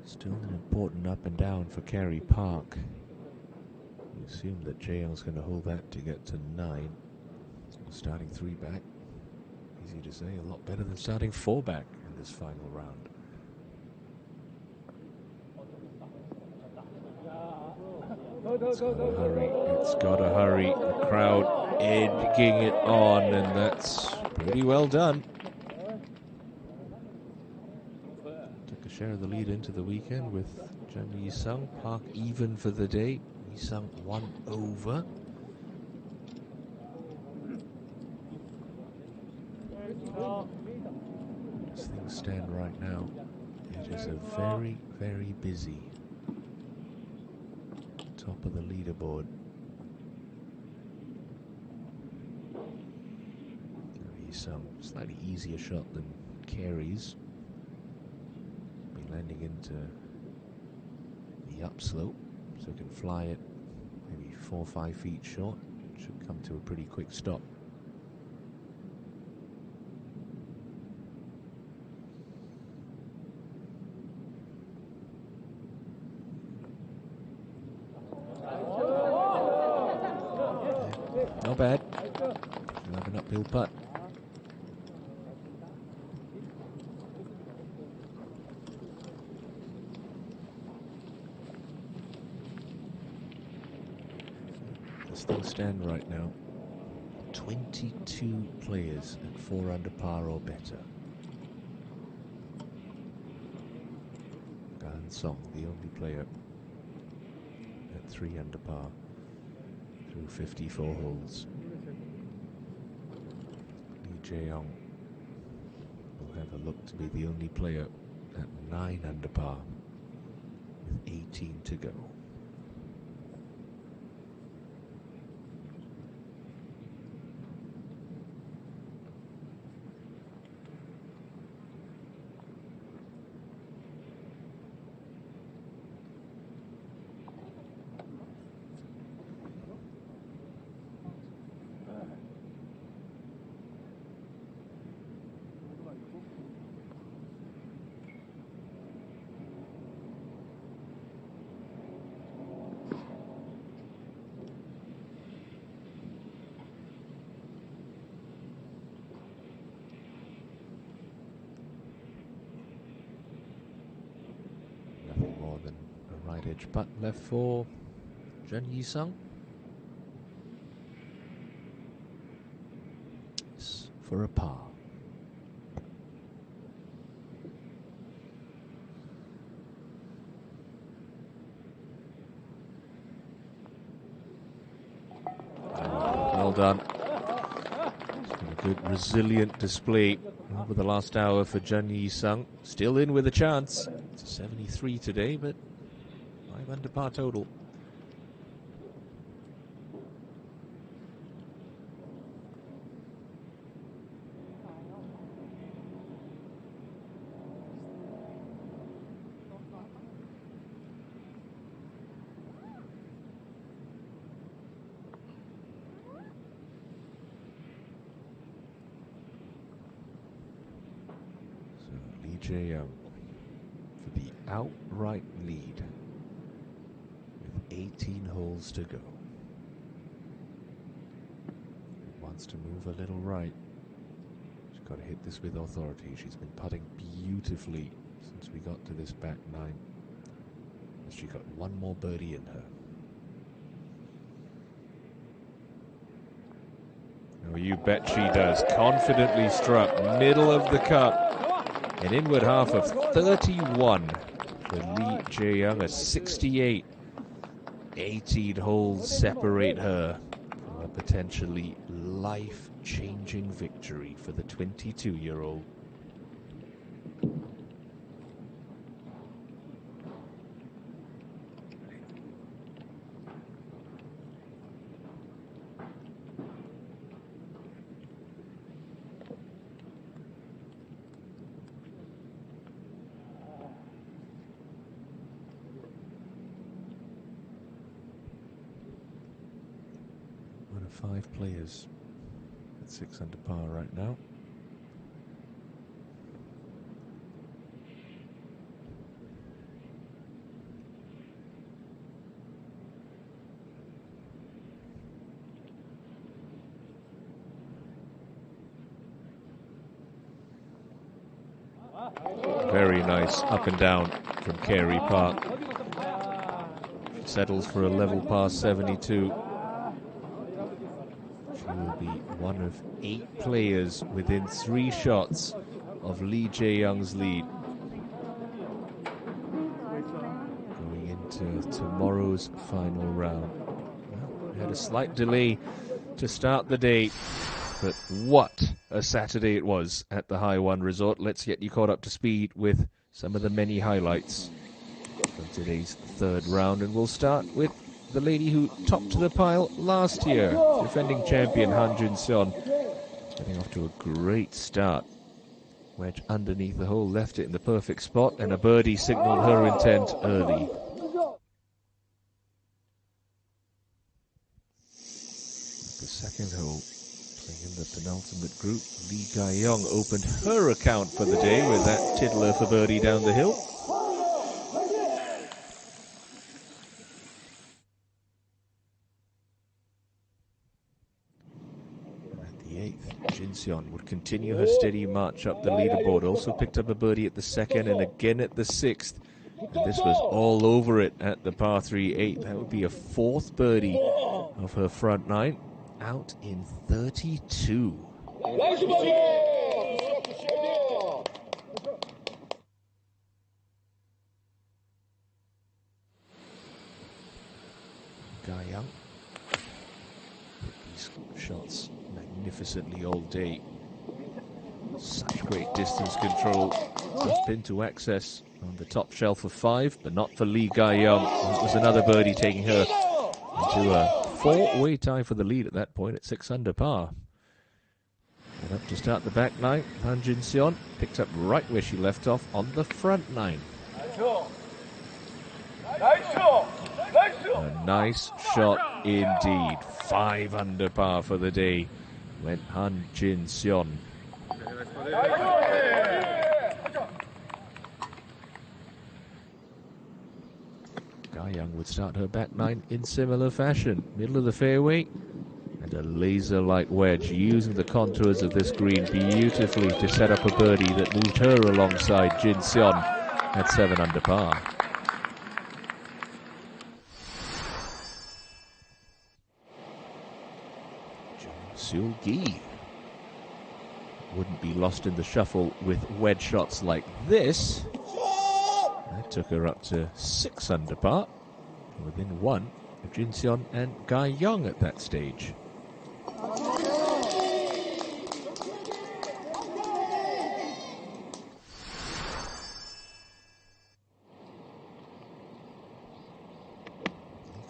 Speaker 1: Still an important up and down for Kerry Park. You assume that Jaeyoung's going to hold that to get to 9. Starting 3 back. Easy to say, a lot better than starting 4 back in this final round. It's gotta hurry. It's gotta hurry. The crowd egging it on, and that's pretty well done. Share of the lead into the weekend with Chen Yi-sung. Park even for the day. Yi-sung 1 over. As things stand right now, it is a very, very busy top of the leaderboard. Yi-sung, slightly easier shot than Carey's. Landing into the upslope, so can fly it maybe 4 or 5 feet short. Should come to a pretty quick stop. Not bad. She'll have an uphill putt. Things stand right now, 22 players at 4 under par or better. Gan Song, the only player at 3 under par through 54 holes. Lee Jae-young will have a look to be the only player at 9 under par with 18 to go. Putt left for Chen Yi-sung. for a par. Well done. It's been a good, resilient display over the last hour for Jun Yi-sung. Still in with a chance. It's a 73 today, but 5 under par total. Jae-young for the outright lead with 18 holes to go. Wants to move a little right. She's got to hit this with authority. She's been putting beautifully since we got to this back nine. She got one more birdie in her. Oh, you bet she does. Confidently struck, middle of the cup. An inward half of 31 for Lee Jae-young, a 68. 18 holes separate her from a potentially life-changing victory for the 22-year-old. One of 5 players at 6 under par right now. Very nice up and down from Carey Park. She settles for a level par 72. She will be one of 8 players within 3 shots of Lee Jae-young's lead. Going into tomorrow's final round. Well, we had a slight delay to start the day, but what a Saturday it was at the High1 Resort. Let's get you caught up to speed with some of the many highlights from today's 3rd round, and we'll start with the lady who topped the pile last year, defending champion Han Jun-seon, getting off to a great start. Wedge underneath the hole, left it in the perfect spot, and a birdie signaled her intent early. The second hole, playing in the penultimate group, Lee Ga-young opened her account for the day with that tiddler for birdie down the hill. Jin-seon would continue her steady march up the leaderboard. Also picked up a birdie at the 2nd and again at the 6th. And this was all over it at the par 3 8. That would be a 4th birdie of her front 9. Out in 32. Ga-young. These shots magnificently all day. Such great distance control. Just into access on the top shelf of 5, but not for Lee Ga-young. It was another birdie taking her into a 4-way tie for the lead at that point at 6 under par. And up to start the back 9, Han Jin-seon picked up right where she left off on the front 9. A nice shot indeed. 5 under par for the day went Han Jin-seon. Ga-young would start her back 9 in similar fashion. Middle of the fairway and a laser-like wedge, using the contours of this green beautifully to set up a birdie that moved her alongside Jin-seon at 7 under par. Seul-gi wouldn't be lost in the shuffle with wedge shots like this. That took her up to 6 under par, within 1 of Jin Seon and Guy Young at that stage.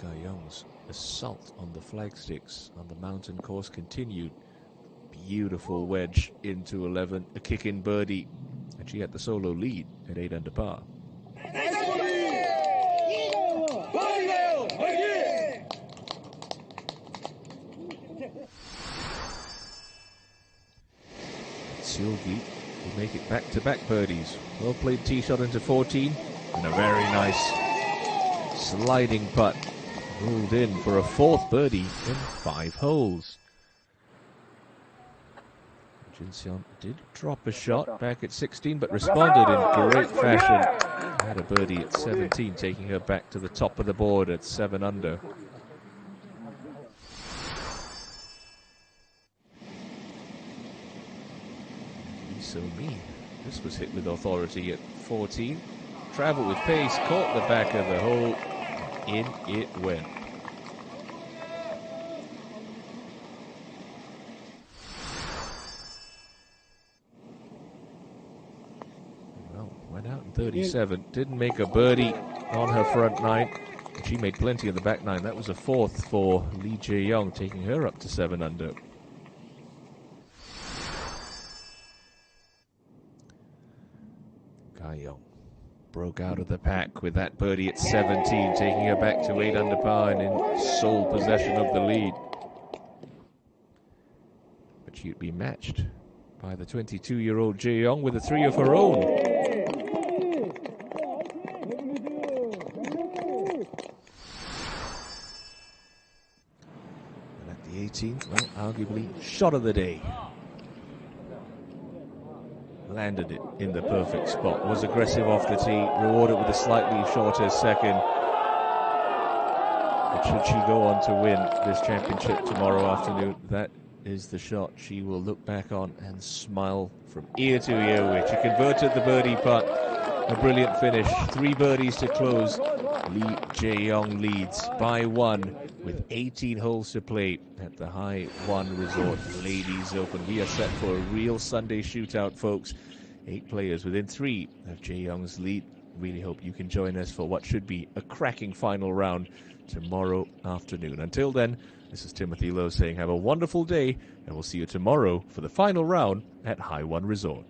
Speaker 1: Guy Young's assault on the flagsticks on the mountain course continued. Beautiful wedge into 11, a kick-in birdie, and she had the solo lead at 8 under par. Seulgi will make it back-to-back birdies. Well played tee shot into 14, and a very nice sliding putt rolled in for a 4th birdie in 5 holes. Jin Seon did drop a shot back at 16, but responded in great fashion. Had a birdie at 17, taking her back to the top of the board at 7 under. So me. This was hit with authority at 14. Traveled with pace, caught the back of the hole. In it went. Well, went out in 37. Didn't make a birdie on her front 9. She made plenty on the back 9. That was a 4th for Lee Jae-young, taking her up to 7 under. Guy Young broke out of the pack with that birdie at 17, taking her back to 8 under par and in sole possession of the lead. But she'd be matched by the 22-year-old Jae-young with a 3 of her own. And at the 18th, well, arguably shot of the day. Landed it in the perfect spot, was aggressive off the tee, rewarded with a slightly shorter second. But should she go on to win this championship tomorrow afternoon, that is the shot she will look back on and smile from ear to ear with. She converted the birdie putt, a brilliant finish, 3 birdies to close. Lee Jae-young leads by 1 with 18 holes to play at the High1 Resort Ladies Open. We are set for a real Sunday shootout, folks. 8 players within 3 of Jae-young's lead. Really hope you can join us for what should be a cracking final round tomorrow afternoon. Until then, this is Timothy Lowe saying have a wonderful day, and we'll see you tomorrow for the final round at High1 Resort.